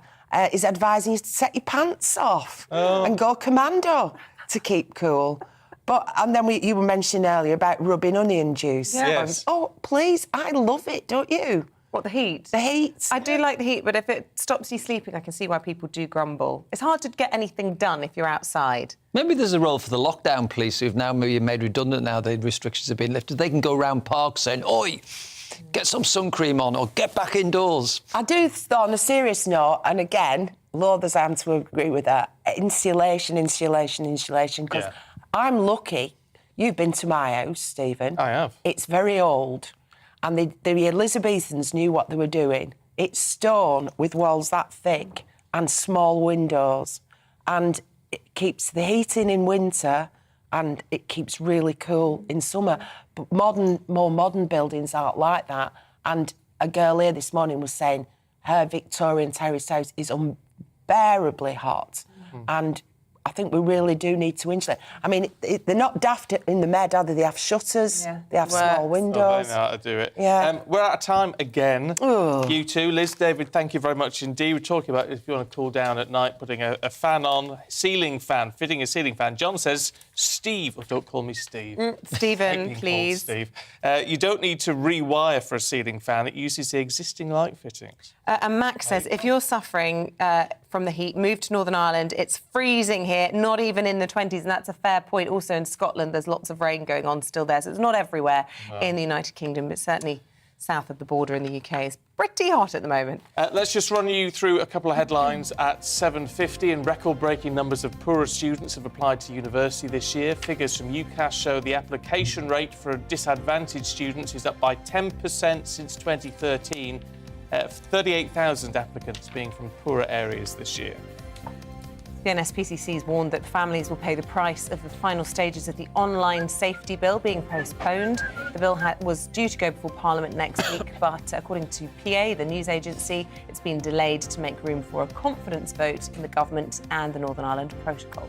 is advising you to take your pants off and go commando to keep cool. And then you were mentioning earlier about rubbing onion juice. Yes. Oh, please, I love it, don't you? What, the heat? The heat. I do like the heat, but if it stops you sleeping, I can see why people do grumble. It's hard to get anything done if you're outside. Maybe there's a role for the lockdown police who've now maybe made redundant now the restrictions have been lifted. They can go around parks saying, oi, get some sun cream on or get back indoors. I do, on a serious note, and again, Lorther's arm to agree with that, insulation, because I'm lucky. You've been to my house, Stephen. I have. It's very old. And the Elizabethans knew what they were doing. It's stone with walls that thick and small windows. And it keeps the heat in winter and it keeps really cool in summer. But more modern buildings aren't like that. And a girl here this morning was saying her Victorian terrace house is unbearably hot. And I think we really do need to insulate. I mean, they're not daft in the Med, are they? They have shutters, they have small windows. They know how to do it. Yeah. We're out of time again. You too. Liz, David, thank you very much indeed. We're talking about if you want to cool down at night, putting a fan on, fitting a ceiling fan. John says, Steve, oh, don't call me Steve. Stephen, please. Steve. You don't need to rewire for a ceiling fan. It uses the existing light fittings. And Max says, if you're suffering from the heat, move to Northern Ireland. It's freezing here, not even in the 20s, and that's a fair point. Also in Scotland, there's lots of rain going on still there, so it's not everywhere in the United Kingdom, but certainly south of the border in the UK is pretty hot at the moment. Let's just run you through a couple of headlines at 7:50. And record-breaking numbers of poorer students have applied to university this year. Figures from UCAS show the application rate for disadvantaged students is up by 10% since 2013. 38,000 applicants being from poorer areas this year. The NSPCC has warned that families will pay the price of the final stages of the online safety bill being postponed. The bill was due to go before Parliament next week, but according to PA, the news agency, it's been delayed to make room for a confidence vote in the government and the Northern Ireland Protocol.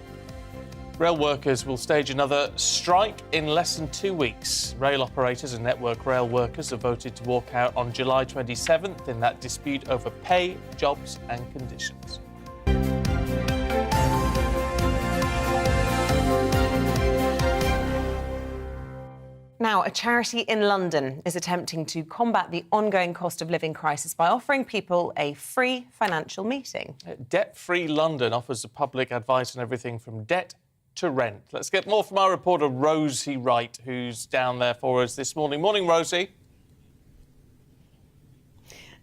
Rail workers will stage another strike in less than 2 weeks. Rail operators and Network Rail workers have voted to walk out on July 27th in that dispute over pay, jobs and conditions. Now, a charity in London is attempting to combat the ongoing cost of living crisis by offering people a free financial meeting. Debt-Free London offers the public advice on everything from debt to rent. Let's get more from our reporter Rosie Wright, who's down there for us this morning. Morning, Rosie.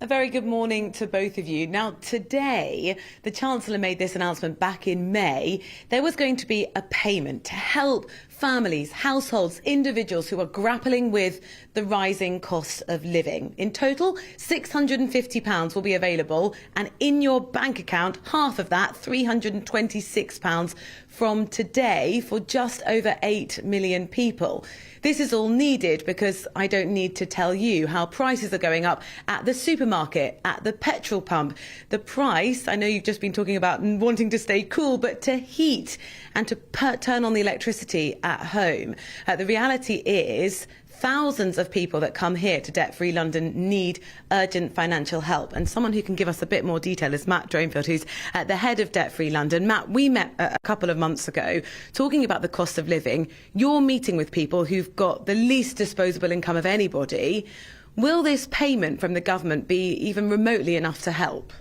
A very good morning to both of you. Now, today, the Chancellor made this announcement back in May. There was going to be a payment to help families, households, individuals who are grappling with the rising cost of living. In total, £650 will be available, and in your bank account, half of that, £326 from today for just over 8 million people. This is all needed because I don't need to tell you how prices are going up at the supermarket, at the petrol pump. The price, I know you've just been talking about wanting to stay cool, but to heat and to turn on the electricity at home. The reality is thousands of people that come here to Debt-Free London need urgent financial help. And someone who can give us a bit more detail is Matt Dronfield, who's at the head of Debt-Free London. Matt, we met a couple of months ago talking about the cost of living. You're meeting with people who've got the least disposable income of anybody. Will this payment from the government be even remotely enough to help?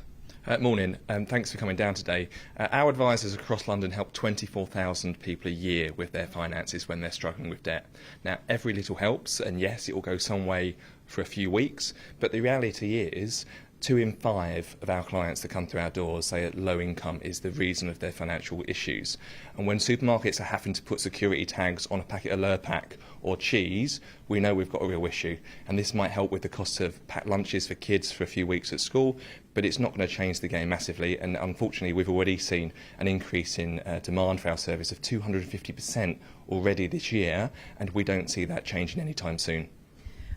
Morning, thanks for coming down today. Our advisors across London help 24,000 people a year with their finances when they're struggling with debt. Now, every little helps, and yes, it will go some way for a few weeks, but the reality is 2 in 5 of our clients that come through our doors say that low income is the reason of their financial issues. And when supermarkets are having to put security tags on a packet of Lurpak or cheese, we know we've got a real issue. And this might help with the cost of packed lunches for kids for a few weeks at school, but it's not going to change the game massively. And unfortunately, we've already seen an increase in demand for our service of 250% already this year, and we don't see that changing anytime soon.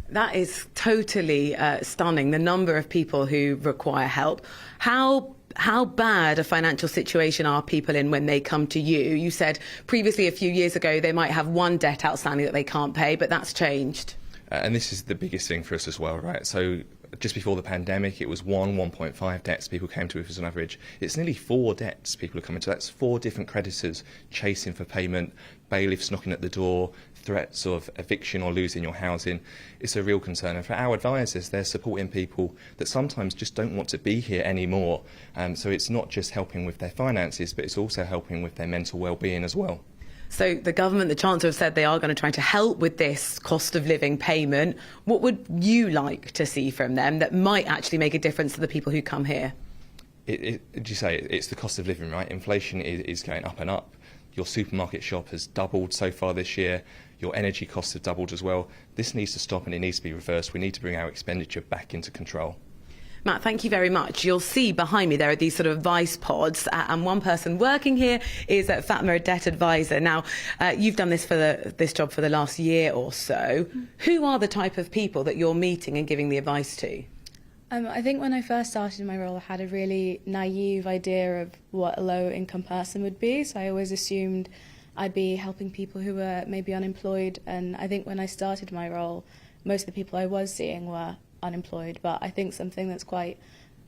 That is totally stunning, the number of people who require help. How bad a financial situation are people in when they come to you? You said previously, a few years ago, they might have one debt outstanding that they can't pay, but that's changed. And this is the biggest thing for us as well, right? So just before the pandemic, it was 1.5 debts people came to us on average. It's nearly 4 debts people are coming to. That's 4 different creditors chasing for payment, bailiffs knocking at the door, threats of eviction or losing your housing. It's a real concern. And for our advisors, they're supporting people that sometimes just don't want to be here anymore. So it's not just helping with their finances, but it's also helping with their mental well-being as well. So the government, the Chancellor, have said they are going to try to help with this cost of living payment. What would you like to see from them that might actually make a difference to the people who come here? Did you say it's the cost of living, right? Inflation is going up and up. Your supermarket shop has doubled so far this year. Your energy costs have doubled as well. This needs to stop and it needs to be reversed. We need to bring our expenditure back into control. Matt, thank you very much. You'll see behind me there are these sort of advice pods, and one person working here is Fatma, a debt advisor. Now, you've done this this job for the last year or so. Who are the type of people that you're meeting and giving the advice to? I think when I first started my role, I had a really naive idea of what a low-income person would be, so I always assumed I'd be helping people who were maybe unemployed, and I think when I started my role, most of the people I was seeing were unemployed, but I think something that's quite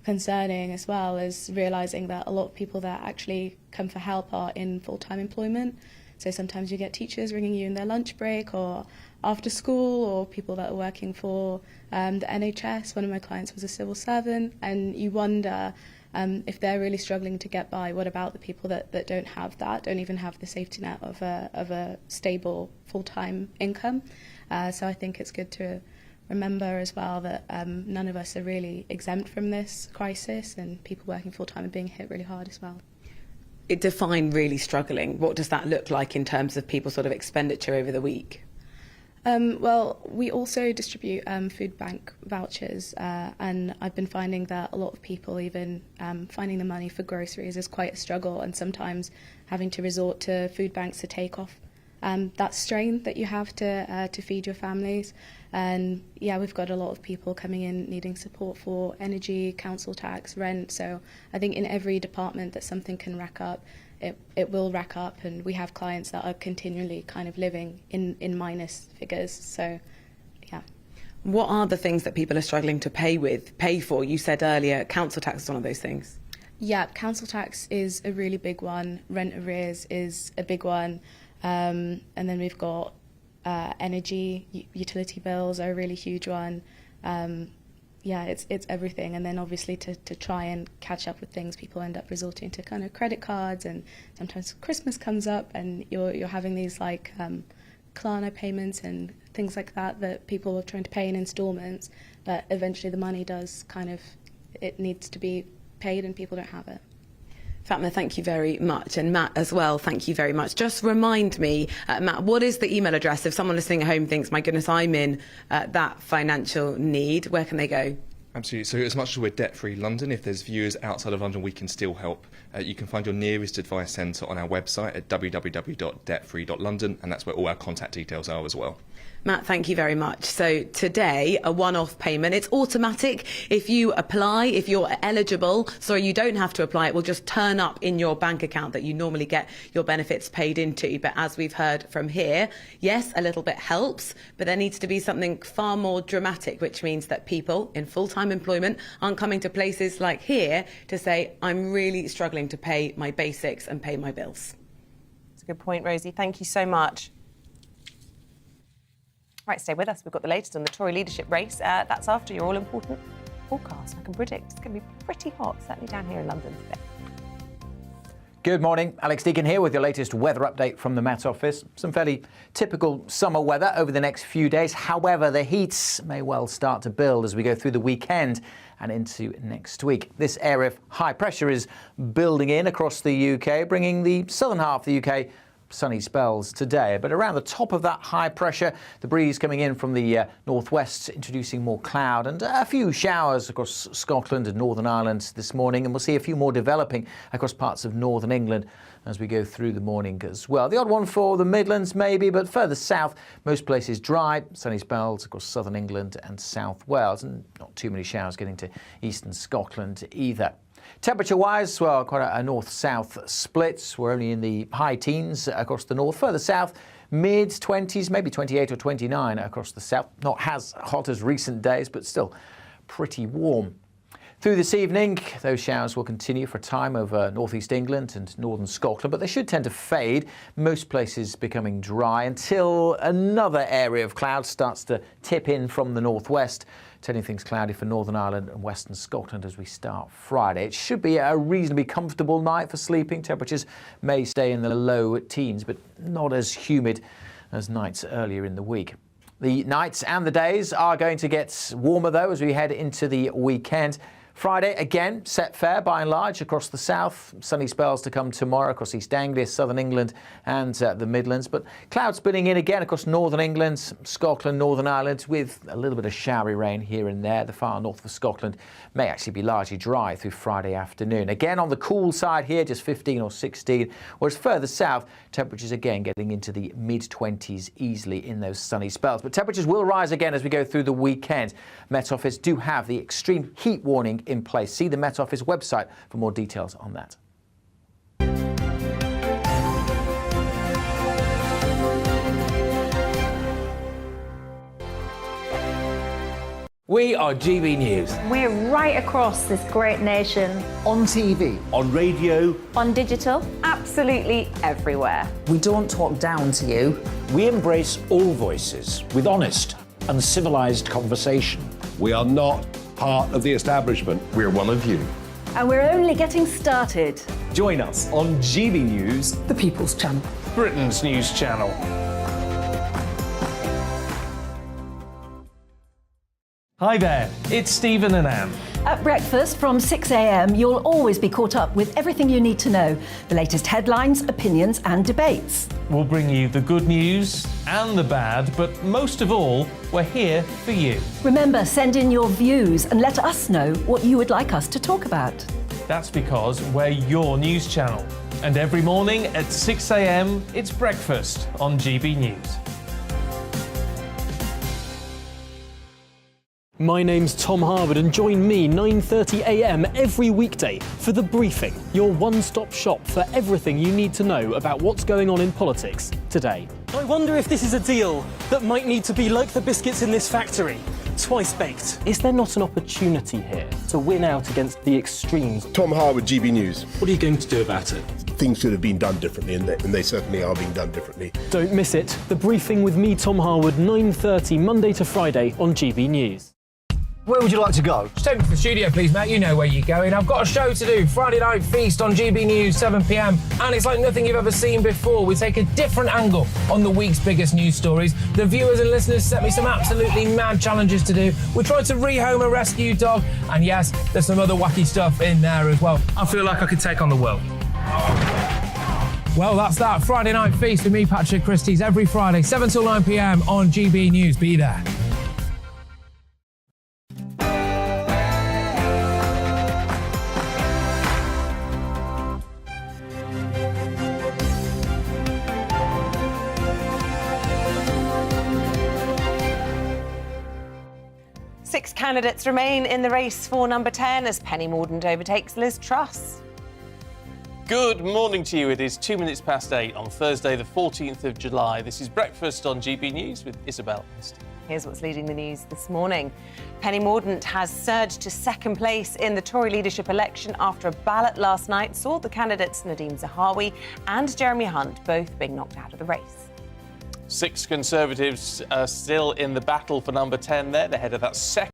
concerning as well is realising that a lot of people that actually come for help are in full-time employment. So sometimes you get teachers ringing you in their lunch break or after school, or people that are working for the NHS. One of my clients was a civil servant, and you wonder if they're really struggling to get by, what about the people that don't have that, don't even have the safety net of a stable full-time income? So I think it's good to remember as well that none of us are really exempt from this crisis, and people working full-time are being hit really hard as well. Define really struggling. What does that look like in terms of people's sort of expenditure over the week? Well, we also distribute food bank vouchers, and I've been finding that a lot of people, even finding the money for groceries is quite a struggle, and sometimes having to resort to food banks to take off that strain that you have to feed your families. And yeah, we've got a lot of people coming in needing support for energy, council tax, rent. So I think in every department that something can rack up, it will rack up, and we have clients that are continually kind of living in minus figures. So, yeah. What are the things that people are struggling to pay for? You said earlier, council tax is one of those things. Yeah, council tax is a really big one. Rent arrears is a big one. And then we've got energy, utility bills are a really huge one. Yeah, it's everything. And then obviously to try and catch up with things, people end up resorting to kind of credit cards, and sometimes Christmas comes up and you're having these like Klarna payments and things like that people are trying to pay in installments, but eventually the money does it needs to be paid and people don't have it. Fatma, thank you very much. And Matt as well, thank you very much. Just remind me, Matt, what is the email address if someone listening at home thinks, my goodness, I'm in that financial need? Where can they go? Absolutely. So as much as we're debt-free London, if there's viewers outside of London, we can still help. You can find your nearest advice centre on our website at www.debtfree.london, and that's where all our contact details are as well. Matt, thank you very much. So today, a one-off payment. It's automatic. If you apply, if you're eligible, so you don't have to apply, it will just turn up in your bank account that you normally get your benefits paid into. But as we've heard from here, yes, a little bit helps, but there needs to be something far more dramatic, which means that people in full-time employment aren't coming to places like here to say, I'm really struggling to pay my basics and pay my bills. That's a good point, Rosie. Thank you so much. Right, stay with us. We've got the latest on the Tory leadership race. That's after your all-important forecast. I can predict it's going to be pretty hot, certainly down here in London today. Good morning. Alex Deacon here with your latest weather update from the Met Office. Some fairly typical summer weather over the next few days. However, the heat may well start to build as we go through the weekend and into next week. This area of high pressure is building in across the UK, bringing the southern half of the UK sunny spells today, but around the top of that high pressure, the breeze coming in from the northwest, introducing more cloud and a few showers across Scotland and Northern Ireland this morning, and we'll see a few more developing across parts of northern England as we go through the morning as well. The odd one for the Midlands maybe, but further south, most places dry, sunny spells across southern England and South Wales, and not too many showers getting to eastern Scotland either. Temperature-wise, well, quite a north-south split. We're only in the high teens across the north. Further south, mid-20s, maybe 28 or 29 across the south. Not as hot as recent days, but still pretty warm. Through this evening, those showers will continue for a time over northeast England and northern Scotland, but they should tend to fade, most places becoming dry until another area of cloud starts to tip in from the northwest, turning things cloudy for Northern Ireland and Western Scotland as we start Friday. It should be a reasonably comfortable night for sleeping. Temperatures may stay in the low teens, but not as humid as nights earlier in the week. The nights and the days are going to get warmer, though, as we head into the weekend. Friday, again, set fair by and large across the south. Sunny spells to come tomorrow across East Anglia, southern England and the Midlands. But clouds spilling in again across northern England, Scotland, Northern Ireland, with a little bit of showery rain here and there. The far north of Scotland may actually be largely dry through Friday afternoon. Again, on the cool side here, just 15 or 16, whereas further south, temperatures again getting into the mid-20s easily in those sunny spells. But temperatures will rise again as we go through the weekend. Met Office do have the extreme heat warning in place. See the Met Office website for more details on that. We are GB News. We're right across this great nation. On TV. On radio. On digital. Absolutely everywhere. We don't talk down to you. We embrace all voices with honest and civilised conversation. We are not part of the establishment. We're one of you. And we're only getting started. Join us on GB News, The People's Channel. Britain's news channel. Hi there, it's Stephen and Anne. At breakfast from 6 a.m, you'll always be caught up with everything you need to know, the latest headlines, opinions and debates. We'll bring you the good news and the bad, but most of all, we're here for you. Remember, send in your views and let us know what you would like us to talk about. That's because we're your news channel. And every morning at 6 a.m, it's breakfast on GB News. My name's Tom Harwood and join me 9:30 a.m. every weekday for The Briefing, your one-stop shop for everything you need to know about what's going on in politics today. I wonder if this is a deal that might need to be like the biscuits in this factory, twice baked. Is there not an opportunity here to win out against the extremes? Tom Harwood, GB News. What are you going to do about it? Things should have been done differently, and they certainly are being done differently. Don't miss it. The Briefing with me, Tom Harwood, 9:30 Monday to Friday on GB News. Where would you like to go? Just take me to the studio, please, mate. You know where you're going. I've got a show to do. Friday Night Feast on GB News, 7 p.m. And it's like nothing you've ever seen before. We take a different angle on the week's biggest news stories. The viewers and listeners set me some absolutely mad challenges to do. We tried to rehome a rescue dog. And yes, there's some other wacky stuff in there as well. I feel like I could take on the world. Well, that's that. Friday Night Feast with me, Patrick Christie's, every Friday, 7 till 9 p.m. on GB News. Be there. Six candidates remain in the race for number 10 as Penny Morden overtakes Liz Truss. Good morning to you. It is 2 minutes past 8 on Thursday, the 14th of July. This is Breakfast on GB News with Isabel and Steve. Here's what's leading the news this morning. Penny Morden has surged to second place in the Tory leadership election after a ballot last night saw the candidates Nadhim Zahawi and Jeremy Hunt both being knocked out of the race. Six Conservatives are still in the battle for number 10 there, ahead of that second.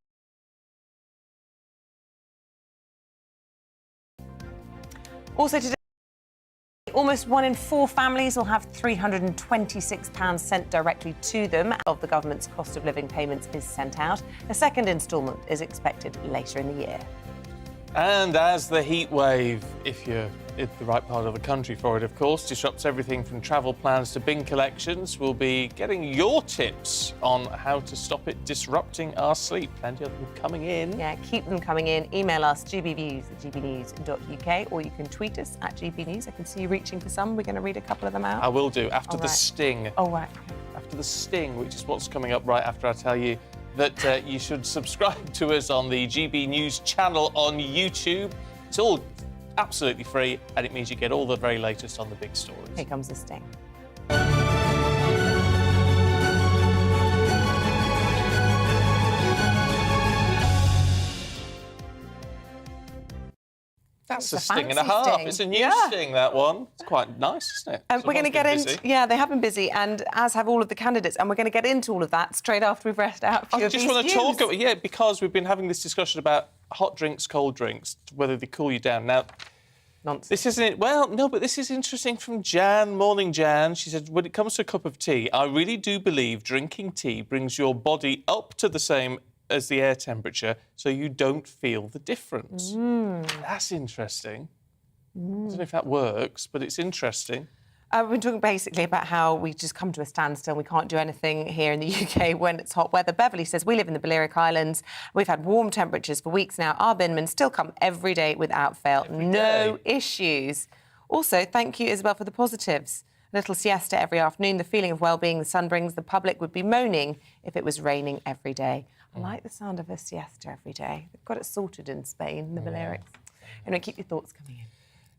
Also today, almost 1 in 4 families will have £326 sent directly to them of the government's cost of living payments is sent out. A second instalment is expected later in the year. And as the heat wave, if you're in the right part of the country for it, of course, disrupts everything from travel plans to bin collections, we'll be getting your tips on how to stop it disrupting our sleep. Plenty of them coming in. Yeah, keep them coming in. Email us, gbviews@gbnews.uk, or you can tweet us at gbnews. I can see you reaching for some. We're going to read a couple of them out. I will do, after the sting. Oh, right. After the sting, which is what's coming up right after I tell you that you should subscribe to us on the GB News channel on YouTube. It's all absolutely free, and it means you get all the very latest on the big stories. Here comes the sting. That's a sting and a half. Sting. It's a new sting, that one. It's quite nice, isn't it? We're going to get into... Yeah, they have been busy, and as have all of the candidates, and we're going to get into all of that straight after we've read out a few of these I just want to news. talk about... Yeah, because we've been having this discussion about hot drinks, cold drinks, whether they cool you down. Now... Nonsense. This isn't... Well, no, but this is interesting from Jan. Morning, Jan. She said, when it comes to a cup of tea, I really do believe drinking tea brings your body up to the same as the air temperature, so you don't feel the difference. That's interesting. I don't know if that works, but it's interesting. We've been talking basically about how we just come to a standstill. We can't do anything here in the UK when it's hot weather. Beverly says, we live in the Balearic Islands. We've had warm temperatures for weeks now. Our binmen still come every day without fail. No issues. Also, thank you, Isabel, for the positives. A little siesta every afternoon, the feeling of well-being the sun brings. The public would be moaning if it was raining every day. I like the sound of a siesta every day. They've got it sorted in Spain, the Balearics. Anyway, keep your thoughts coming in.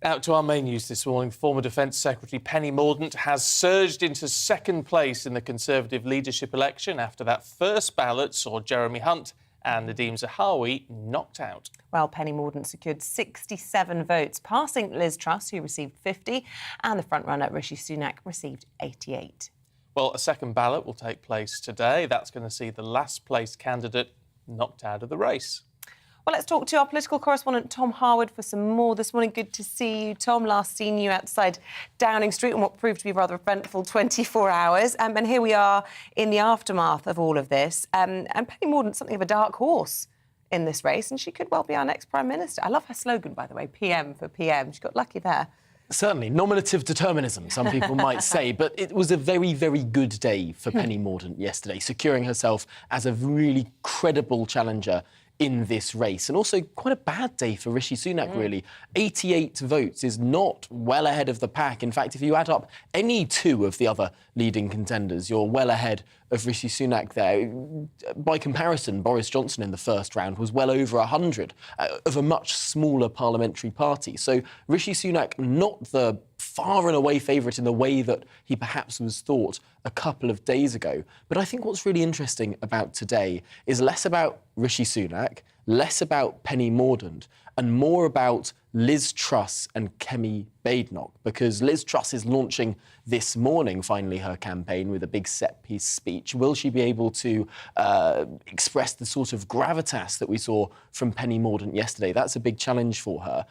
Out to our main news this morning. Former Defence Secretary Penny Morden has surged into second place in the Conservative leadership election after that first ballot saw Jeremy Hunt and Nadhim Zahawi knocked out. Well, Penny Morden secured 67 votes, passing Liz Truss, who received 50, and the frontrunner Rishi Sunak received 88. Well, a second ballot will take place today. That's going to see the last-placed candidate knocked out of the race. Well, let's talk to our political correspondent, Tom Harwood, for some more this morning. Good to see you, Tom. Last seen you outside Downing Street on what proved to be rather eventful 24 hours. And here we are in the aftermath of all of this. And Penny Morden, something of a dark horse in this race, and she could well be our next Prime Minister. I love her slogan, by the way, PM for PM. She got lucky there. Certainly, nominative determinism, some people might say, but it was a very, very good day for Penny Morden yesterday, securing herself as a really credible challenger in this race. And also quite a bad day for Rishi Sunak, really. 88 votes is not well ahead of the pack. In fact, if you add up any two of the other leading contenders, you're well ahead of Rishi Sunak there. By comparison, Boris Johnson in the first round was well over 100 of a much smaller parliamentary party. So Rishi Sunak, not the far and away favourite in the way that he perhaps was thought a couple of days ago. But I think what's really interesting about today is less about Rishi Sunak, less about Penny Mordaunt, and more about Liz Truss and Kemi Badenoch, because Liz Truss is launching this morning, finally, her campaign with a big set-piece speech. Will she be able to express the sort of gravitas that we saw from Penny Mordaunt yesterday? That's a big challenge for her.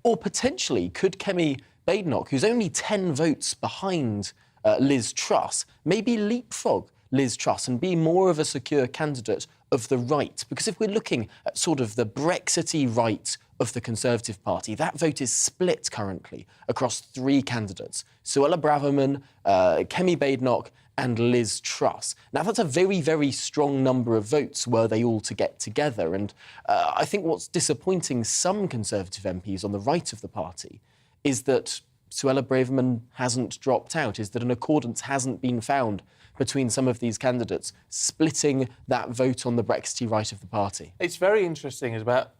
Or potentially, could Kemi Badenoch, who's only 10 votes behind Liz Truss, maybe leapfrog Liz Truss and be more of a secure candidate of the right? Because if we're looking at sort of the Brexity right of the Conservative Party, that vote is split currently across three candidates: Suella Braverman, Kemi Badenoch and Liz Truss. Now, that's a very, very strong number of votes were they all to get together. And I think what's disappointing some Conservative MPs on the right of the party is that Suella Braverman hasn't dropped out, is that an accordance hasn't been found between some of these candidates, splitting that vote on the Brexity right of the party. It's very interesting about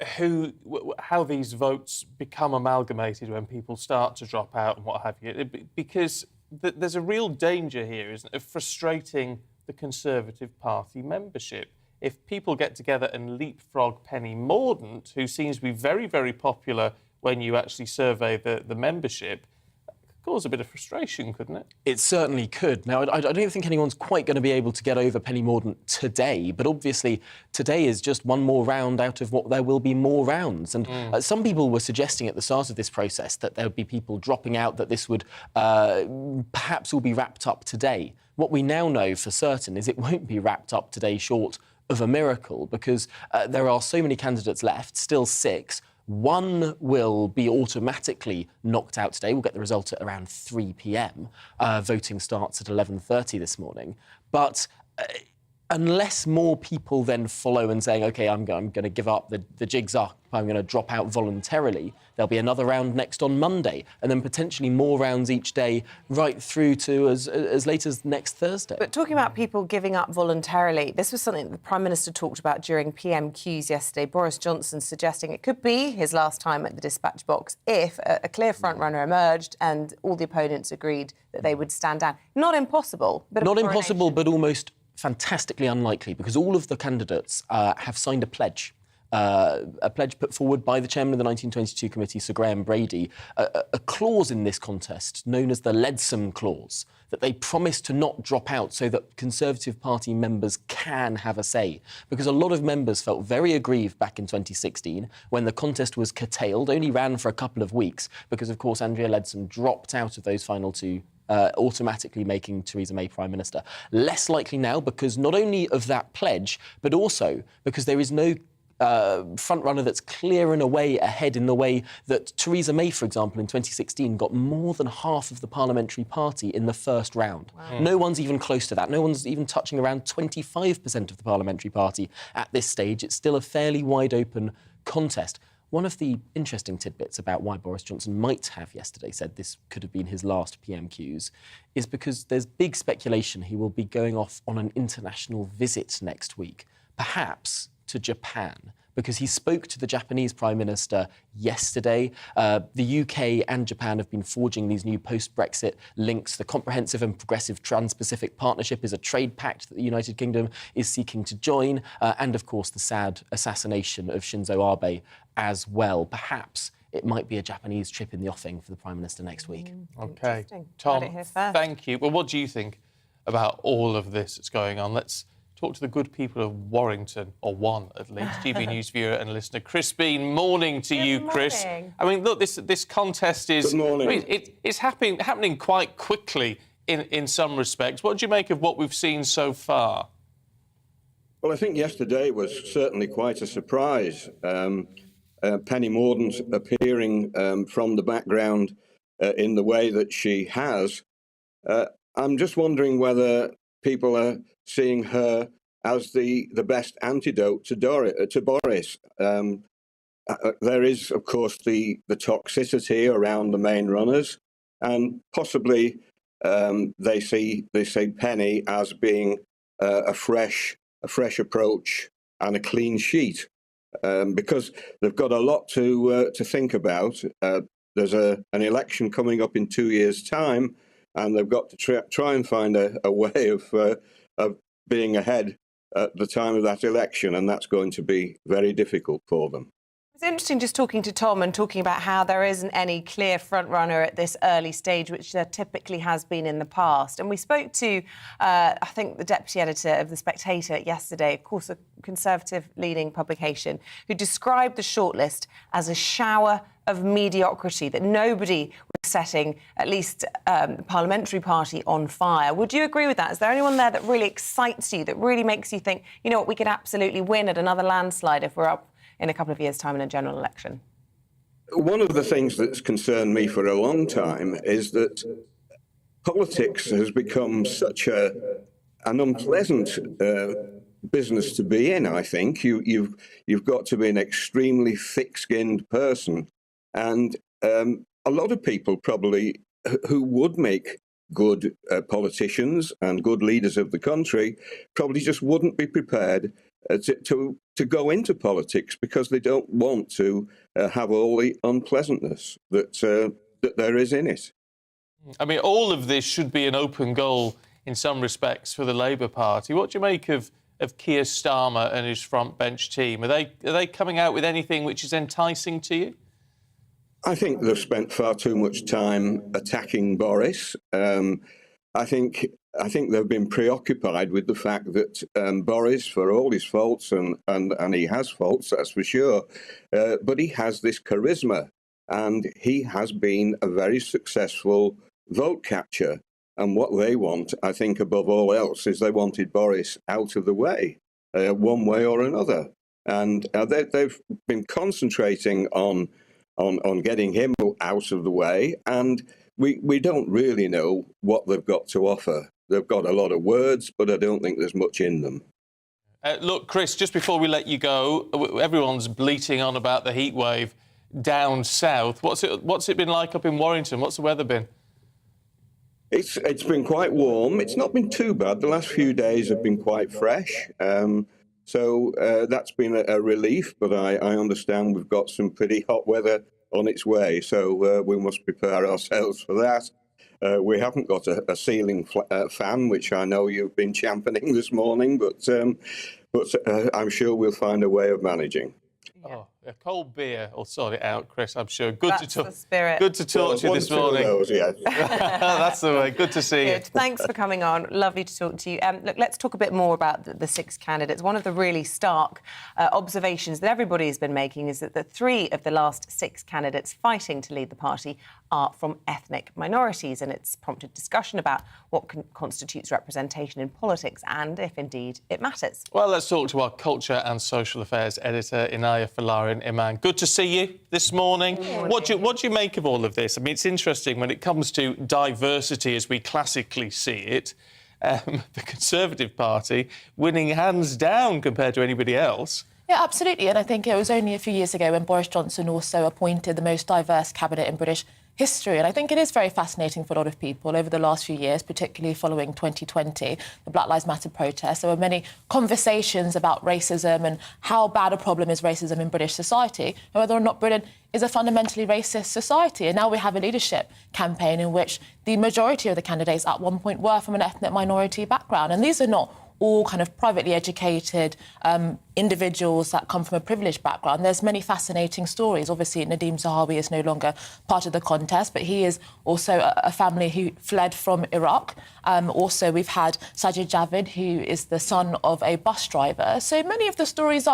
how these votes become amalgamated when people start to drop out and what have you, because there's a real danger here, isn't it, of frustrating the Conservative Party membership. If people get together and leapfrog Penny Mordaunt, who seems to be very, very popular when you actually survey the membership, cause a bit of frustration, couldn't it? It certainly could. Now, I don't think anyone's quite going to be able to get over Penny Mordaunt today, but obviously today is just one more round out of what there will be more rounds. And some people were suggesting at the start of this process that there would be people dropping out, that this would perhaps all be wrapped up today. What we now know for certain is it won't be wrapped up today short of a miracle, because there are so many candidates left, still 6. One will be automatically knocked out today. We'll get the result at around 3 p.m. Voting starts at 11:30 this morning. But unless more people then follow and saying, OK, I'm going to give up, the jig's up, I'm going to drop out voluntarily, there'll be another round next on Monday, and then potentially more rounds each day right through to as late as next Thursday. But talking about people giving up voluntarily, this was something the Prime Minister talked about during PMQs yesterday. Boris Johnson suggesting it could be his last time at the dispatch box if a clear front-runner emerged and all the opponents agreed that they would stand down. Not impossible, but not impossible, but almost fantastically unlikely, because all of the candidates have signed a pledge put forward by the chairman of the 1922 committee, Sir Graham Brady, a clause in this contest known as the Leadsom clause, that they promise to not drop out so that Conservative Party members can have a say. Because a lot of members felt very aggrieved back in 2016 when the contest was curtailed, only ran for a couple of weeks, because, of course, Andrea Leadsom dropped out of those final two, automatically making Theresa May Prime Minister. Less likely now because not only of that pledge, but also because there is no front-runner that's clear and away ahead in the way that Theresa May, for example, in 2016 got more than half of the parliamentary party in the first round. Wow. No one's even close to that. No one's even touching around 25% of the parliamentary party at this stage. It's still a fairly wide-open contest. One of the interesting tidbits about why Boris Johnson might have yesterday said this could have been his last PMQs is because there's big speculation he will be going off on an international visit next week, perhaps to Japan, because he spoke to the Japanese Prime Minister yesterday. The UK and Japan have been forging these new post-Brexit links. The Comprehensive and Progressive Trans-Pacific Partnership is a trade pact that the United Kingdom is seeking to join, and, of course, the sad assassination of Shinzo Abe as well. Perhaps it might be a Japanese trip in the offing for the Prime Minister next week. OK. Tom, thank you. Well, what do you think about all of this that's going on? Let's talk to the good people of Warrington, or one at least. GB News viewer and listener Chris Bean. Morning to you, Chris. I mean, look, this contest is... Good morning. I mean, it's happening quite quickly in some respects. What do you make of what we've seen so far? Well, I think yesterday was certainly quite a surprise. Penny Morden's appearing from the background in the way that she has. I'm just wondering whether people are seeing her as the best antidote to Boris. There is, of course, the toxicity around the main runners, and possibly they see Penny as being a fresh approach and a clean sheet, because they've got a lot to think about. There's an election coming up in 2 years' time, and they've got to try and find a way of being ahead at the time of that election, and that's going to be very difficult for them. It's interesting just talking to Tom and talking about how there isn't any clear front-runner at this early stage, which there typically has been in the past. And we spoke to, I think, the deputy editor of The Spectator yesterday, of course, a Conservative-leading publication, who described the shortlist as a shower of mediocrity, that nobody was setting at least the Parliamentary Party on fire. Would you agree with that? Is there anyone there that really excites you, that really makes you think, you know what, we could absolutely win at another landslide if we're up in a couple of years' time in a general election? One of the things that's concerned me for a long time is that politics has become such an unpleasant business to be in. I think you've got to be an extremely thick-skinned person, and a lot of people probably who would make good politicians and good leaders of the country probably just wouldn't be prepared to go into politics because they don't want to have all the unpleasantness that there is in it. I mean, all of this should be an open goal in some respects for the Labour Party. What do you make of Keir Starmer and his front bench team? Are they coming out with anything which is enticing to you? I think they've spent far too much time attacking Boris. I think they've been preoccupied with the fact that Boris, for all his faults, and he has faults, that's for sure, but he has this charisma, and he has been a very successful vote catcher. And what they want, I think, above all else, is they wanted Boris out of the way, one way or another. And they've been concentrating on getting him out of the way, and we don't really know what they've got to offer. They've got a lot of words, but I don't think there's much in them. Look, Chris, just before we let you go, everyone's bleating on about the heat wave down south. What's it been like up in Warrington? What's the weather been? It's been quite warm. It's not been too bad. The last few days have been quite fresh. So that's been a relief, but I understand we've got some pretty hot weather on its way, so we must prepare ourselves for that. We haven't got a ceiling fan, which I know you've been championing this morning, but I'm sure we'll find a way of managing. Oh, a cold beer will sort it out, Chris, I'm sure. Good That's to the spirit. Good to talk to you this morning. Those, yeah. That's the way. Good to see you. Thanks for coming on. Lovely to talk to you. Look, let's talk a bit more about the six candidates. One of the really stark observations that everybody has been making is that the three of the last six candidates fighting to lead the party are from ethnic minorities, and it's prompted discussion about what constitutes representation in politics and if indeed it matters. Well, let's talk to our culture and social affairs editor, Inaya Falarin. Eamonn, good to see you this morning. What do you make of all of this? I mean, it's interesting when it comes to diversity as we classically see it. The Conservative Party winning hands down compared to anybody else. Yeah, absolutely. And I think it was only a few years ago when Boris Johnson also appointed the most diverse cabinet in British history. And I think it is very fascinating for a lot of people over the last few years, particularly following 2020, the Black Lives Matter protests. There were many conversations about racism and how bad a problem is racism in British society and whether or not Britain is a fundamentally racist society. And now we have a leadership campaign in which the majority of the candidates at one point were from an ethnic minority background. And these are not all kind of privately educated individuals that come from a privileged background. There's many fascinating stories. Obviously, Nadeem Zahawi is no longer part of the contest, but he is also a family who fled from Iraq. Also, we've had Sajid Javid, who is the son of a bus driver. So many of the stories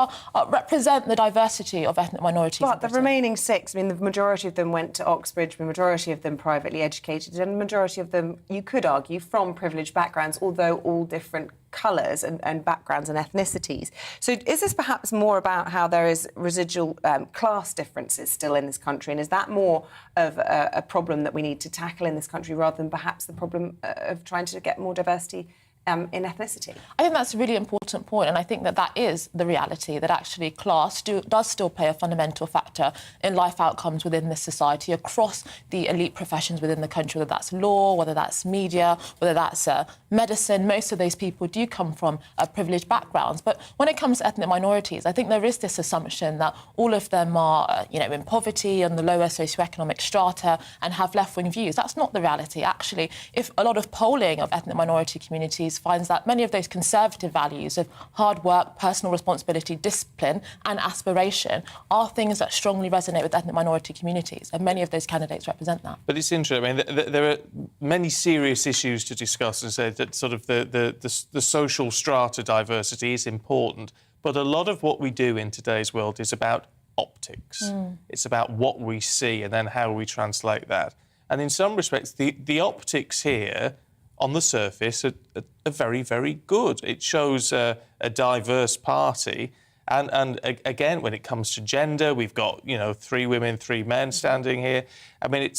represent the diversity of ethnic minorities. But the remaining six, I mean, the majority of them went to Oxbridge, the majority of them privately educated, and the majority of them, you could argue, from privileged backgrounds, although all different colours and backgrounds and ethnicities. So is this perhaps more about how there is residual class differences still in this country, and is that more of a problem that we need to tackle in this country rather than perhaps the problem of trying to get more diversity in ethnicity? I think that's a really important point, and I think that is the reality, that actually class does still play a fundamental factor in life outcomes within this society across the elite professions within the country, whether that's law, whether that's media, whether that's medicine. Most of those people do come from privileged backgrounds. But when it comes to ethnic minorities, I think there is this assumption that all of them are, in poverty and the lower socioeconomic strata and have left-wing views. That's not the reality. Actually, if a lot of polling of ethnic minority communities finds that many of those conservative values of hard work, personal responsibility, discipline and aspiration are things that strongly resonate with ethnic minority communities, and many of those candidates represent that. But it's interesting. I mean, there are many serious issues to discuss, and say that sort of the social strata diversity is important, but a lot of what we do in today's world is about optics. It's about what we see and then how we translate that. And in some respects, the optics here on the surface are very, very good. It shows a diverse party. And again, when it comes to gender, we've got, 3 women, 3 men standing here. I mean,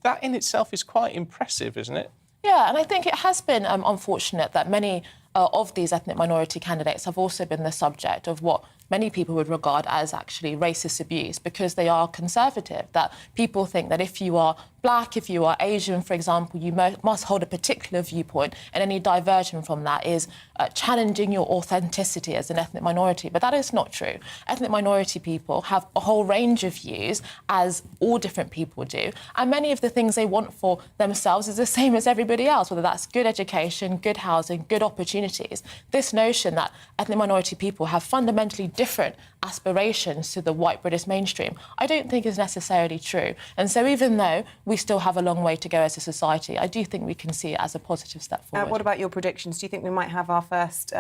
that in itself is quite impressive, isn't it? Yeah, and I think it has been unfortunate that many of these ethnic minority candidates have also been the subject of what many people would regard as actually racist abuse, because they are conservative, that people think that if you are black, if you are Asian, for example, you must hold a particular viewpoint, and any diversion from that is challenging your authenticity as an ethnic minority. But that is not true. Ethnic minority people have a whole range of views, as all different people do, and many of the things they want for themselves is the same as everybody else, whether that's good education, good housing, good opportunities. This notion that ethnic minority people have fundamentally different aspirations to the white British mainstream, I don't think is necessarily true. And so even though we still have a long way to go as a society, I do think we can see it as a positive step forward. What about your predictions? Do you think we might have our first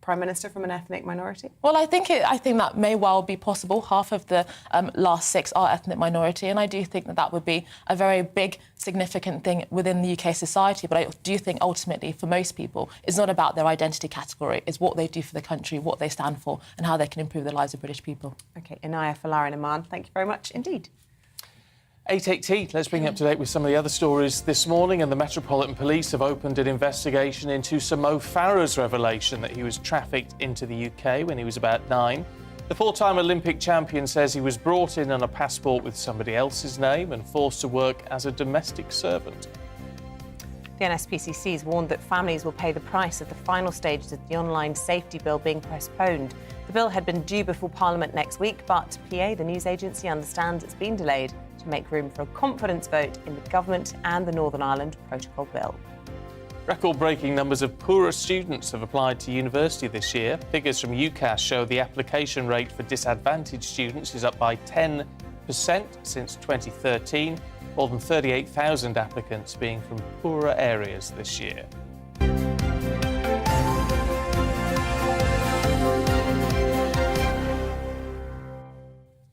Prime Minister from an ethnic minority? Well, I think that may well be possible. Half of the last 6 are ethnic minority, and I do think that would be a very big, significant thing within the UK society. But I do think ultimately, for most people, it's not about their identity category. It's what they do for the country, what they stand for, and how they can improve the lives of British people. OK, Inaya, Falar and Eamonn, thank you very much indeed. 8:18, let's bring you up to date with some of the other stories this morning. And the Metropolitan Police have opened an investigation into Sir Mo Farah's revelation that he was trafficked into the UK when he was about 9. The 4-time Olympic champion says he was brought in on a passport with somebody else's name and forced to work as a domestic servant. The NSPCC has warned that families will pay the price of the final stages of the online safety bill being postponed. The bill had been due before Parliament next week, but PA, the news agency, understands it's been delayed to make room for a confidence vote in the government and the Northern Ireland Protocol Bill. Record-breaking numbers of poorer students have applied to university this year. Figures from UCAS show the application rate for disadvantaged students is up by 10% since 2013, more than 38,000 applicants being from poorer areas this year.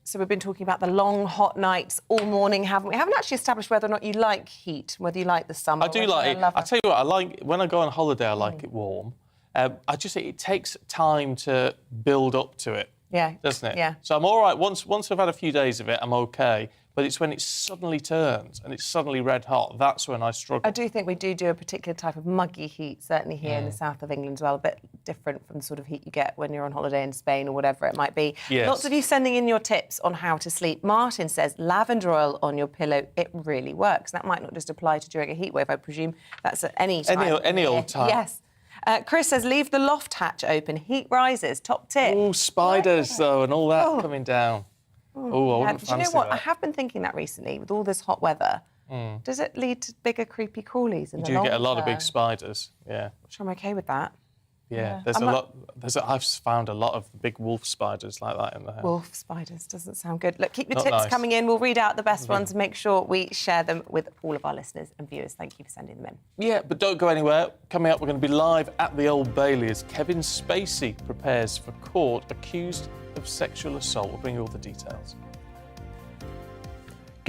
So we've been talking about the long, hot nights all morning, haven't we? We haven't actually established whether or not you like heat, whether you like the summer. I do like it. I tell you what, I like when I go on holiday. I like it warm. I just think it takes time to build up to it. Yeah, doesn't it? Yeah. So I'm all right once I've had a few days of it. I'm okay. But it's when it suddenly turns and it's suddenly red hot, that's when I struggle. I do think we do a particular type of muggy heat, certainly here in the south of England as well, a bit different from the sort of heat you get when you're on holiday in Spain or whatever it might be. Yes. Lots of you sending in your tips on how to sleep. Martin says lavender oil on your pillow, it really works. That might not just apply to during a heat wave, I presume. That's at any time. Any old time. Yes. Chris says, leave the loft hatch open. Heat rises. Top tip. Oh, spiders, though, and all that coming down. Oh, I wouldn't fancy do you know what? that. I have been thinking that recently, with all this hot weather. Does it lead to bigger creepy crawlies in the long You do get a lot of term? big spiders, yeah. Which I'm OK with that. Yeah, there's a lot. I've found a lot of big wolf spiders like that in the house. Wolf spiders doesn't sound good. Look, keep your Not tips nice. coming in. We'll read out the best ones and make sure we share them with all of our listeners and viewers. Thank you for sending them in. Yeah, but don't go anywhere. Coming up, we're going to be live at the Old Bailey as Kevin Spacey prepares for court accused of sexual assault. We'll bring you all the details.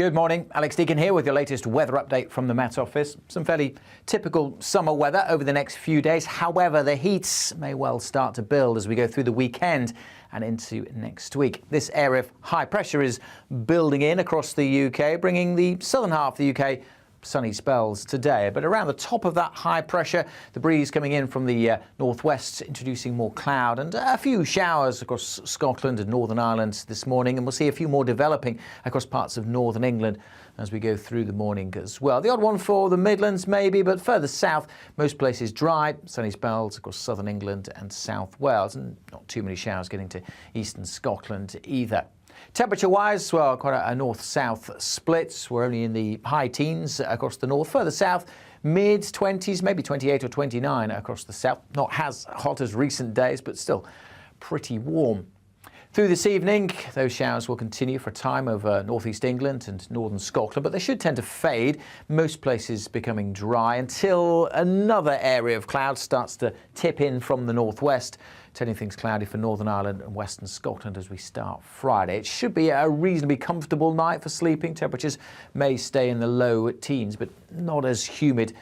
Good morning, Alex Deakin here with your latest weather update from the Met Office. Some fairly typical summer weather over the next few days. However, the heat may well start to build as we go through the weekend and into next week. This area of high pressure is building in across the UK, bringing the southern half of the UK sunny spells today. But around the top of that high pressure, the breeze coming in from the northwest, introducing more cloud and a few showers across Scotland and Northern Ireland this morning. And we'll see a few more developing across parts of northern England as we go through the morning as well. The odd one for the Midlands maybe, but further south, most places dry, sunny spells across southern England and South Wales, and not too many showers getting to eastern Scotland either. Temperature-wise, well, quite a north-south split. We're only in the high teens across the north. Further south, mid-20s, maybe 28 or 29 across the south. Not as hot as recent days, but still pretty warm. Through this evening, those showers will continue for a time over northeast England and northern Scotland, but they should tend to fade, most places becoming dry until another area of cloud starts to tip in from the northwest, turning things cloudy for Northern Ireland and Western Scotland as we start Friday. It should be a reasonably comfortable night for sleeping. Temperatures may stay in the low teens, but not as humid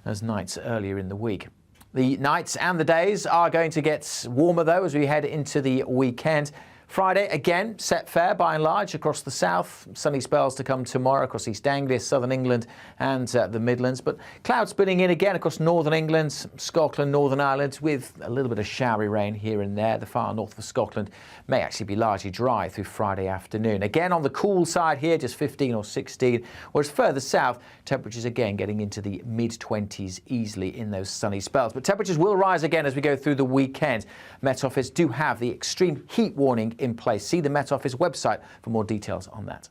as nights earlier in the week. The nights and the days are going to get warmer, though, as we head into the weekend. Friday, again, set fair by and large across the south. Sunny spells to come tomorrow across East Anglia, southern England and the Midlands. But clouds spilling in again across northern England, Scotland, Northern Ireland, with a little bit of showery rain here and there. The far north of Scotland may actually be largely dry through Friday afternoon. Again, on the cool side here, just 15 or 16, whereas further south, temperatures again getting into the mid-20s easily in those sunny spells. But temperatures will rise again as we go through the weekend. Met Office do have the extreme heat warning in place. See the Met Office website for more details on that.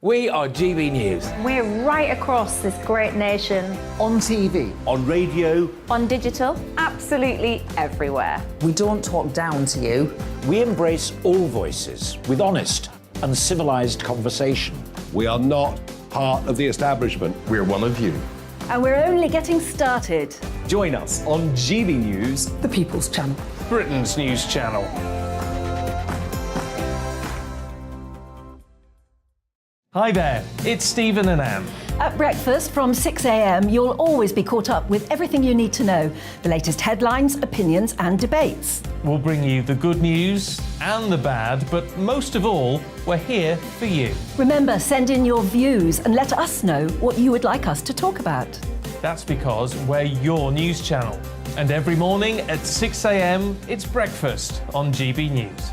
We are GB News. We're right across this great nation. On TV. On radio. On digital. Absolutely everywhere. We don't talk down to you. We embrace all voices with honest and civilised conversation. We are not part of the establishment. We're one of you. And we're only getting started. Join us on GB News, The People's Channel. Britain's news channel. Hi there, it's Stephen and Anne. At breakfast from 6 a.m, you'll always be caught up with everything you need to know. The latest headlines, opinions and debates. We'll bring you the good news and the bad, but most of all, we're here for you. Remember, send in your views and let us know what you would like us to talk about. That's because we're your news channel. And every morning at 6 a.m, it's breakfast on GB News.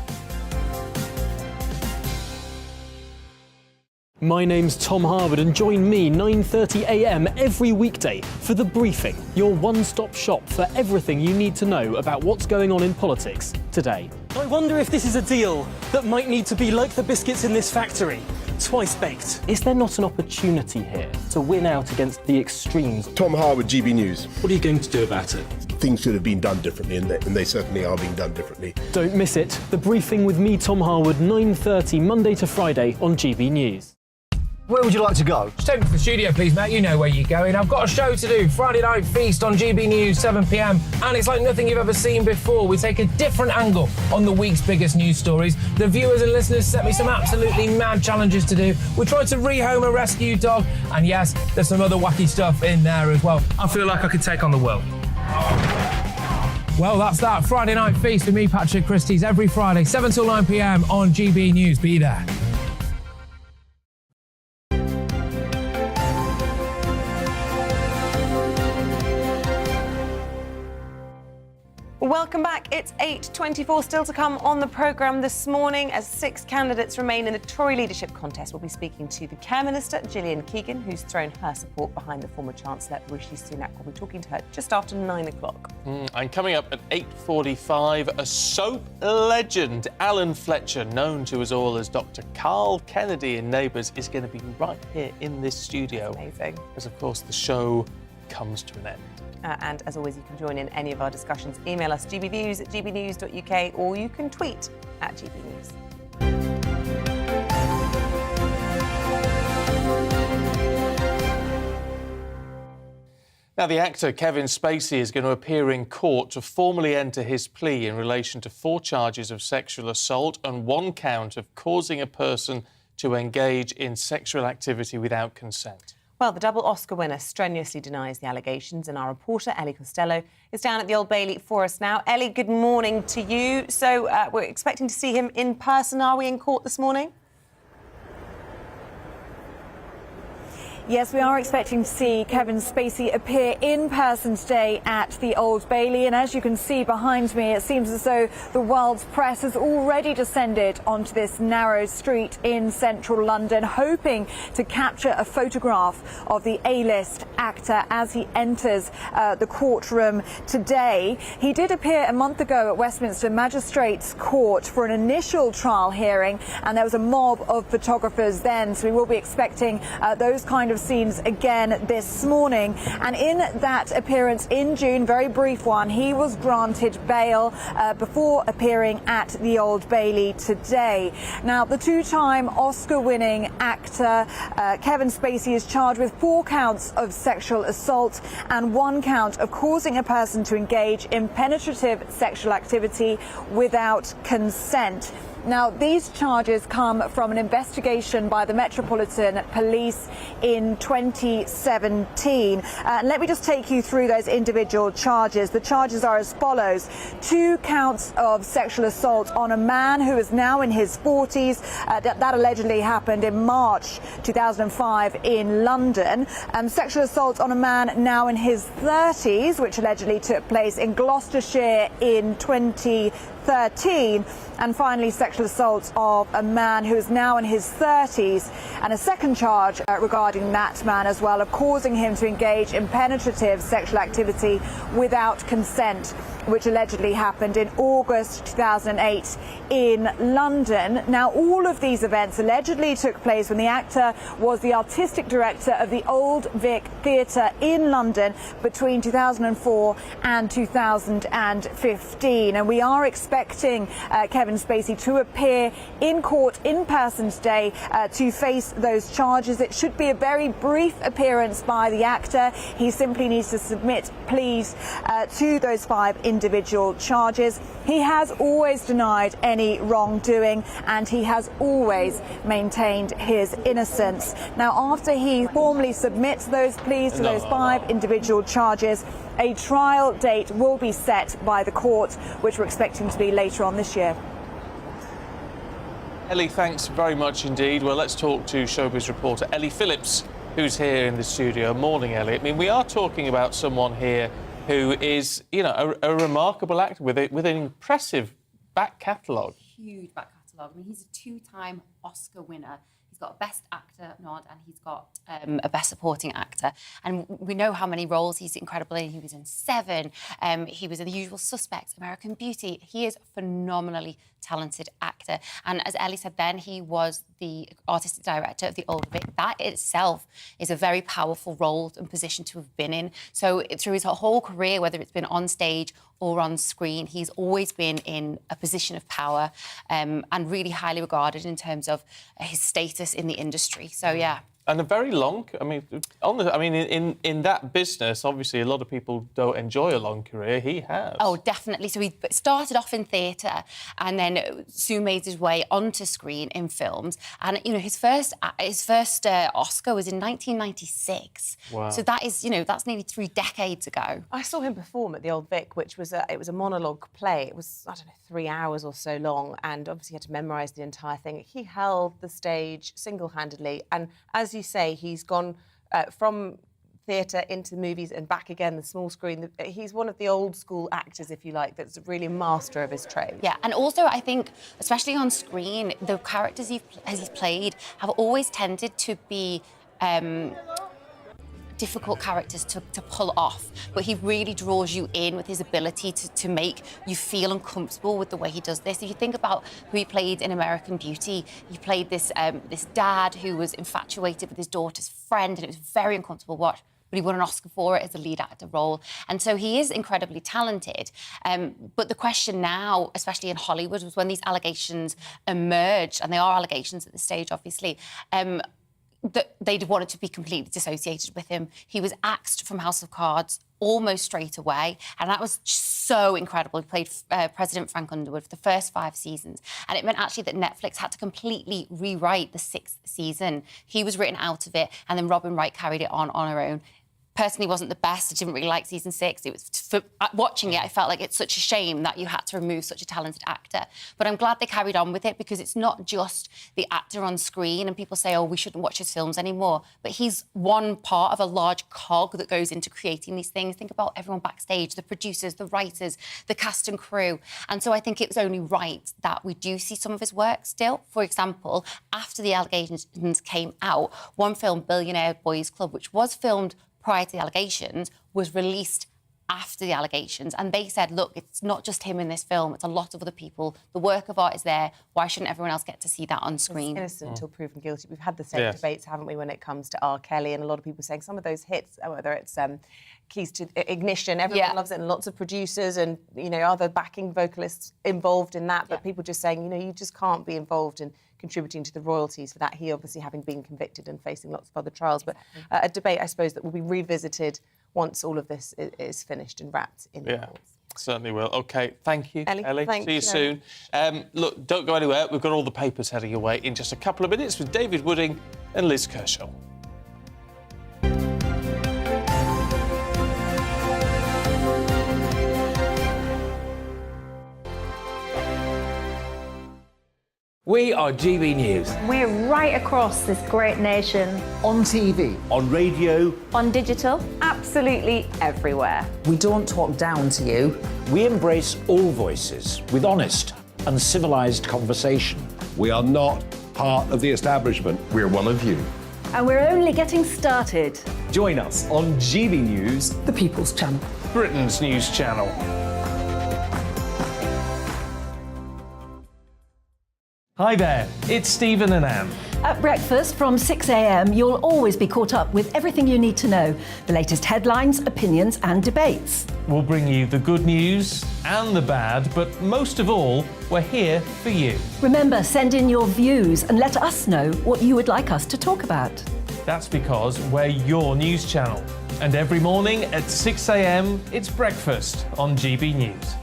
My name's Tom Harwood and join me 9:30 a.m. every weekday for The Briefing, your one-stop shop for everything you need to know about what's going on in politics today. I wonder if this is a deal that might need to be like the biscuits in this factory, twice baked. Is there not an opportunity here to win out against the extremes? Tom Harwood, GB News. What are you going to do about it? Things should have been done differently, and they certainly are being done differently. Don't miss it. The Briefing with me, Tom Harwood, 9:30 Monday to Friday on GB News. Where would you like to go? Just take me to the studio, please, mate. You know where you're going. I've got a show to do. Friday Night Feast on GB News, 7 p.m. And it's like nothing you've ever seen before. We take a different angle on the week's biggest news stories. The viewers and listeners set me some absolutely mad challenges to do. We tried to rehome a rescue dog. And yes, there's some other wacky stuff in there as well. I feel like I could take on the world. Well, that's that. Friday Night Feast with me, Patrick Christie's, every Friday, 7 till 9 p.m. on GB News. Be there. Welcome back. It's 8:24 still to come on the programme this morning as 6 candidates remain in the Tory leadership contest. We'll be speaking to the Care Minister, Gillian Keegan, who's thrown her support behind the former Chancellor, Rishi Sunak. We'll be talking to her just after 9 o'clock. And coming up at 8:45, a soap legend, Alan Fletcher, known to us all as Dr. Carl Kennedy in Neighbours, is going to be right here in this studio. Amazing. As, of course, the show comes to an end. And as always, you can join in any of our discussions. Email us gbviews@gbnews.uk or you can tweet @gbnews. Now, the actor Kevin Spacey is going to appear in court to formally enter his plea in relation to 4 charges of sexual assault and 1 count of causing a person to engage in sexual activity without consent. Well, the double Oscar winner strenuously denies the allegations, and our reporter, Ellie Costello, is down at the Old Bailey for us now. Ellie, good morning to you. So we're expecting to see him in person. Are we in court this morning? Yes, we are expecting to see Kevin Spacey appear in person today at the Old Bailey. And as you can see behind me, it seems as though the world's press has already descended onto this narrow street in central London, hoping to capture a photograph of the A-list actor as he enters the courtroom today. He did appear a month ago at Westminster Magistrates Court for an initial trial hearing, and there was a mob of photographers then. So we will be expecting those kind of scenes again this morning. And in that appearance in June, very brief one, he was granted bail before appearing at the Old Bailey today. Now, the 2-time Oscar-winning actor Kevin Spacey is charged with 4 counts of sexual assault and 1 count of causing a person to engage in penetrative sexual activity without consent. Now, these charges come from an investigation by the Metropolitan Police in 2017. Let me just take you through those individual charges. The charges are as follows. 2 counts of sexual assault on a man who is now in his 40s. That allegedly happened in March 2005 in London. Sexual assault on a man now in his 30s, which allegedly took place in Gloucestershire in 2013. And finally, sexual assault of a man who is now in his 30s, and a second charge regarding that man as well, of causing him to engage in penetrative sexual activity without consent, which allegedly happened in August 2008 in London. Now, all of these events allegedly took place when the actor was the artistic director of the Old Vic Theatre in London between 2004 and 2015. And we are expecting Kevin Spacey to appear in court in person today to face those charges. It should be a very brief appearance by the actor. He simply needs to submit pleas to those 5 individual charges. He has always denied any wrongdoing, and he has always maintained his innocence. Now, after he formally submits those pleas to those 5 individual charges, a trial date will be set by the court, which we're expecting to be later on this year. Ellie, thanks very much indeed. Well, let's talk to showbiz reporter Ellie Phillips, who's here in the studio. Morning, Ellie. I mean, we are talking about someone here who is, you know, a remarkable actor with an impressive back catalogue. Huge back catalogue. I mean, he's a 2-time Oscar winner. He's got a Best Actor nod, and he's got a Best Supporting Actor. And we know how many roles he's incredible in. He was in 7. He was in The Usual Suspects, American Beauty. He is a phenomenally talented actor. And as Ellie said then, he was the artistic director of the Old Vic. That itself is a very powerful role and position to have been in. So through his whole career, whether it's been on stage or on screen, he's always been in a position of power and really highly regarded in terms of his status in the industry. So, yeah. And a very long, in that business, obviously, a lot of people don't enjoy a long career. He has. Oh, definitely. So he started off in theatre and then soon made his way onto screen in films. And, you know, his first Oscar was in 1996. Wow. So that is, you know, that's nearly 3 decades ago. I saw him perform at the Old Vic, which was it was a monologue play. It was, I don't know, 3 hours or so long, and obviously he had to memorise the entire thing. He held the stage single-handedly, and as you say, he's gone from theatre into the movies and back again, the small screen. He's one of the old school actors, if you like, that's really a master of his trade. Yeah, and also I think, especially on screen, the characters he's played have always tended to be difficult characters to pull off, but he really draws you in with his ability to make you feel uncomfortable with the way he does this. If you think about who he played in American Beauty, he played this dad who was infatuated with his daughter's friend, and it was very uncomfortable to watch. But he won an Oscar for it as a lead actor role. And so he is incredibly talented. But the question now, especially in Hollywood, was when these allegations emerged, and they are allegations at this stage, obviously, that they'd wanted to be completely dissociated with him. He was axed from House of Cards almost straight away, and that was so incredible. He played President Frank Underwood for the first 5 seasons, and it meant actually that Netflix had to completely rewrite the 6th season. He was written out of it, and then Robin Wright carried it on her own. Personally, wasn't the best. I didn't really like season 6. It was watching it, I felt like it's such a shame that you had to remove such a talented actor. But I'm glad they carried on with it, because it's not just the actor on screen, and people say, oh, we shouldn't watch his films anymore. But he's one part of a large cog that goes into creating these things. Think about everyone backstage, the producers, the writers, the cast and crew. And so I think it was only right that we do see some of his work still. For example, after the allegations came out, one film, Billionaire Boys Club, which was filmed prior to the allegations, was released after the allegations. And they said, look, it's not just him in this film, it's a lot of other people. The work of art is there. Why shouldn't everyone else get to see that on screen? It's innocent until proven guilty. We've had the same debates, haven't we, when it comes to R. Kelly, and a lot of people saying some of those hits, whether it's Keys to Ignition, everyone loves it, and lots of producers and, you know, other backing vocalists involved in that, but people just saying, you know, you just can't be involved in contributing to the royalties for that, he obviously having been convicted and facing lots of other trials. But a debate, I suppose, that will be revisited once all of this is finished and wrapped in the courts. Certainly will. OK, thank you, Ellie. Thank See you soon. Look, don't go anywhere. We've got all the papers heading your way in just a couple of minutes with David Wooding and Liz Kershaw. We are GB News. We're right across this great nation. On TV. On radio. On digital. Absolutely everywhere. We don't talk down to you. We embrace all voices with honest and civilised conversation. We are not part of the establishment. We're one of you. And we're only getting started. Join us on GB News, The People's Channel. Britain's news channel. Hi there, it's Stephen and Anne. At breakfast from 6 a.m, you'll always be caught up with everything you need to know. The latest headlines, opinions and debates. We'll bring you the good news and the bad, but most of all, we're here for you. Remember, send in your views and let us know what you would like us to talk about. That's because we're your news channel. And every morning at 6 a.m, it's breakfast on GB News.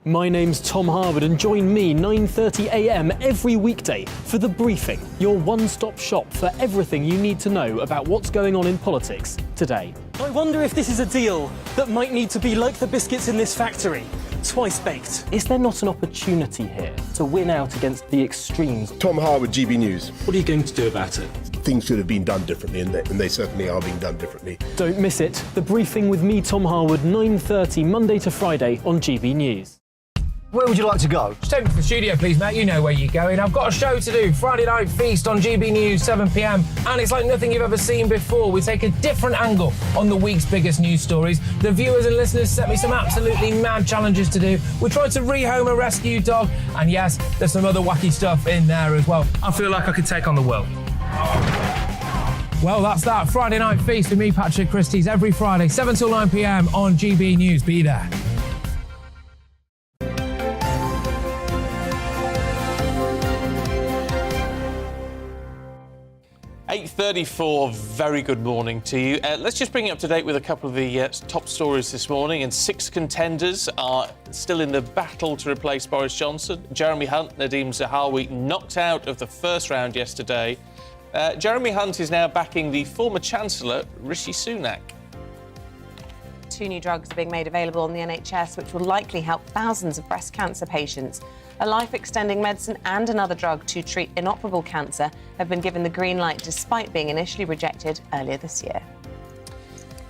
My name's Tom Harwood, and join me 9:30 a.m. every weekday for The Briefing, your one-stop shop for everything you need to know about what's going on in politics today. I wonder if this is a deal that might need to be like the biscuits in this factory, twice baked. Is there not an opportunity here to win out against the extremes? Tom Harwood, GB News. What are you going to do about it? Things should have been done differently, and they certainly are being done differently. Don't miss it. The Briefing with me, Tom Harwood, 9:30 Monday to Friday on GB News. Where would you like to go? Just take me to the studio, please, mate. You know where you're going. I've got a show to do. Friday Night Feast on GB News, 7 p.m. And it's like nothing you've ever seen before. We take a different angle on the week's biggest news stories. The viewers and listeners set me some absolutely mad challenges to do. We tried to rehome a rescue dog. And yes, there's some other wacky stuff in there as well. I feel like I could take on the world. Well, that's that. Friday Night Feast with me, Patrick Christie's, every Friday, 7 till 9 p.m. on GB News. Be there. 8:34, very good morning to you. Let's just bring you up to date with a couple of the top stories this morning. And 6 contenders are still in the battle to replace Boris Johnson. Jeremy Hunt, Nadhim Zahawi knocked out of the first round yesterday. Jeremy Hunt is now backing the former Chancellor, Rishi Sunak. 2 new drugs are being made available on the NHS, which will likely help thousands of breast cancer patients. A life-extending medicine and another drug to treat inoperable cancer have been given the green light despite being initially rejected earlier this year.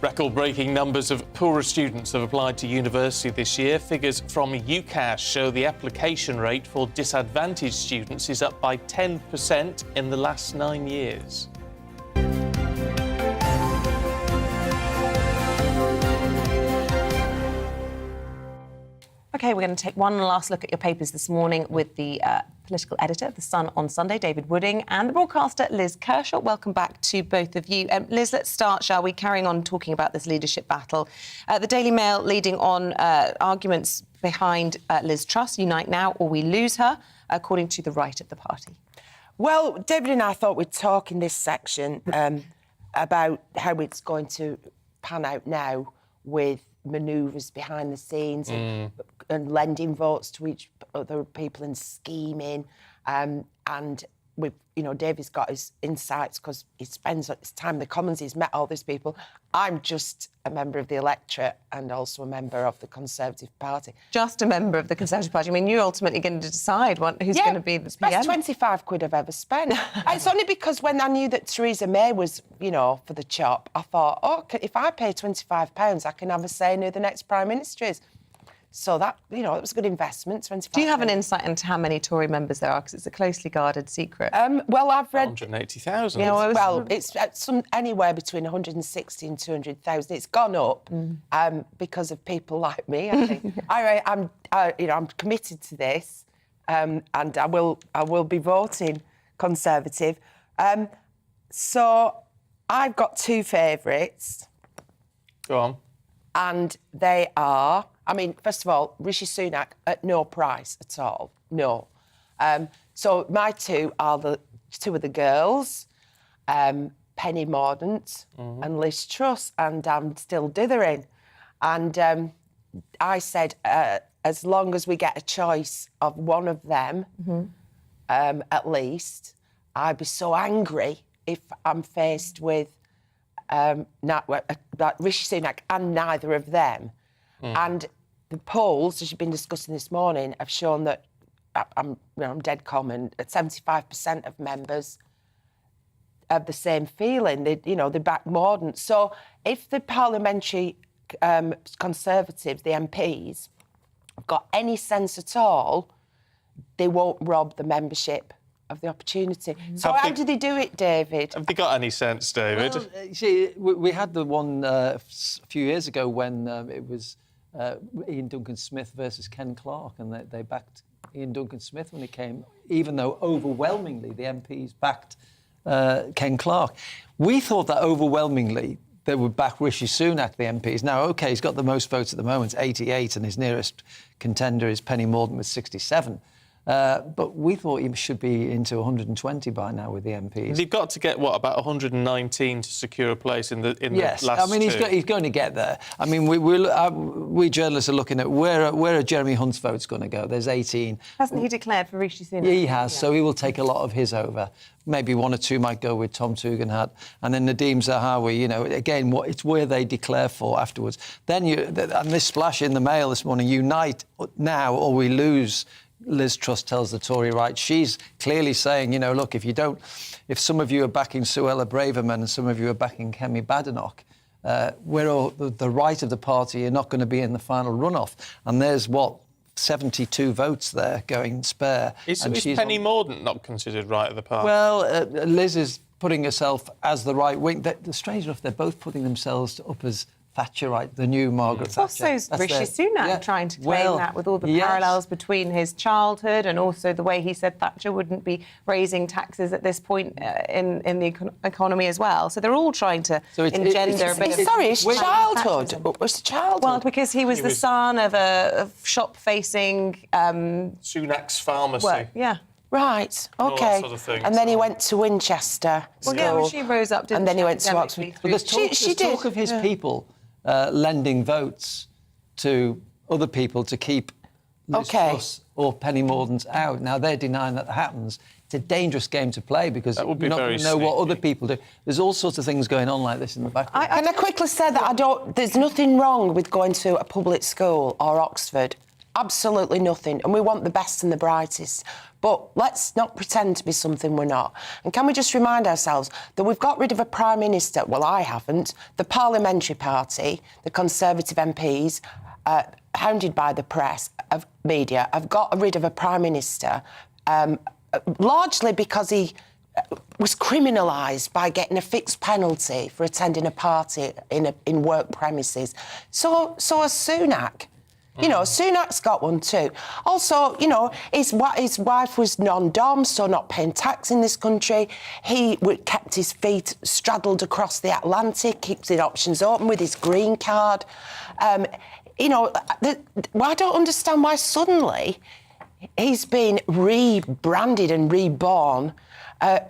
Record-breaking numbers of poorer students have applied to university this year. Figures from UCAS show the application rate for disadvantaged students is up by 10% in the last 9 years. OK, we're going to take one last look at your papers this morning with the political editor of The Sun on Sunday, David Wooding, and the broadcaster, Liz Kershaw. Welcome back to both of you. Liz, let's start, shall we, carrying on talking about this leadership battle. The Daily Mail leading on arguments behind Liz Truss, unite now or we lose her, according to the right of the party. Well, David and I thought we'd talk in this section about how it's going to pan out now with manoeuvres behind the scenes and lending votes to each other people and scheming. And we've, David's got his insights because he spends his time in the Commons. He's met all these people. I'm just a member of the electorate and also a member of the Conservative Party. Just a member of the Conservative Party. I mean, you're ultimately going to decide who's going to be the PM. Best 25 quid I've ever spent. It's only because when I knew that Theresa May was, for the chop, I thought, if I pay £25, I can have a say in who the next Prime Minister is. So that, it was a good investment, 25. Do you have an insight into how many Tory members there are? Because it's a closely guarded secret. Well, I've read... 180,000. It's anywhere between 160 and 200,000. It's gone up because of people like me, I think. I'm committed to this and I will be voting Conservative. So I've got two favourites. Go on. And they are... first of all, Rishi Sunak at no price at all. No. So my two are the two of the girls, Penny Morden and Liz Truss, and I'm still dithering. And I said, as long as we get a choice of one of them, at least, I'd be so angry if I'm faced with Rishi Sunak and neither of them. And the polls, as you've been discussing this morning, have shown that I'm dead common. 75% of members have the same feeling. They back Morden. So if the Parliamentary Conservatives, the MPs, have got any sense at all, they won't rob the membership of the opportunity. So how do they do it, David? Have they got any sense, David? Well, we had the one a few years ago when it was Ian Duncan-Smith versus Ken Clarke, and they backed Ian Duncan-Smith when he came, even though overwhelmingly the MPs backed Ken Clarke. We thought that overwhelmingly they would back Rishi Sunak, the MPs. Now, OK, he's got the most votes at the moment, 88, and his nearest contender is Penny Morden with 67. But we thought he should be into 120 by now with the MPs. You've got to get, about 119 to secure a place in the yes, last two? He's going to get there. We journalists are looking at where are Jeremy Hunt's votes going to go. There's 18. Hasn't he declared for Rishi Sunak? He has, so he will take a lot of his over. Maybe one or two might go with Tom Tugendhat. And then Nadeem Zahawi, again, it's where they declare for afterwards. Then and this splash in the Mail this morning, unite now or we lose. Liz Truss tells the Tory right. She's clearly saying, look, if some of you are backing Suella Braverman and some of you are backing Kemi Badenoch, we're all the right of the party are not going to be in the final runoff. And there's 72 votes there going spare. Is Penny Morden not considered right of the party? Well, Liz is putting herself as the right wing. Strange enough, they're both putting themselves up as Thatcherite, the new Margaret Thatcher. Also, Rishi Sunak trying to claim that with all the parallels between his childhood and also the way he said Thatcher wouldn't be raising taxes at this point in the economy as well. So they're all trying to engender a bit of... Sorry, his childhood. What was childhood? Well, because he was the son of a shop-facing... Sunak's pharmacy. Work. Yeah. Right, OK. Sort of thing, and then he went to Winchester School. Well, yeah, she rose up, didn't and then he went to Oxford. But there's talk of his people lending votes to other people to keep Liz Truss or Penny Morden's out. Now, they're denying that happens. It's a dangerous game to play because you're not going to know what other people do. There's all sorts of things going on like this in the background. Can I quickly say that there's nothing wrong with going to a public school or Oxford. Absolutely nothing. And we want the best and the brightest. But let's not pretend to be something we're not. And can we just remind ourselves that we've got rid of a Prime Minister, well, I haven't, the Parliamentary Party, the Conservative MPs, hounded by the press, of media, have got rid of a Prime Minister largely because he was criminalised by getting a fixed penalty for attending a party in work premises. So has Sunak. You know, Sunak's got one too. Also, you know, his wife was non-dom, so not paying tax in this country. He kept his feet straddled across the Atlantic, keeps his options open with his green card. You know, I don't understand why suddenly he's been rebranded and reborn,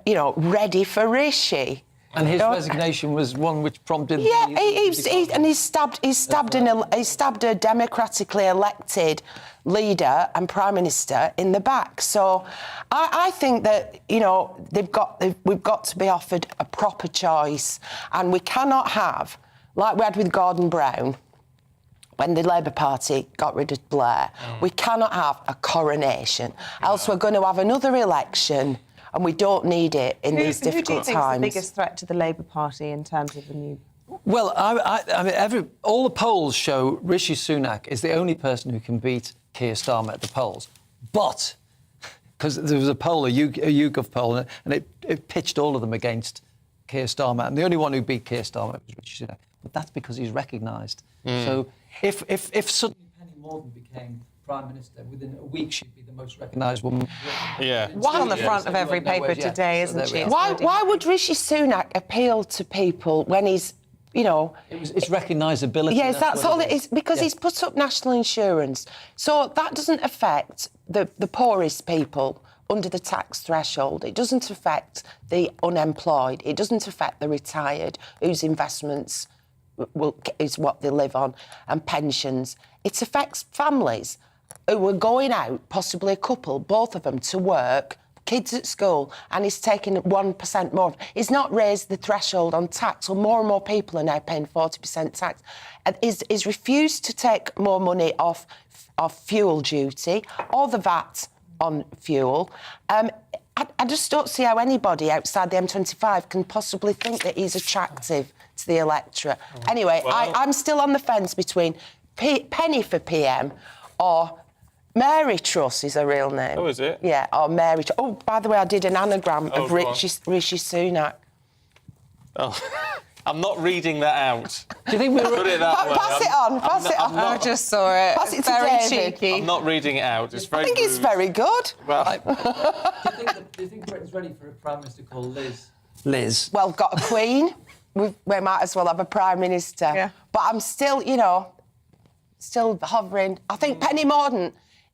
you know, ready for Rishi. And his resignation was one which prompted. Yeah, he stabbed a democratically elected leader and prime minister in the back. So, I think that, you know, we've got to be offered a proper choice, and we cannot have, like we had with Gordon Brown, when the Labour Party got rid of Blair, we cannot have a coronation, else we're going to have another election. And we don't need it in these difficult times. Who do you think is the biggest threat to the Labour Party in terms of the new... Well, I mean, all the polls show Rishi Sunak is the only person who can beat Keir Starmer at the polls. But, because there was a poll, a YouGov poll, and it pitched all of them against Keir Starmer. And the only one who beat Keir Starmer was Rishi Sunak. But that's because he's recognised. So if suddenly Penny Morden became Prime Minister, within a week she'd be the most recognised woman. Yeah. Why on the front of every paper today, isn't she? Why would Rishi Sunak appeal to people when he's, you know... It's recognisability. Yes, that's all it is, because he's put up national insurance. So that doesn't affect the poorest people under the tax threshold. It doesn't affect the unemployed. It doesn't affect the retired, whose investments is what they live on, and pensions. It affects families who are going out, possibly a couple, both of them, to work, kids at school, and he's taking 1% more. He's not raised the threshold on tax, so more and more people are now paying 40% tax. And he's refused to take more money off fuel duty or the VAT on fuel. I just don't see how anybody outside the M25 can possibly think that he's attractive to the electorate. Anyway, I'm still on the fence between Penny for PM or Mary Truss is her real name. Oh, is it? Yeah, or Mary Truss. Oh, by the way, I did an anagram of Rishi Sunak. Oh, I'm not reading that out. Do you think Put it that way. Pass it on, pass it on. I just saw it. Pass it to very David. cheeky. I'm not reading it out. It's very I think it's very good. Well, Do you think Britain's ready for a Prime Minister called Liz? Liz. Well, we've got a Queen. We might as well have a Prime Minister. Yeah. But I'm still, you know, still hovering. I think Penny Morden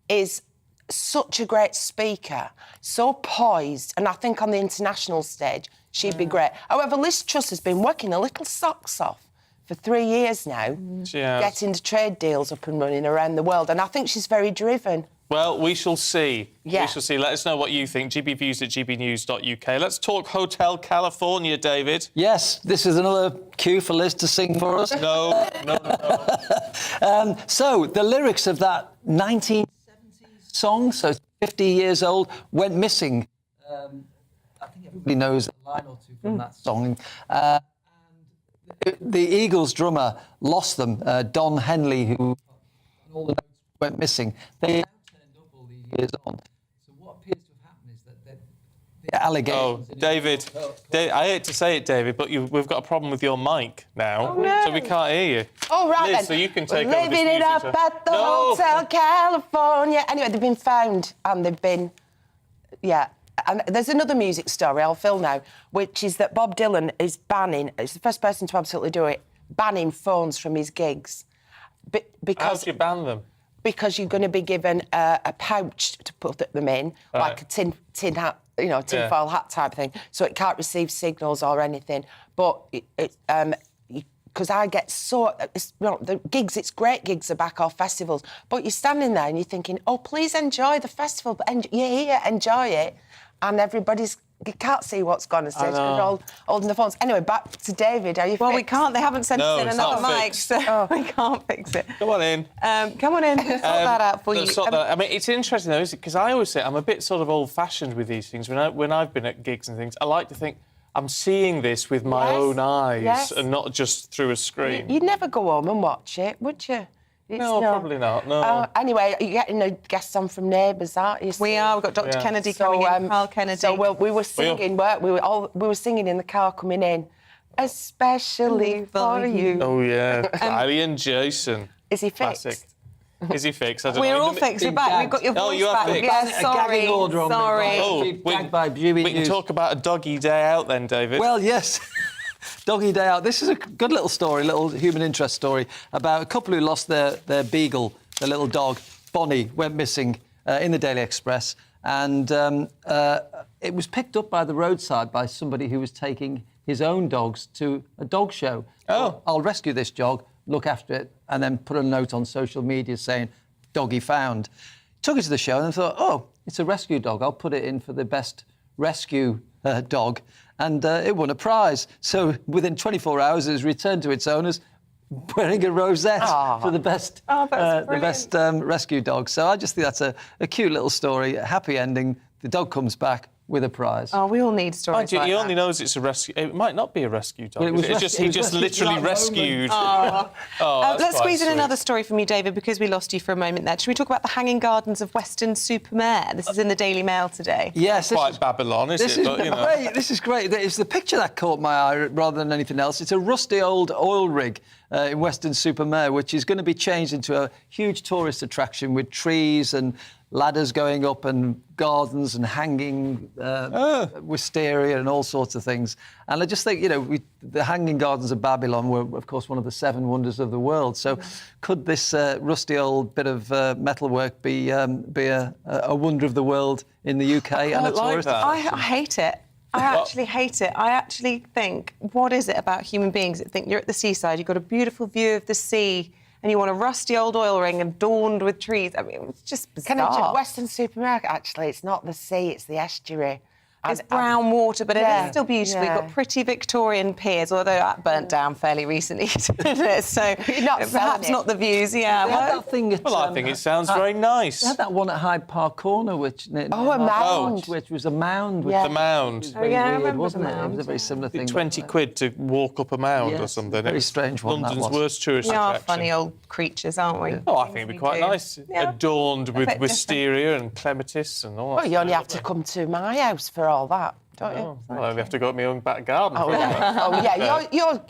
is such a great speaker, so poised, and I think on the international stage she'd be great. However, Liz Truss has been working her little socks off for 3 years now, getting the trade deals up and running around the world, and I think she's very driven. Well, we shall see. Yeah. We shall see. Let us know what you think. gbviews@gbnews.uk. Let's talk Hotel California, David. Yes, this is another cue for Liz to sing for us. No. So, the lyrics of that 1970s song, so 50 years old, went missing. I think everybody knows a line or two from that song. And the Eagles drummer lost them, Don Henley, who all the notes went missing. They turned up all these years on. So what appears to have happened is that the allegations... Oh, David, I hate to say it, David, but we've got a problem with your mic now, so we can't hear you. Oh, right Liz, then. so you can take over this Living it up music. at the Hotel California. Anyway, they've been found and they've been... Yeah. And there's another music story I'll fill now, which is that Bob Dylan is banning... He's the first person to absolutely do it, banning phones from his gigs. How do you ban them? Because you're going to be given a pouch to put them in, like a tin hat, you know, tinfoil hat type thing, so it can't receive signals or anything. But because I get so, the gigs, it's great gigs are back off festivals, but you're standing there and you're thinking, oh, please enjoy the festival, but you're here, enjoy it, and you can't see what's gone on stage because they're all holding the phones. Anyway, back to David. Are you Well, fixed? we can't. They haven't sent us in another mic, so we can't fix it. Come on in. Come on in. Sort that out for you. I mean, it's interesting, though, because I always say I'm a bit sort of old-fashioned with these things. When I've been at gigs and things, I like to think I'm seeing this with my own eyes and not just through a screen. You'd never go home and watch it, would you? No, probably not, no. Anyway, you're getting a guest on from Neighbours, aren't you? We are. We've got Dr Kennedy coming in, Carl Kennedy. So we were singing, weren't we? We were singing in the car coming in, especially for you. Oh, yeah. Kylie and Jason. Is he fixed? Classic. Is he fixed? I don't We're know. all fixed. We're back. We've got your voice you are back. fixed. Yeah, sorry. gagging order on sorry. We can talk about a doggy day out then, David. Well, yes. Doggy day out. This is a good little story, little human interest story about a couple who lost their beagle, their little dog. Bonnie went missing in the Daily Express, and it was picked up by the roadside by somebody who was taking his own dogs to a dog show. Oh. I'll rescue this dog, look after it, and then put a note on social media saying, doggy found. Took it to the show and thought, oh, it's a rescue dog. I'll put it in for the best rescue dog. And it won a prize. So within 24 hours, it was returned to its owners wearing a rosette for the best, rescue dog. So I just think that's a cute little story, a happy ending. The dog comes back with a prize. Oh, we all need stories like he that. only knows it's a rescue. It might not be a rescue dog. But He just literally rescued. Let's squeeze in another story from you, David, because we lost you for a moment there. Should we talk about the Hanging Gardens of Weston-super-Mare? This is in the Daily Mail today. Yes. Quite Babylon, is it? Great. This is great. It's the picture that caught my eye rather than anything else. It's a rusty old oil rig in Weston-super-Mare, which is going to be changed into a huge tourist attraction with trees and ladders going up and gardens and hanging wisteria and all sorts of things. And I just think, the Hanging Gardens of Babylon were, of course, one of the 7 wonders of the world. So could this rusty old bit of metalwork be a wonder of the world in the UK and a tourist attraction? I hate it. I actually hate it. I actually think, what is it about human beings that think you're at the seaside, you've got a beautiful view of the sea, and you want a rusty old oil ring adorned with trees? I mean, it's just bizarre. Weston-super-Mare, actually, it's not the sea, it's the estuary. It's brown water, but it is still beautiful. You've got pretty Victorian piers, although that burnt down fairly recently, didn't it? So perhaps not the views, that thing at, I think it sounds very nice. They had that one at Hyde Park Corner, which... a mound. Which was a mound. The mound. It was very weird, wasn't it? It was a very similar thing. 20 quid to walk up a mound or something. Very strange one, London's that was. worst tourist We are attraction. funny old creatures, aren't we? Oh, I think it'd be quite nice. Adorned with wisteria and clematis and all that. Well, you only have to come to my house for all that, don't you? Well, I only have to go up my own back garden.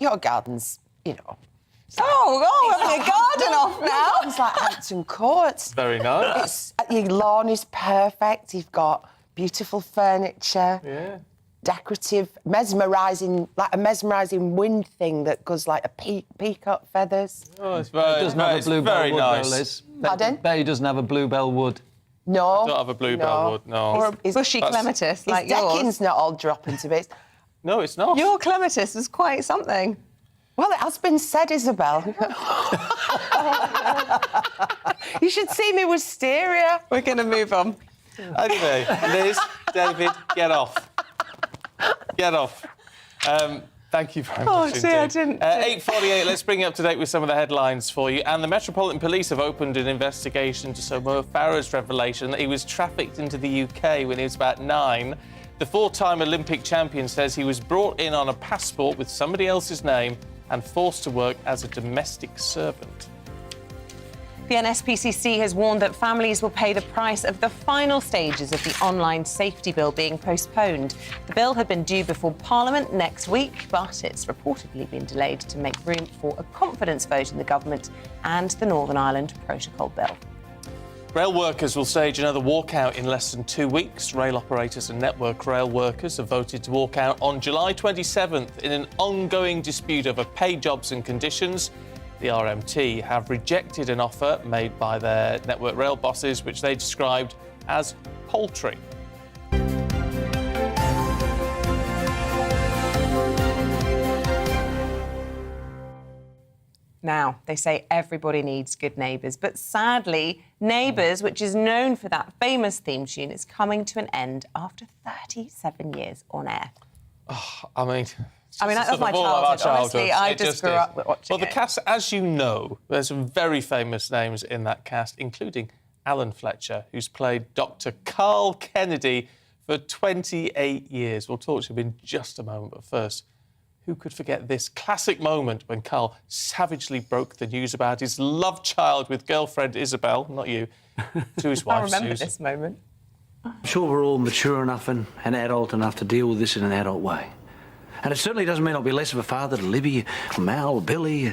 Your garden's, having a garden off now. It's like Hampton Court. Very nice. Your lawn is perfect. You've got beautiful furniture. Yeah. Decorative, mesmerising, like a mesmerising wind thing that goes like a peacock feathers. Oh, it's very, It doesn't have a bluebell very wood, nice. though, Liz. Pardon? Betty doesn't have a bluebell wood. No. I don't have a bluebell wood, no. Or a bushy clematis like his yours. decking's not all dropping to bits. No, it's not. Your clematis is quite something. Well, it has been said, Isabel. You should see me wisteria. We're going to move on. Anyway, Liz, David, get off. Get off. Thank you very much. See, I didn't. 8:48, let's bring you up to date with some of the headlines for you. And the Metropolitan Police have opened an investigation to Mo Farah's revelation that he was trafficked into the UK when he was about 9. The 4-time Olympic champion says he was brought in on a passport with somebody else's name and forced to work as a domestic servant. The NSPCC has warned that families will pay the price of the final stages of the online safety bill being postponed. The bill had been due before Parliament next week, but it's reportedly been delayed to make room for a confidence vote in the government and the Northern Ireland Protocol Bill. Rail workers will stage another walkout in less than 2 weeks. Rail operators and Network Rail workers have voted to walk out on July 27th in an ongoing dispute over pay, jobs and conditions. The RMT have rejected an offer made by their Network Rail bosses, which they described as paltry. Now, they say everybody needs good neighbours, but sadly, Neighbours, which is known for that famous theme tune, is coming to an end after 37 years on air. I mean, that's my childhood. Honestly, I just grew up watching Well, the cast, as you know, there's some very famous names in that cast, including Alan Fletcher, who's played Dr. Carl Kennedy for 28 years. We'll talk to him in just a moment, but first, who could forget this classic moment when Carl savagely broke the news about his love child with girlfriend Isabel, not you, to his wife, I remember Susan. this moment. I'm sure we're all mature enough and adult enough to deal with this in an adult way. And it certainly doesn't mean I'll be less of a father to Libby, or Mal, or Billy.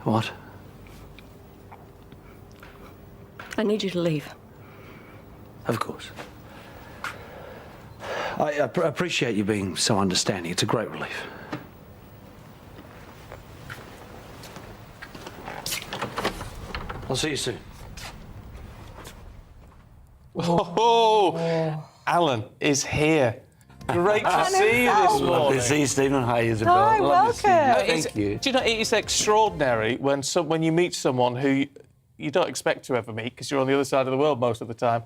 What? I need you to leave. Of course. I appreciate you being so understanding. It's a great relief. I'll see you soon. Oh, Alan is here. Great to see you this morning. Lovely to see you, Stephen. Hi, Isabel. Hi, Lovely to see you. welcome. Thank you. Do you know, it's extraordinary when you meet someone who you don't expect to ever meet because you're on the other side of the world most of the time,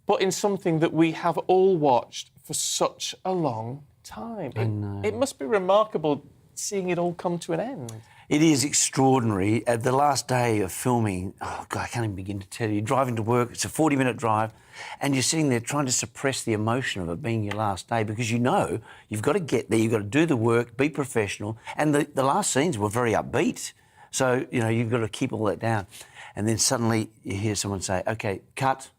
but in something that we have all watched for such a long time. I know. It must be remarkable seeing it all come to an end. It is extraordinary. At the last day of filming, oh God, I can't even begin to tell you. Driving to work, it's a 40-minute drive, and you're sitting there trying to suppress the emotion of it being your last day because you know you've got to get there, you've got to do the work, be professional, and the last scenes were very upbeat. So, you know, you've got to keep all that down. And then suddenly you hear someone say, OK, cut,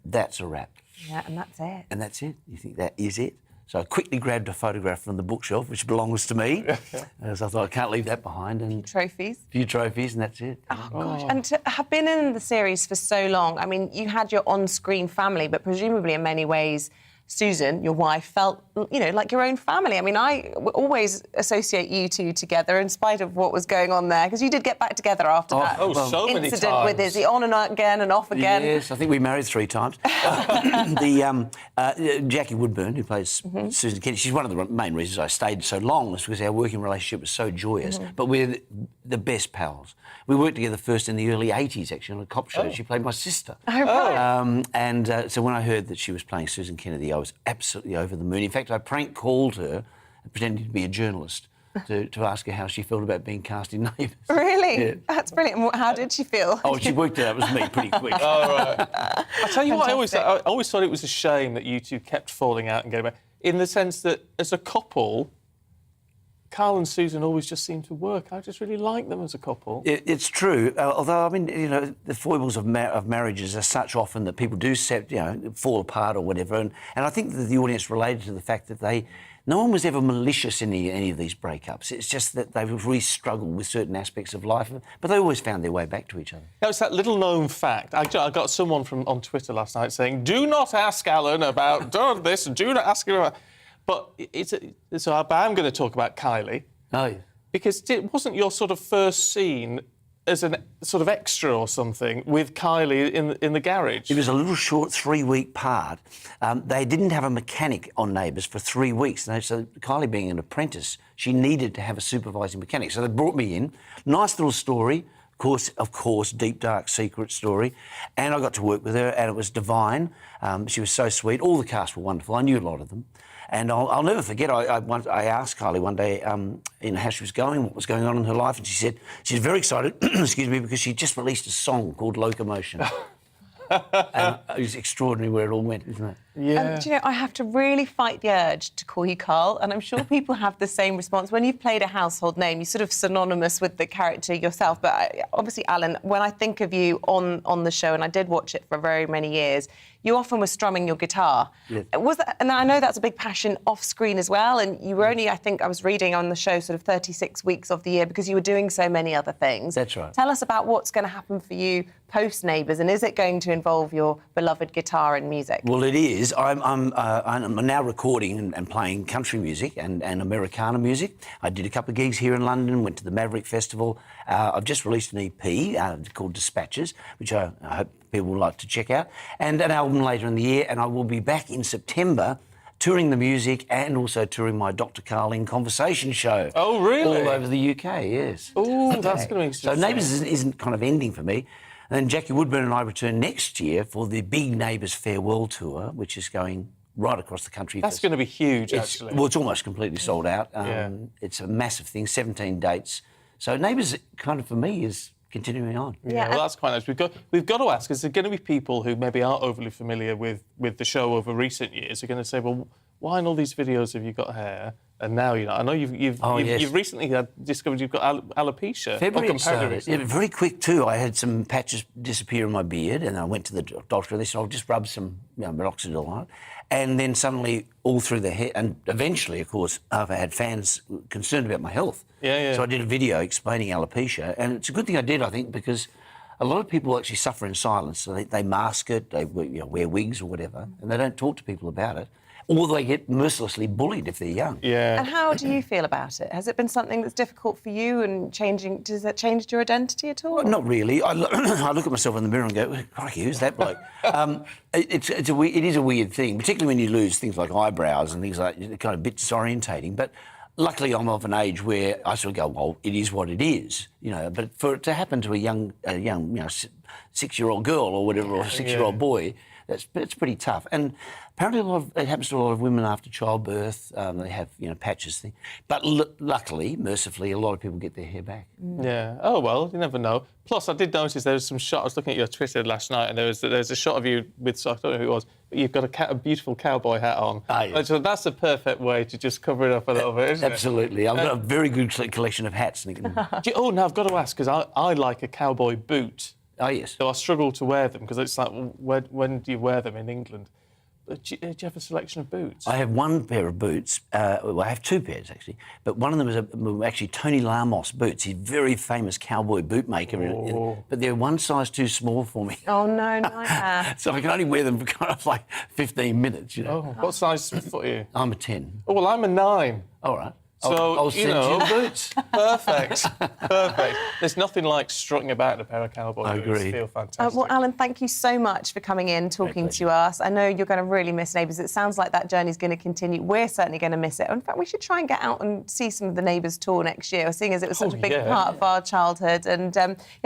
that's a wrap. Yeah, and that's it. And that's it. You think that is it? So I quickly grabbed a photograph from the bookshelf, which belongs to me. So I thought, I can't leave that behind. And trophies. A few trophies, and that's it. Oh, gosh. And to have been in the series for so long, I mean, you had your on-screen family, but presumably in many ways, Susan, your wife, felt, you know, like your own family. I mean, I always associate you two together in spite of what was going on there, because you did get back together after that so many incident times. with Izzy, on and on again and off again. Yes, I think we married 3 times. Jackie Woodburn, who plays Susan Kennedy, she's one of the main reasons I stayed so long, was because our working relationship was so joyous. But we're the best pals. We worked together first in the early 80s, actually, on a cop show. She played my sister. Oh, right. So when I heard that she was playing Susan Kennedy, I was absolutely over the moon. In fact, I prank called her, pretending to be a journalist, to ask her how she felt about being cast in Neighbours. Really? Yeah. That's brilliant. How did she feel? Oh, she worked it out. It was me pretty quick. Oh, right. I tell you what, I always thought it was a shame that you two kept falling out and getting back, in the sense that as a couple, Carl and Susan always just seem to work. I just really like them as a couple. It's true. Although, I mean, you know, the foibles of marriages are such often that people do fall apart or whatever. And I think that the audience related to the fact that no one was ever malicious in any of these breakups. It's just that they've really struggled with certain aspects of life, but they always found their way back to each other. Now, it's that little-known fact. I got someone on Twitter last night saying, do not ask Alan about this, and do not ask him about... But I'm going to talk about Kylie. Oh, yeah. Because it wasn't your sort of first scene as an sort of extra or something with Kylie in the garage. It was a little short 3-week part. They didn't have a mechanic on Neighbours for 3 weeks. So Kylie being an apprentice, she needed to have a supervising mechanic. So they brought me in. Nice little story. Of course, deep, dark, secret story. And I got to work with her, and it was divine. She was so sweet. All the cast were wonderful. I knew a lot of them. And I'll never forget, I asked Kylie one day how she was going, what was going on in her life, and she said she's very excited, excuse me, because she just released a song called Locomotion. And it was extraordinary where it all went, isn't it? Yeah. Do you know, I have to really fight the urge to call you Carl, and I'm sure people have the same response. When you've played a household name, you're sort of synonymous with the character yourself. But obviously, Alan, when I think of you on the show, and I did watch it for very many years, you often were strumming your guitar. Yes. Was that, and I know that's a big passion off-screen as well, and you were only, I think I was reading on the show, sort of 36 weeks of the year because you were doing so many other things. That's right. Tell us about what's going to happen for you post-Neighbours, and is it going to involve your beloved guitar and music? Well, it is. I'm now recording and playing country music and Americana music. I did a couple of gigs here in London, went to the Maverick Festival. I've just released an EP called Dispatches, which I hope people will like to check out, and an album later in the year, and I will be back in September touring the music and also touring my Dr. Carling conversation show. Oh, really? All over the UK, yes. Oh, that's going to be interesting. So Neighbours isn't kind of ending for me. And then Jackie Woodburn and I return next year for the big Neighbours Farewell Tour, which is going right across the country. That's going to be huge, actually. Well, it's almost completely sold out. It's a massive thing, 17 dates. So Neighbours, kind of, for me, is continuing on. Yeah, well, that's quite nice. We've got to ask, is there going to be people who maybe aren't overly familiar with the show over recent years who are going to say, well, why in all these videos have you got hair? And now, you know, I know you've recently discovered you've got alopecia. February started. Yeah, very quick too. I had some patches disappear in my beard, and I went to the doctor. They said, I'll just rub some minoxidil on it. And then suddenly, all through the hair, and eventually, of course, I've had fans concerned about my health. Yeah. So I did a video explaining alopecia, and it's a good thing I did, I think, because a lot of people actually suffer in silence. So they mask it, they wear wigs or whatever, and they don't talk to people about it. Or they get mercilessly bullied if they're young. Yeah. And how do you feel about it? Has it been something that's difficult for you and changing? Does that change your identity at all? Well, not really. I look at myself in the mirror and go, crikey, who's that bloke? It is a weird thing, particularly when you lose things like eyebrows and things like that. It's kind of a bit disorientating. But luckily, I'm of an age where I sort of go, well, it is what it is, But for it to happen to a young, 6-year-old girl or whatever, or a 6-year-old boy, it's pretty tough. And apparently it happens to a lot of women after childbirth. They have, patches thing. But luckily, mercifully, a lot of people get their hair back. Yeah. Oh, well, you never know. Plus, I did notice there was some shot. I was looking at your Twitter last night, and there was a shot of you with, I don't know who it was, but you've got a beautiful cowboy hat on. Yeah. So that's the perfect way to just cover it up a little bit, isn't Absolutely. I've got a very good collection of hats. Oh, no, I've got to ask, because I like a cowboy boot. Oh, yes. So I struggle to wear them, because it's like, when do you wear them in England? But do you have a selection of boots? I have one pair of boots. Well, I have two pairs, actually. But one of them is actually Tony Lamos boots. He's a very famous cowboy boot maker. But they're one size too small for me. Oh, no, nightmare. So I can only wear them for kind of like 15 minutes, Oh, what size foot are you? I'm a 10. Oh, well, I'm a 9. All right. So, I'll send you the boots. Perfect. There's nothing like strutting about in a pair of cowboy boots. I agree. Feel fantastic. Well, Alan, thank you so much for coming in, talking to us. I know you're going to really miss Neighbours. It sounds like that journey's going to continue. We're certainly going to miss it. In fact, we should try and get out and see some of the Neighbours tour next year, seeing as it was such a big part of our childhood. And,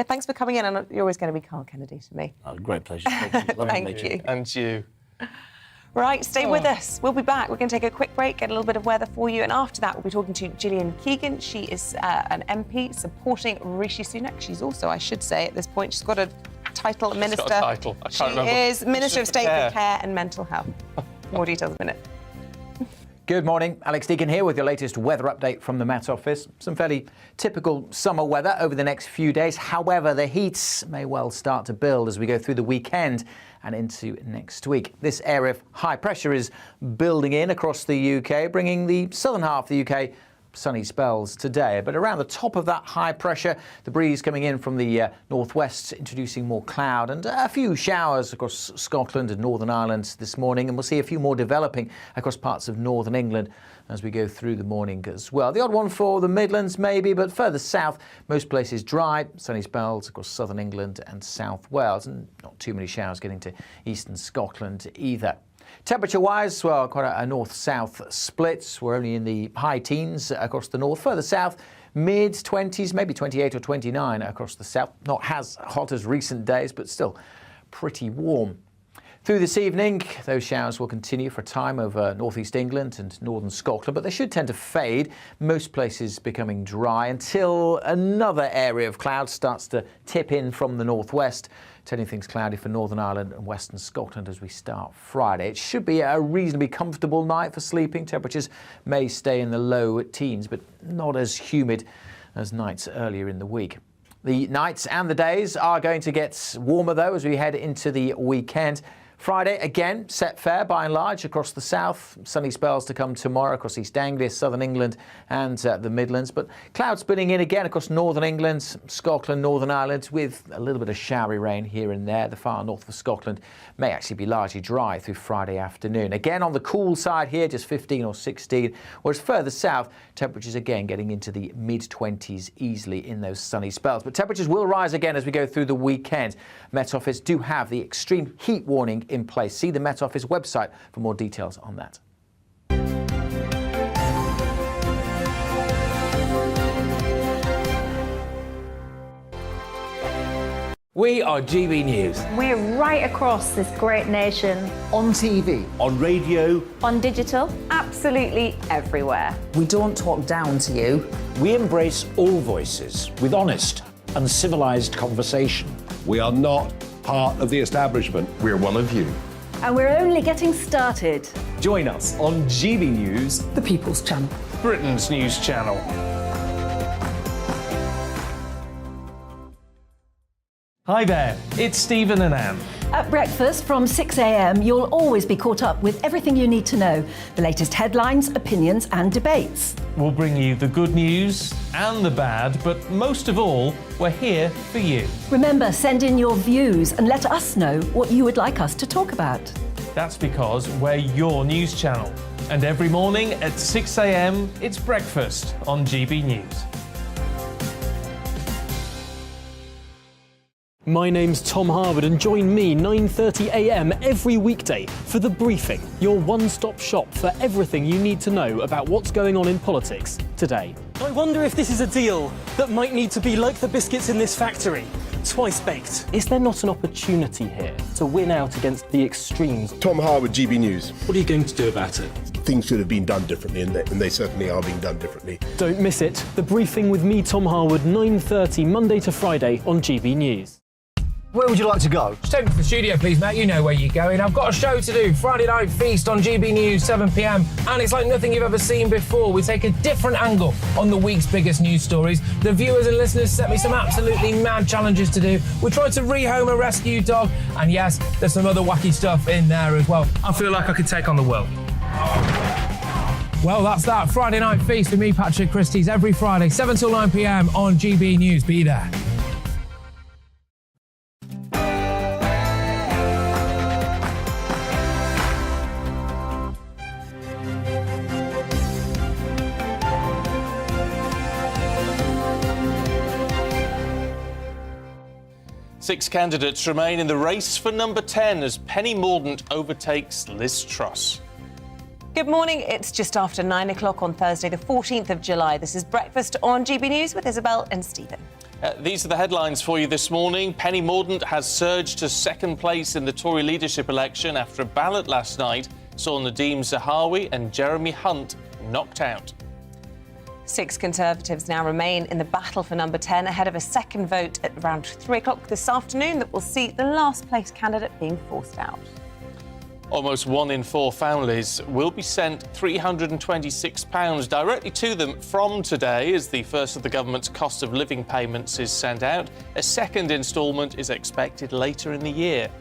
thanks for coming in. And you're always going to be Carl Kennedy to me. Oh, great pleasure. Thank you. And you. Right, stay with us. We'll be back. We're going to take a quick break, get a little bit of weather for you, and after that, we'll be talking to Gillian Keegan. She is an MP supporting Rishi Sunak. She's also, I should say, at this point, she's got a title, Minister. She's got a title. I can't remember. She is Minister of State for Care and Mental Health. More details in a minute. Good morning, Alex Deakin here with your latest weather update from the Met Office. Some fairly typical summer weather over the next few days. However, the heat may well start to build as we go through the weekend and into next week. This area of high pressure is building in across the UK, bringing the southern half of the UK sunny spells today. But around the top of that high pressure, the breeze coming in from the northwest, introducing more cloud and a few showers across Scotland and Northern Ireland this morning. And we'll see a few more developing across parts of northern England as we go through the morning as well. The odd one for the Midlands maybe, but further south, most places dry, sunny spells across southern England and South Wales, and not too many showers getting to eastern Scotland either. Temperature-wise, well, quite a north-south split. We're only in the high teens across the north. Further south, mid-20s, maybe 28 or 29 across the south. Not as hot as recent days, but still pretty warm. Through this evening, those showers will continue for a time over northeast England and northern Scotland, but they should tend to fade, most places becoming dry until another area of cloud starts to tip in from the northwest, turning things cloudy for Northern Ireland and Western Scotland as we start Friday. It should be a reasonably comfortable night for sleeping. Temperatures may stay in the low teens, but not as humid as nights earlier in the week. The nights and the days are going to get warmer, though, as we head into the weekend. Friday, again, set fair by and large across the south. Sunny spells to come tomorrow across East Anglia, southern England and the Midlands. But clouds spinning in again across northern England, Scotland, Northern Ireland, with a little bit of showery rain here and there. The far north of Scotland may actually be largely dry through Friday afternoon. Again, on the cool side here, just 15 or 16, whereas further south, temperatures again getting into the mid-20s easily in those sunny spells. But temperatures will rise again as we go through the weekend. Met Office do have the extreme heat warning in place. See the Met Office website for more details on that. We are GB News. We're right across this great nation. On TV. On radio. On digital. Absolutely everywhere. We don't talk down to you. We embrace all voices with honest and civilised conversation. We are not part of the establishment. We're one of you. And we're only getting started. Join us on GB News, The People's Channel. Britain's news channel. Hi there, it's Stephen and Anne. At breakfast from 6 a.m, you'll always be caught up with everything you need to know, the latest headlines, opinions and debates. We'll bring you the good news and the bad, but most of all, we're here for you. Remember, send in your views and let us know what you would like us to talk about. That's because we're your news channel. And every morning at 6 a.m, it's breakfast on GB News. My name's Tom Harwood and join me 9:30 a.m. every weekday for The Briefing, your one-stop shop for everything you need to know about what's going on in politics today. I wonder if this is a deal that might need to be like the biscuits in this factory, twice baked. Is there not an opportunity here to win out against the extremes? Tom Harwood, GB News. What are you going to do about it? Things should have been done differently, and they certainly are being done differently. Don't miss it. The Briefing with me, Tom Harwood, 9:30 Monday to Friday on GB News. Where would you like to go? Just take me to the studio, please, mate. You know where you're going. I've got a show to do. Friday Night Feast on GB News, 7 p.m. And it's like nothing you've ever seen before. We take a different angle on the week's biggest news stories. The viewers and listeners set me some absolutely mad challenges to do. We tried to rehome a rescue dog. And yes, there's some other wacky stuff in there as well. I feel like I could take on the world. Well, that's that. Friday Night Feast with me, Patrick Christie's, every Friday, 7 till 9 p.m. on GB News. Be there. Six candidates remain in the race for number 10 as Penny Morden overtakes Liz Truss. Good morning. It's just after 9 o'clock on Thursday, the 14th of July. This is Breakfast on GB News with Isabel and Stephen. These are the headlines for you this morning. Penny Morden has surged to second place in the Tory leadership election after a ballot last night saw Nadeem Zahawi and Jeremy Hunt knocked out. Six Conservatives now remain in the battle for number 10 ahead of a second vote at around 3 o'clock this afternoon that will see the last place candidate being forced out. Almost 1 in 4 families will be sent £326 directly to them from today as the first of the government's cost of living payments is sent out. A second instalment is expected later in the year.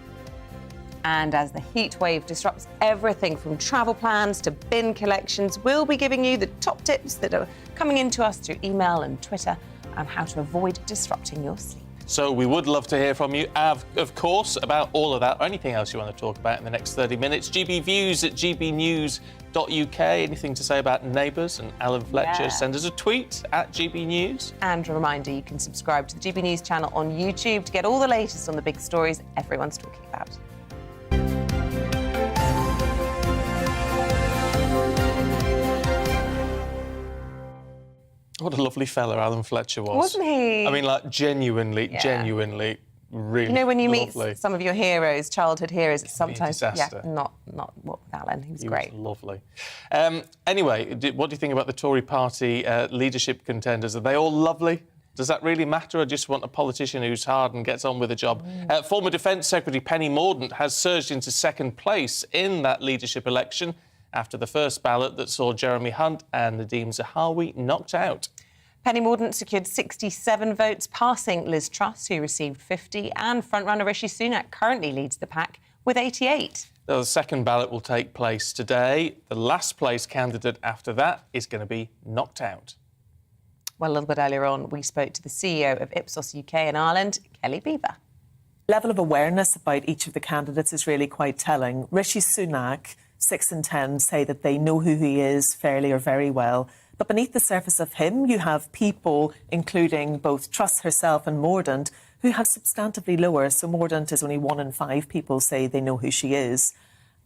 And as the heat wave disrupts everything from travel plans to bin collections, we'll be giving you the top tips that are coming into us through email and Twitter on how to avoid disrupting your sleep. So we would love to hear from you, of course, about all of that or anything else you want to talk about in the next 30 minutes. GB Views at gbnews.uk. Anything to say about Neighbours and Alan Fletcher? Yeah. Send us a tweet at GB News. And a reminder, you can subscribe to the GB News channel on YouTube to get all the latest on the big stories everyone's talking about. What a lovely fella Alan Fletcher was. Wasn't he? I mean, like, genuinely, really You know, when you lovely. meet some of your heroes, childhood heroes, it's sometimes, disaster. not what with Alan. He was great. Was lovely. Anyway, what do you think about the Tory party leadership contenders? Are they all lovely? Does that really matter, or just want a politician who's hard and gets on with the job? Former Defence Secretary Penny Morden has surged into second place in that leadership election after the first ballot that saw Jeremy Hunt and Nadeem Zahawi knocked out. Penny Morden secured 67 votes, passing Liz Truss, who received 50, and frontrunner Rishi Sunak currently leads the pack with 88. The second ballot will take place today. The last place candidate after that is going to be knocked out. Well, a little bit earlier on, we spoke to the CEO of Ipsos UK in Ireland, Kelly Beaver. Level of awareness about each of the candidates is really quite telling. Rishi Sunak, 6 in 10 say that they know who he is fairly or very well. But beneath the surface of him, you have people, including both Truss herself and Mordaunt, who have substantively lower. So Mordaunt is only 1 in 5 people say they know who she is.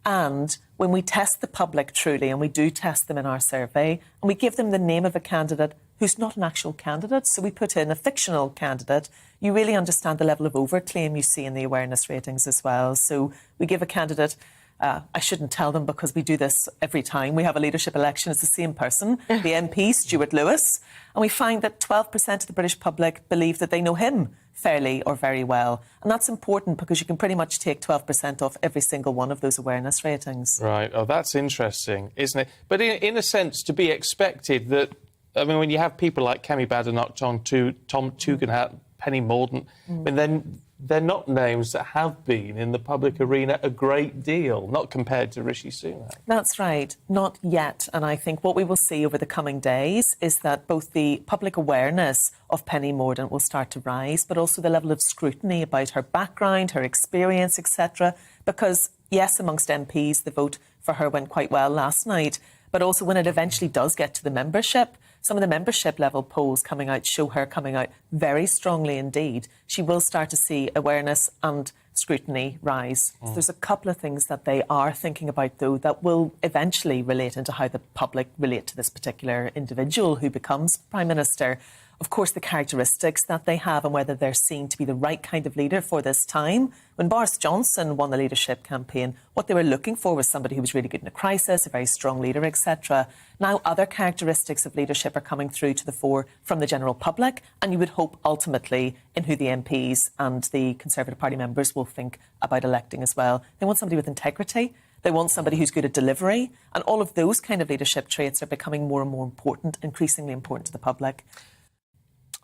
And when we test the public truly, and we do test them in our survey, and we give them the name of a candidate who's not an actual candidate, so we put in a fictional candidate, you really understand the level of overclaim you see in the awareness ratings as well. So we give a candidate... I shouldn't tell them because we do this every time we have a leadership election. It's the same person, the MP, Stuart Lewis. And we find that 12% of the British public believe that they know him fairly or very well. And that's important because you can pretty much take 12% off every single one of those awareness ratings. Right. Oh, that's interesting, isn't it? But in a sense, to be expected that, I mean, when you have people like Kemi Badenoch, Tom Tugendhat, Penny Morden, and then they're not names that have been in the public arena a great deal, not compared to Rishi Sunak. That's right, not yet. And I think what we will see over the coming days is that both the public awareness of Penny Morden will start to rise, but also the level of scrutiny about her background, her experience, etc. Because, yes, amongst MPs, the vote for her went quite well last night, but also when it eventually does get to the membership, some of the membership level polls coming out show her coming out very strongly indeed. She will start to see awareness and scrutiny rise. So there's a couple of things that they are thinking about, though, that will eventually relate into how the public relate to this particular individual who becomes Prime Minister. Of course, the characteristics that they have and whether they're seen to be the right kind of leader for this time. When Boris Johnson won the leadership campaign, what they were looking for was somebody who was really good in a crisis, a very strong leader, etc. Now, other characteristics of leadership are coming through to the fore from the general public, and you would hope ultimately in who the MPs and the Conservative Party members will think about electing as well. They want somebody with integrity. They want somebody who's good at delivery. And all of those kind of leadership traits are becoming more and more important, increasingly important to the public.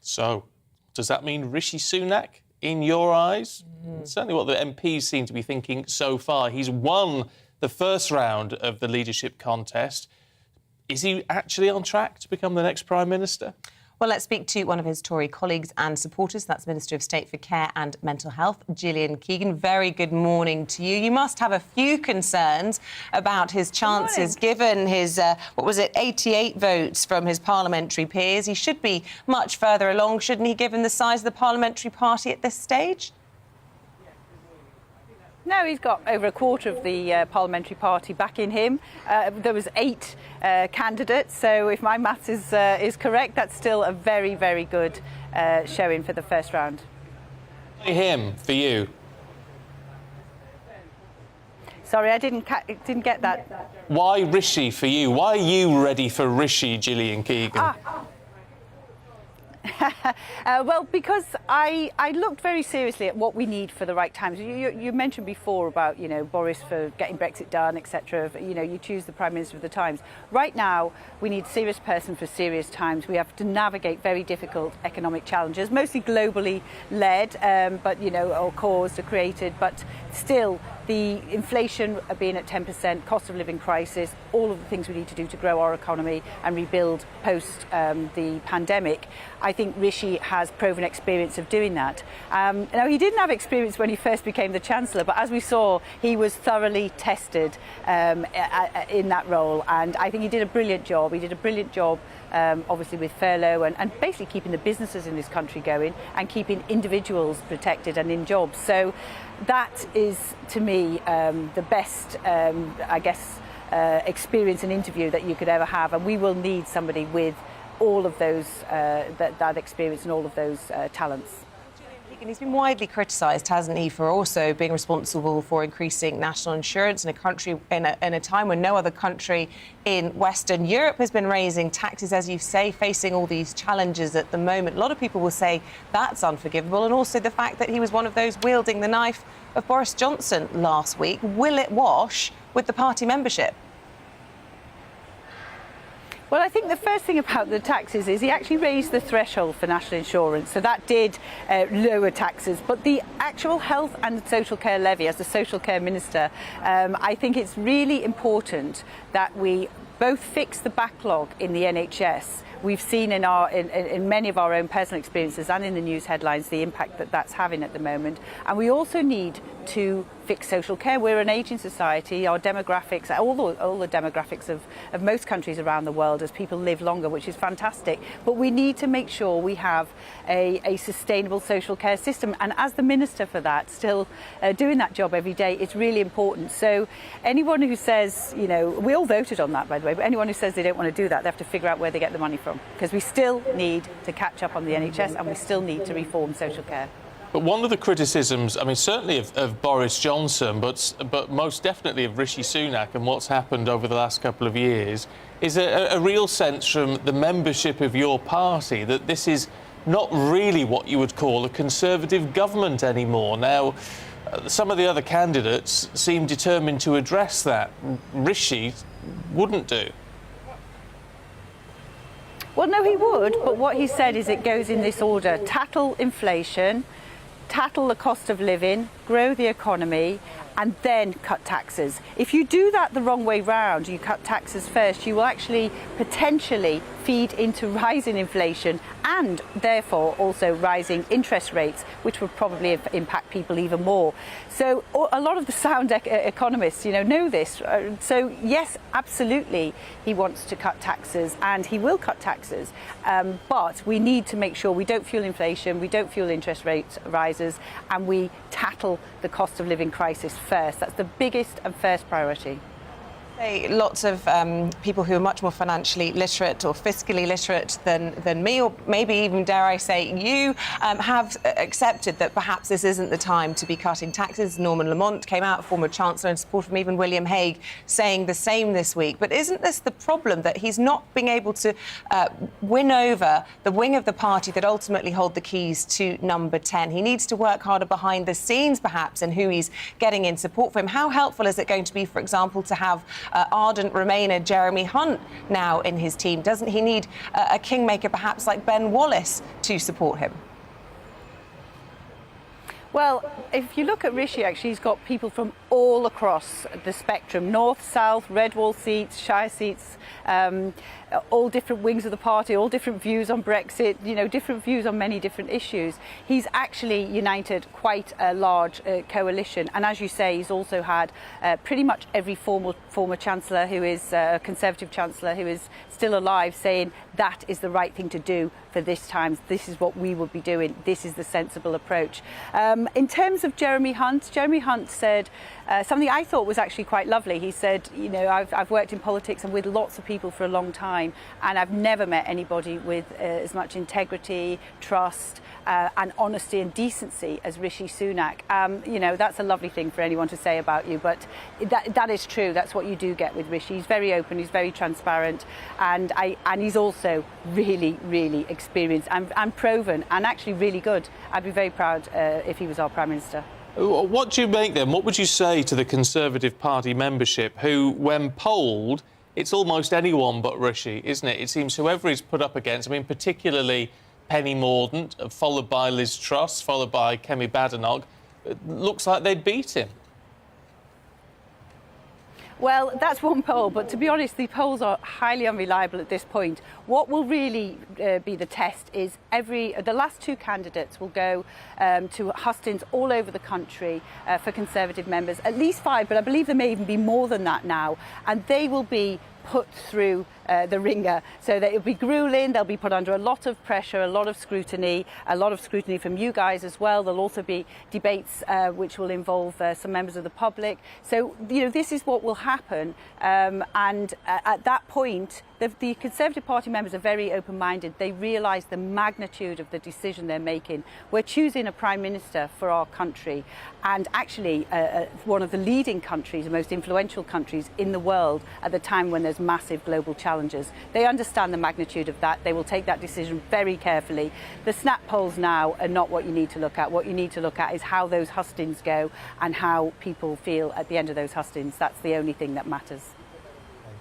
So, does that mean Rishi Sunak, in your eyes? Certainly what the MPs seem to be thinking so far. He's won the first round of the leadership contest. Is he actually on track to become the next Prime Minister? Well, let's speak to one of his Tory colleagues and supporters. That's Minister of State for Care and Mental Health, Gillian Keegan. Very good morning to you. You must have a few concerns about his chances, given his, 88 votes from his parliamentary peers. He should be much further along, shouldn't he, given the size of the parliamentary party at this stage? No, he's got over a quarter of the parliamentary party backing him. There was 8 candidates, so if my maths is correct, that's still a very, very good showing for the first round. Him for you. Sorry, I didn't get that. Why Rishi for you? Why are you ready for Rishi, Gillian Keegan? Well, because I looked very seriously at what we need for the right times. You mentioned before about, Boris for getting Brexit done, etc. You choose the Prime Minister of the times. Right now, we need a serious person for serious times. We have to navigate very difficult economic challenges, mostly globally led, but, or caused or created, but still the inflation being at 10%, cost of living crisis, all of the things we need to do to grow our economy and rebuild post the pandemic. I think Rishi has proven experience of doing that. Now, he didn't have experience when he first became the Chancellor, but as we saw, he was thoroughly tested in that role, and I think he did a brilliant job. He did a brilliant job, obviously, with furlough and basically keeping the businesses in this country going and keeping individuals protected and in jobs. So that is, to me, the best, experience and interview that you could ever have. And we will need somebody with all of those, that experience and all of those talents. He's been widely criticised, hasn't he, for also being responsible for increasing national insurance in a country in a time when no other country in Western Europe has been raising taxes, as you say, facing all these challenges at the moment. A lot of people will say that's unforgivable, and also the fact that he was one of those wielding the knife of Boris Johnson last week. Will it wash with the party membership? Well, I think the first thing about the taxes is he actually raised the threshold for national insurance, so that did lower taxes. But the actual health and social care levy, as the social care minister, I think it's really important that we both fix the backlog in the NHS. We've seen in many of our own personal experiences and in the news headlines the impact that that's having at the moment. And we also need to fix social care. We're an ageing society. Our demographics, all the demographics of most countries around the world as people live longer, which is fantastic. But we need to make sure we have a sustainable social care system. And as the Minister for that, still doing that job every day, it's really important. So anyone who says, we all voted on that, by the way, but anyone who says they don't want to do that, they have to figure out where they get the money from. Because we still need to catch up on the NHS and we still need to reform social care. But one of the criticisms, certainly of Boris Johnson, but most definitely of Rishi Sunak and what's happened over the last couple of years, is a real sense from the membership of your party that this is not really what you would call a Conservative government anymore. Now, some of the other candidates seem determined to address that. Rishi wouldn't do. Well, no, he would, but what he said is it goes in this order: tackle inflation, tackle the cost of living, grow the economy, and then cut taxes. If you do that the wrong way round, you cut taxes first, you will actually potentially feed into rising inflation and therefore also rising interest rates, which would probably impact people even more. So a lot of the sound economists, know this. So yes, absolutely, he wants to cut taxes and he will cut taxes. But we need to make sure we don't fuel inflation, we don't fuel interest rates rises, and we tackle the cost of living crisis first. That's the biggest and first priority. Lots of people who are much more financially literate or fiscally literate than me, or maybe even, dare I say, you, have accepted that perhaps this isn't the time to be cutting taxes. Norman Lamont came out, former Chancellor, in support from even William Hague, saying the same this week. But isn't this the problem, that he's not being able to win over the wing of the party that ultimately hold the keys to number 10? He needs to work harder behind the scenes, perhaps, in who he's getting in support for him. How helpful is it going to be, for example, to have ardent Remainer Jeremy Hunt now in his team? Doesn't he need a kingmaker perhaps like Ben Wallace to support him? Well, if you look at Rishi, actually, he's got people from all across the spectrum, north, south, red wall seats, shire seats, all different wings of the party, all different views on Brexit, different views on many different issues. He's actually united quite a large coalition. And as you say, he's also had pretty much every former Chancellor who is a Conservative Chancellor who is still alive saying that is the right thing to do for this time. This is what we would be doing. This is the sensible approach. In terms of Jeremy Hunt said something I thought was actually quite lovely. He said, I've worked in politics and with lots of people for a long time, and I've never met anybody with as much integrity, trust, and honesty and decency as Rishi Sunak. That's a lovely thing for anyone to say about you, but that is true. That's what you do get with Rishi. He's very open, he's very transparent, and he's also really, really experienced and proven, and actually really good. I'd be very proud if he was our Prime Minister. What do you make then? What would you say to the Conservative Party membership who, when polled, it's almost anyone but Rishi, isn't it? It seems whoever he's put up against, particularly Penny Morden, followed by Liz Truss, followed by Kemi Badenoch, it looks like they'd beat him. Well, that's one poll, but to be honest, the polls are highly unreliable at this point. What will really be the test is the last two candidates will go to hustings all over the country for Conservative members, at least 5, but I believe there may even be more than that now, and they will be put through the ringer, so that it'll be grueling. They'll be put under a lot of pressure, a lot of scrutiny from you guys as well. There'll also be debates which will involve some members of the public. So this is what will happen, and at that point the Conservative Party members are very open-minded. They realise the magnitude of the decision they're making. We're choosing a Prime Minister for our country, and actually one of the leading countries, the most influential countries in the world at the time when there's massive global challenges. They understand the magnitude of that. They will take that decision very carefully. The snap polls now are not what you need to look at. What you need to look at is how those hustings go and how people feel at the end of those hustings. That's the only thing that matters.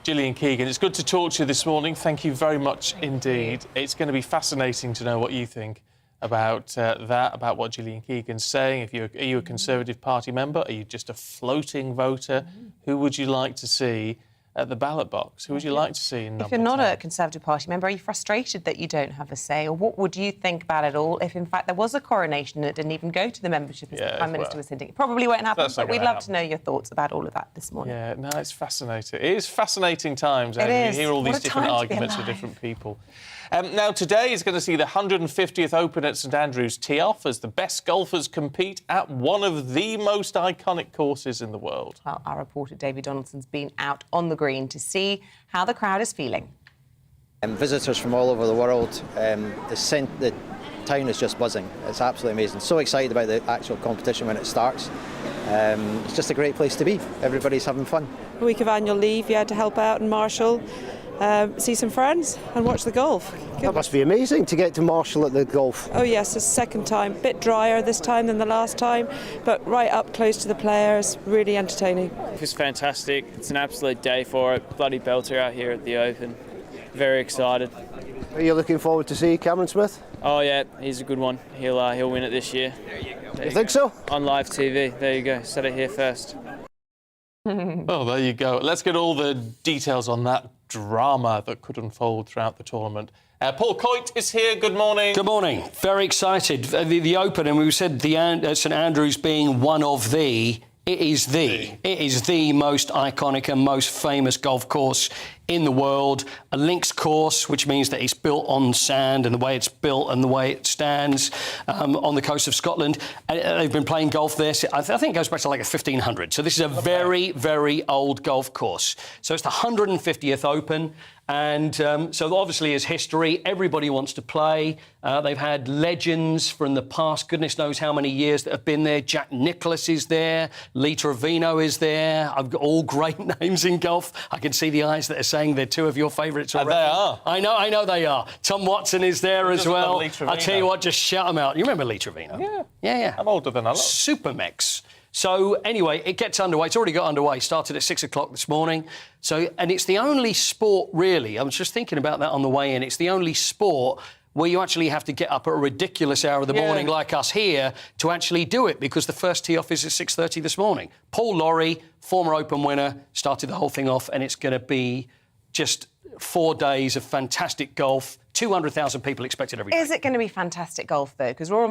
Gillian Keegan, it's good to talk to you this morning. Thank you very much indeed. It's going to be fascinating to know what you think about about what Gillian Keegan's saying. Are you a Conservative Party member? Are you just a floating voter? Who would you like to see at the ballot box? Who would you like to see in number If you're not 10? a Conservative Party member, are you frustrated that you don't have a say? Or what would you think about it all if, in fact, there was a coronation that didn't even go to the membership as the Prime Minister was hinting? It probably won't happen, but we'd love to know your thoughts about all of that this morning. Yeah, no, it's fascinating. It is fascinating times. It is. You hear all What these a different time to be arguments with alive. different people. Now, today is going to see the 150th Open at St Andrews tee off as the best golfers compete at one of the most iconic courses in the world. Well, our reporter David Donaldson's been out on the green to see how the crowd is feeling. Visitors from all over the world, the town is just buzzing. It's absolutely amazing. So excited about the actual competition when it starts. It's just a great place to be. Everybody's having fun. A week of annual leave, you had to help out in Marshall, see some friends and watch the golf. That must be amazing to get to Marshall at the golf. Oh yes, it's the second time. Bit drier this time than the last time, but right up close to the players, really entertaining. It's fantastic. It's an absolute day for it. Bloody belter out here at the Open. Very excited. Are you looking forward to see Cameron Smith? Oh yeah, he's a good one. He'll win it this year. There you go. You think so? On live TV. There you go. Said it here first. Oh, there you go. Let's get all the details on that drama that could unfold throughout the tournament. Paul Coit is here. Good morning. Good morning. Very excited. The Open, and we said St Andrews being one of the... It is the most iconic and most famous golf course in the world. A links course, which means that it's built on sand, and the way it's built and the way it stands on the coast of Scotland. They've been playing golf there. I think it goes back to like 1500. So this is a very, very old golf course. So it's the 150th Open. And so obviously as history, everybody wants to play. They've had legends from the past, goodness knows how many years that have been there. Jack Nicklaus is there. Lee Trevino is there. I've got all great names in golf. I can see the eyes that are saying they're two of your favourites already. They are. I know they are. Tom Watson is there as well. I'll tell you what, just shout them out. You remember Lee Trevino? Yeah. I'm older than I look. Supermex. So anyway, it gets underway. It's already got underway. Started at 6 o'clock this morning. And it's the only sport, really. I was just thinking about that on the way in. It's the only sport where you actually have to get up at a ridiculous hour of the morning, like us here, to actually do it, because the first tee-off is at 6:30 this morning. Paul Lawrie, former Open winner, started the whole thing off, and it's going to be just 4 days of fantastic golf. 200,000 people expected every day. Is it going to be fantastic golf, though? Because Rory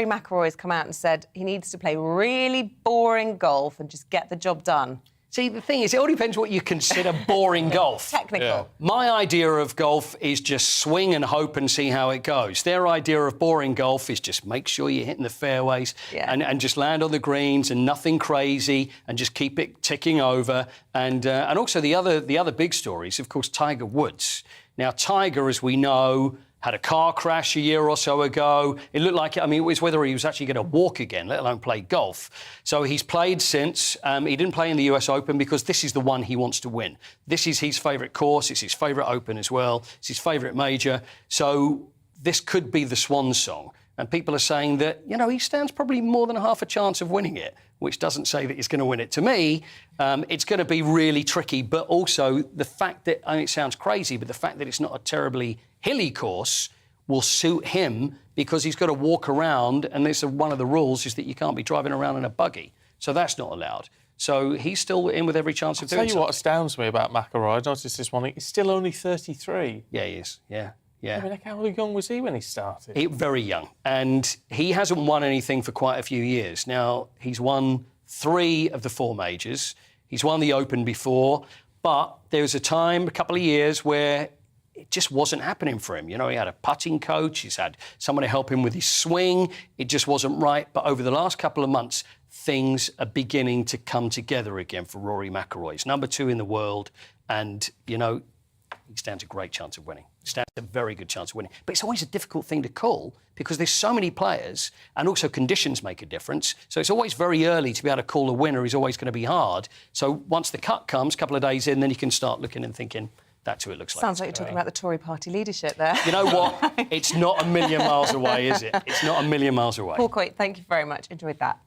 McIlroy's come out and said he needs to play really boring golf and just get the job done. See, the thing is, it all depends what you consider boring golf. Technical. Yeah. My idea of golf is just swing and hope and see how it goes. Their idea of boring golf is just make sure you're hitting the fairways and just land on the greens and nothing crazy and just keep it ticking over. And also the other big story is, of course, Tiger Woods. Now, Tiger, as we know, had a car crash a year or so ago. It looked like, it was whether he was actually going to walk again, let alone play golf. So he's played since. He didn't play in the US Open because this is the one he wants to win. This is his favourite course. It's his favourite Open as well. It's his favourite major. So this could be the swan song. And people are saying that, he stands probably more than half a chance of winning it, which doesn't say that he's going to win it. To me, it's going to be really tricky. But also the fact that, it sounds crazy, but the fact that it's not a terribly hilly course will suit him, because he's got to walk around, and this is one of the rules is that you can't be driving around in a buggy. So that's not allowed. So he's still in with every chance of doing so. I'll tell you what astounds me about McIlroy. I noticed this morning, he's still only 33. Yeah, he is. Yeah. How young was he when he started? Very young. And he hasn't won anything for quite a few years. Now, he's won 3 of the 4 majors. He's won the Open before. But there was a time, a couple of years, where it just wasn't happening for him. He had a putting coach. He's had someone to help him with his swing. It just wasn't right. But over the last couple of months, things are beginning to come together again for Rory McIlroy. He's number 2 in the world. And, he stands a great chance of winning. Stands a very good chance of winning. But it's always a difficult thing to call, because there's so many players, and also conditions make a difference. So it's always very early to be able to call a winner is always going to be hard. So once the cut comes, a couple of days in, then you can start looking and thinking, that's who it looks like. Sounds like you're talking about the Tory party leadership there. You know what? It's not a million miles away, is it? It's not a million miles away. Paul Coit, thank you very much. Enjoyed that.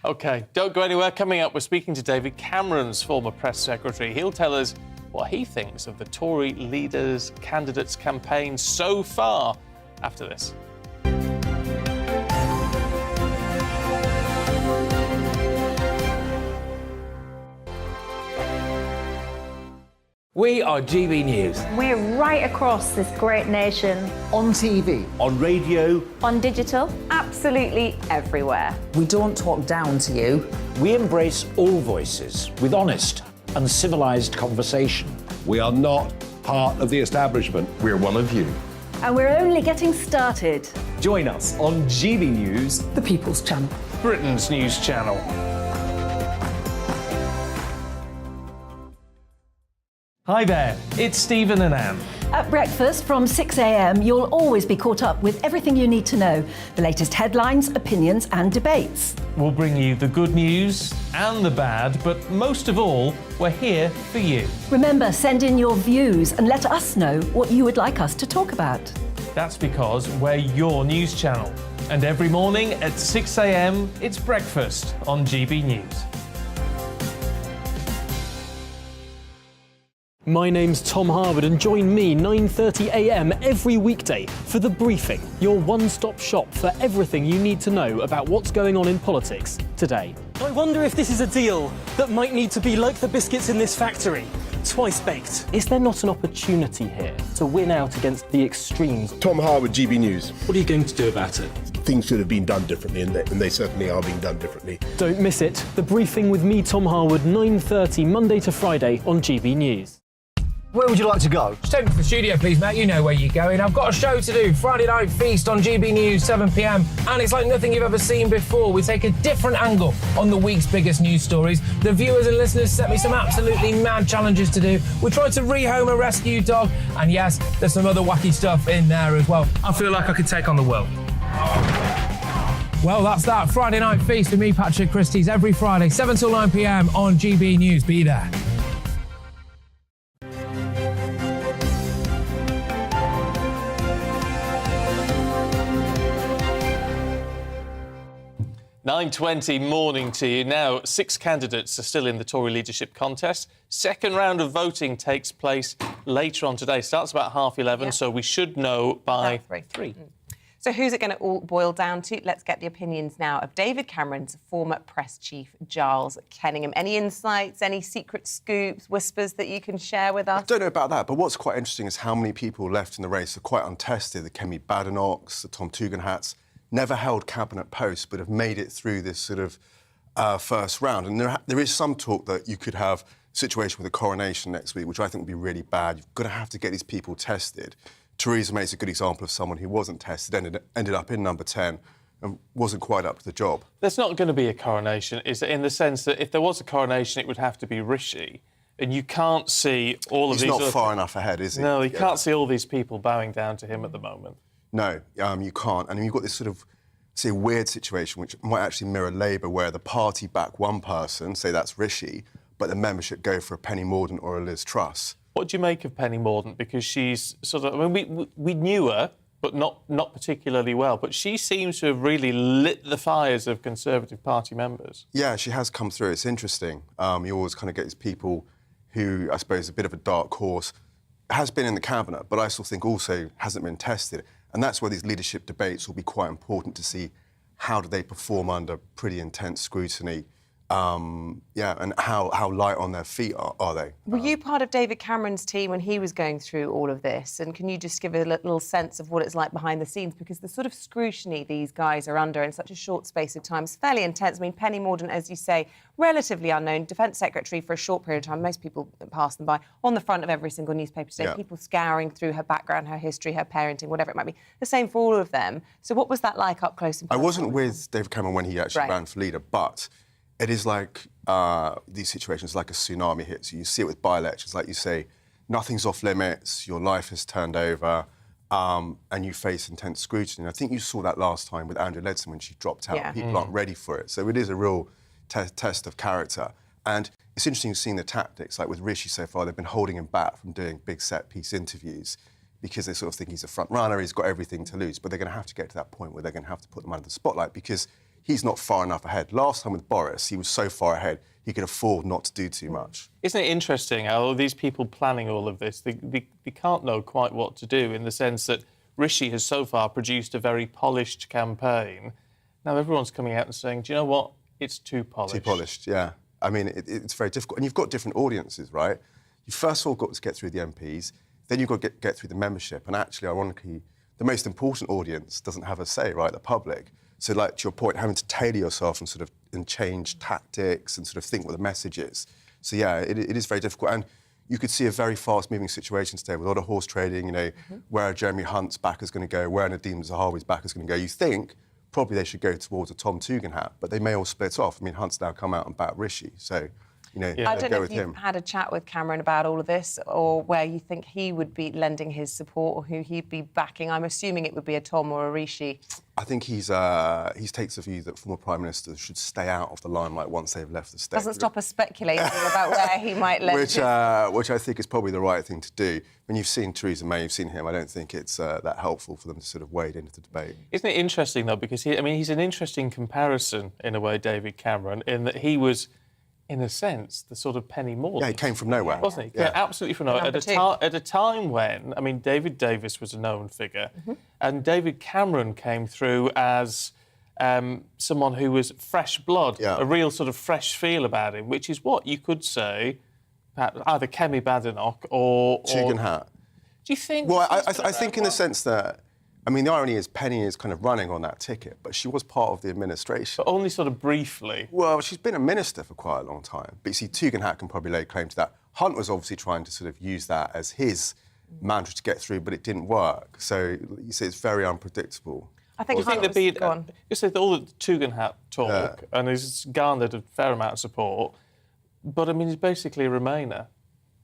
OK, don't go anywhere. Coming up, we're speaking to David Cameron's former press secretary. He'll tell us what he thinks of the Tory leaders' candidates' campaign so far after this. We are GB News. We're right across this great nation. On TV. On radio. On digital. Absolutely everywhere. We don't talk down to you. We embrace all voices with honest and civilised conversation. We are not part of the establishment. We're one of you. And we're only getting started. Join us on GB News, the People's Channel. Britain's news channel. Hi there, it's Stephen and Anne. At breakfast from 6 a.m, you'll always be caught up with everything you need to know. The latest headlines, opinions and debates. We'll bring you the good news and the bad, but most of all, we're here for you. Remember, send in your views and let us know what you would like us to talk about. That's because we're your news channel. And every morning at 6 a.m, it's breakfast on GB News. My name's Tom Harwood and join me 9:30 a.m. every weekday for The Briefing, your one-stop shop for everything you need to know about what's going on in politics today. I wonder if this is a deal that might need to be like the biscuits in this factory, twice baked. Is there not an opportunity here to win out against the extremes? Tom Harwood, GB News. What are you going to do about it? Things should have been done differently, and they certainly are being done differently. Don't miss it. The Briefing with me, Tom Harwood, 9:30 Monday to Friday on GB News. Where would you like to go? Just take me to the studio, please, Matt. You know where you're going. I've got a show to do. Friday Night Feast on GB News, 7 p.m. And it's like nothing you've ever seen before. We take a different angle on the week's biggest news stories. The viewers and listeners set me some absolutely mad challenges to do. We tried to rehome a rescue dog. And yes, there's some other wacky stuff in there as well. I feel like I could take on the world. Well, that's that. Friday Night Feast with me, Patrick Christie's, every Friday, 7 till 9 p.m. on GB News. Be there. 9:20 morning to you. Now, 6 candidates are still in the Tory leadership contest. Second round of voting takes place later on today. Starts about 11:30, so we should know by 3. So who's it going to all boil down to? Let's get the opinions now of David Cameron's former press chief, Giles Kenningham. Any insights, any secret scoops, whispers that you can share with us? I don't know about that, but what's quite interesting is how many people left in the race are quite untested. The Kemi Badenochs, the Tom Tugendhats, never held cabinet posts but have made it through this sort of first round. And there is some talk that you could have a situation with a coronation next week, which I think would be really bad. You've got to have to get these people tested. Theresa May's a good example of someone who wasn't tested, ended up in number 10 and wasn't quite up to the job. There's not going to be a coronation, is it, in the sense that if there was a coronation, it would have to be Rishi, and you can't see all of these... He's not far enough ahead, is he? No, you can't see all these people bowing down to him at the moment. No, you can't. And you've got this sort of, say, weird situation, which might actually mirror Labour, where the party back one person, say that's Rishi, but the membership go for a Penny Morden or a Liz Truss. What do you make of Penny Morden? Because she's sort of... I mean, we knew her, but not particularly well. But she seems to have really lit the fires of Conservative Party members. Yeah, she has come through. It's interesting. You always kind of get these people who, I suppose, a bit of a dark horse, has been in the cabinet, but I still think also hasn't been tested. And that's where these leadership debates will be quite important to see how do they perform under pretty intense scrutiny. And how light on their feet are they? Were you part of David Cameron's team when he was going through all of this? And can you just give a little sense of what it's like behind the scenes? Because the sort of scrutiny these guys are under in such a short space of time is fairly intense. I mean, Penny Morden, as you say, relatively unknown, Defence Secretary for a short period of time. Most people pass them by. On the front of every single newspaper today, Yeah. people scouring through her background, her history, her parenting, whatever it might be. The same for all of them. So what was that like up close and I personal? wasn't with David Cameron when he actually ran for leader, but it is like these situations, like a tsunami hits you. You see it with by-elections, like you say, nothing's off limits, your life has turned over, and you face intense scrutiny. And I think you saw that last time with Andrea Leadsom when she dropped out. Yeah. People aren't ready for it. So it is a real test of character. And it's interesting seeing the tactics, like with Rishi so far, they've been holding him back from doing big set-piece interviews because they sort of think he's a front runner, he's got everything to lose. But they're going to have to get to that point where they're going to have to put them under the spotlight because he's not far enough ahead. Last time with Boris, he was so far ahead, he could afford not to do too much. Isn't it interesting how these people planning all of this, they can't know quite what to do, in the sense that Rishi has so far produced a very polished campaign. Now everyone's coming out and saying, do you know what? It's too polished. Too polished, yeah. I mean, it's very difficult. And you've got different audiences, right? You first of all got to get through the MPs, then you've got to get through the membership. And actually, ironically, the most important audience doesn't have a say, right? The public. So, like, to your point, having to tailor yourself and change tactics and sort of think what the message is. So, yeah, it is very difficult. And you could see a very fast-moving situation today with a lot of horse trading, you know, where Jeremy Hunt's back is going to go, where Nadine Zahawi's back is going to go. You think probably they should go towards a Tom Tugendhat, but they may all split off. I mean, Hunt's now come out and backed Rishi, so... You know, I don't go know with if you've him. had a chat with Cameron about all of this or where you think he would be lending his support or who he'd be backing. I'm assuming it would be a Tom or a Rishi. I think he takes the view that former Prime Ministers should stay out of the limelight once they've left the state. Doesn't stop us speculating about where he might lend which I think is probably the right thing to do. When you've seen Theresa May, you've seen him, I don't think it's that helpful for them to sort of wade into the debate. Isn't it interesting, though, because he's an interesting comparison, in a way, David Cameron, in that he was in a sense, the sort of Penny Morden. Yeah, he came from nowhere. Wasn't he? Yeah, absolutely from nowhere. At a time when, I mean, David Davis was a known figure, and David Cameron came through as someone who was fresh blood, a real sort of fresh feel about him, which is what you could say about either Kemi Badenoch or Tugendhat. Do you think? Well, I think in the sense that, I mean, the irony is Penny is kind of running on that ticket, but she was part of the administration. But only sort of briefly. Well, she's been a minister for quite a long time. But you see, Tugendhat can probably lay claim to that. Hunt was obviously trying to sort of use that as his mantra to get through, but it didn't work. So you see, it's very unpredictable. I think there'd be you say all the Tugendhat talk, and he's garnered a fair amount of support, but I mean, he's basically a Remainer.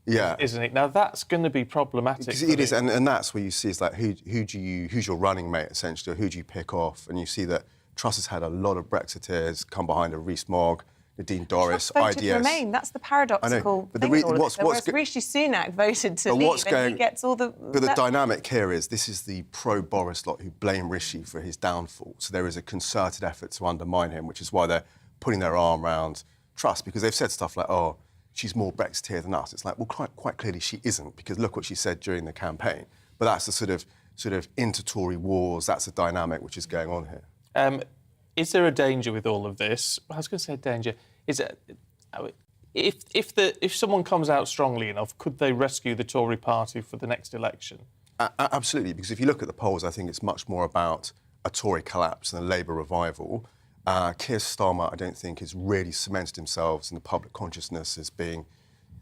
Yeah, isn't it? Now that's going to be problematic. It is, and that's where you see it's like who's your running mate essentially, or who do you pick off? And you see that Truss has had a lot of Brexiteers come behind her, Rees-Mogg, Nadine Dorris, voted IDS. Remain. That's the paradoxical thing. Whereas Rishi Sunak voted to leave, and he gets all the. But the dynamic here is this is the pro-Boris lot who blame Rishi for his downfall. So there is a concerted effort to undermine him, which is why they're putting their arm around Truss, because they've said stuff like, "Oh, she's more Brexiteer than us." It's like, well, quite clearly she isn't, because look what she said during the campaign. But that's the sort of inter-Tory wars. That's the dynamic which is going on here. Is there a danger with all of this? I was going to say danger. Is it if someone comes out strongly enough, could they rescue the Tory party for the next election? Absolutely, because if you look at the polls, I think it's much more about a Tory collapse than a Labour revival. Keir Starmer, I don't think, has really cemented himself in the public consciousness as being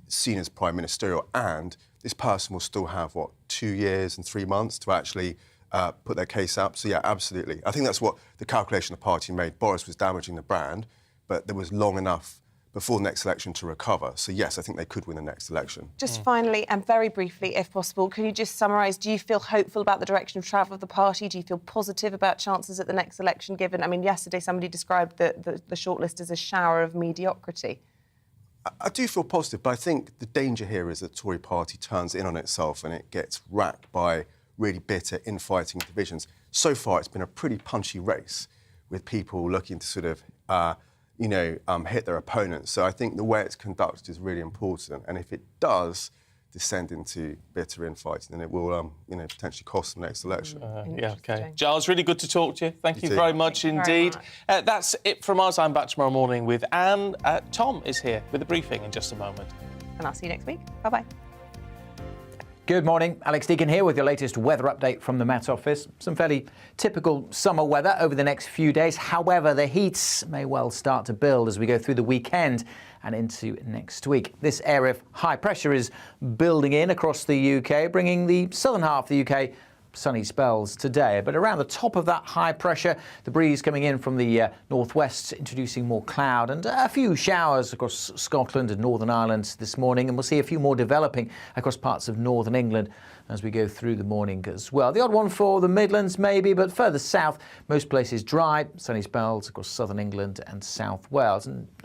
seen as prime ministerial, and this person will still have, 2 years and 3 months to actually put their case up. So, yeah, absolutely. I think that's what the calculation the party made. Boris was damaging the brand, but there was long enough before the next election to recover. So, yes, I think they could win the next election. Just finally, and very briefly, if possible, can you just summarise, do you feel hopeful about the direction of travel of the party? Do you feel positive about chances at the next election, given, I mean, yesterday somebody described the shortlist as a shower of mediocrity? I do feel positive, but I think the danger here is that the Tory party turns in on itself and it gets racked by really bitter infighting divisions. So far, it's been a pretty punchy race with people looking to sort of, hit their opponents. So I think the way it's conducted is really important. And if it does descend into bitter infighting, then it will, potentially cost them the next election. OK. Giles, really good to talk to you. Thank you very much indeed. That's it from us. I'm back tomorrow morning with Anne. Tom is here with a briefing in just a moment. And I'll see you next week. Bye-bye. Good morning, Alex Deacon here with your latest weather update from the Met Office. Some fairly typical summer weather over the next few days. However, the heat may well start to build as we go through the weekend and into next week. This area of high pressure is building in across the UK, bringing the southern half of the UK sunny spells today. But around the top of that high pressure, the breeze coming in from the northwest, introducing more cloud and a few showers across Scotland and Northern Ireland this morning. And we'll see a few more developing across parts of northern England as we go through the morning as well. The odd one for the Midlands maybe, but further south, most places dry, sunny spells across southern England and South Wales. And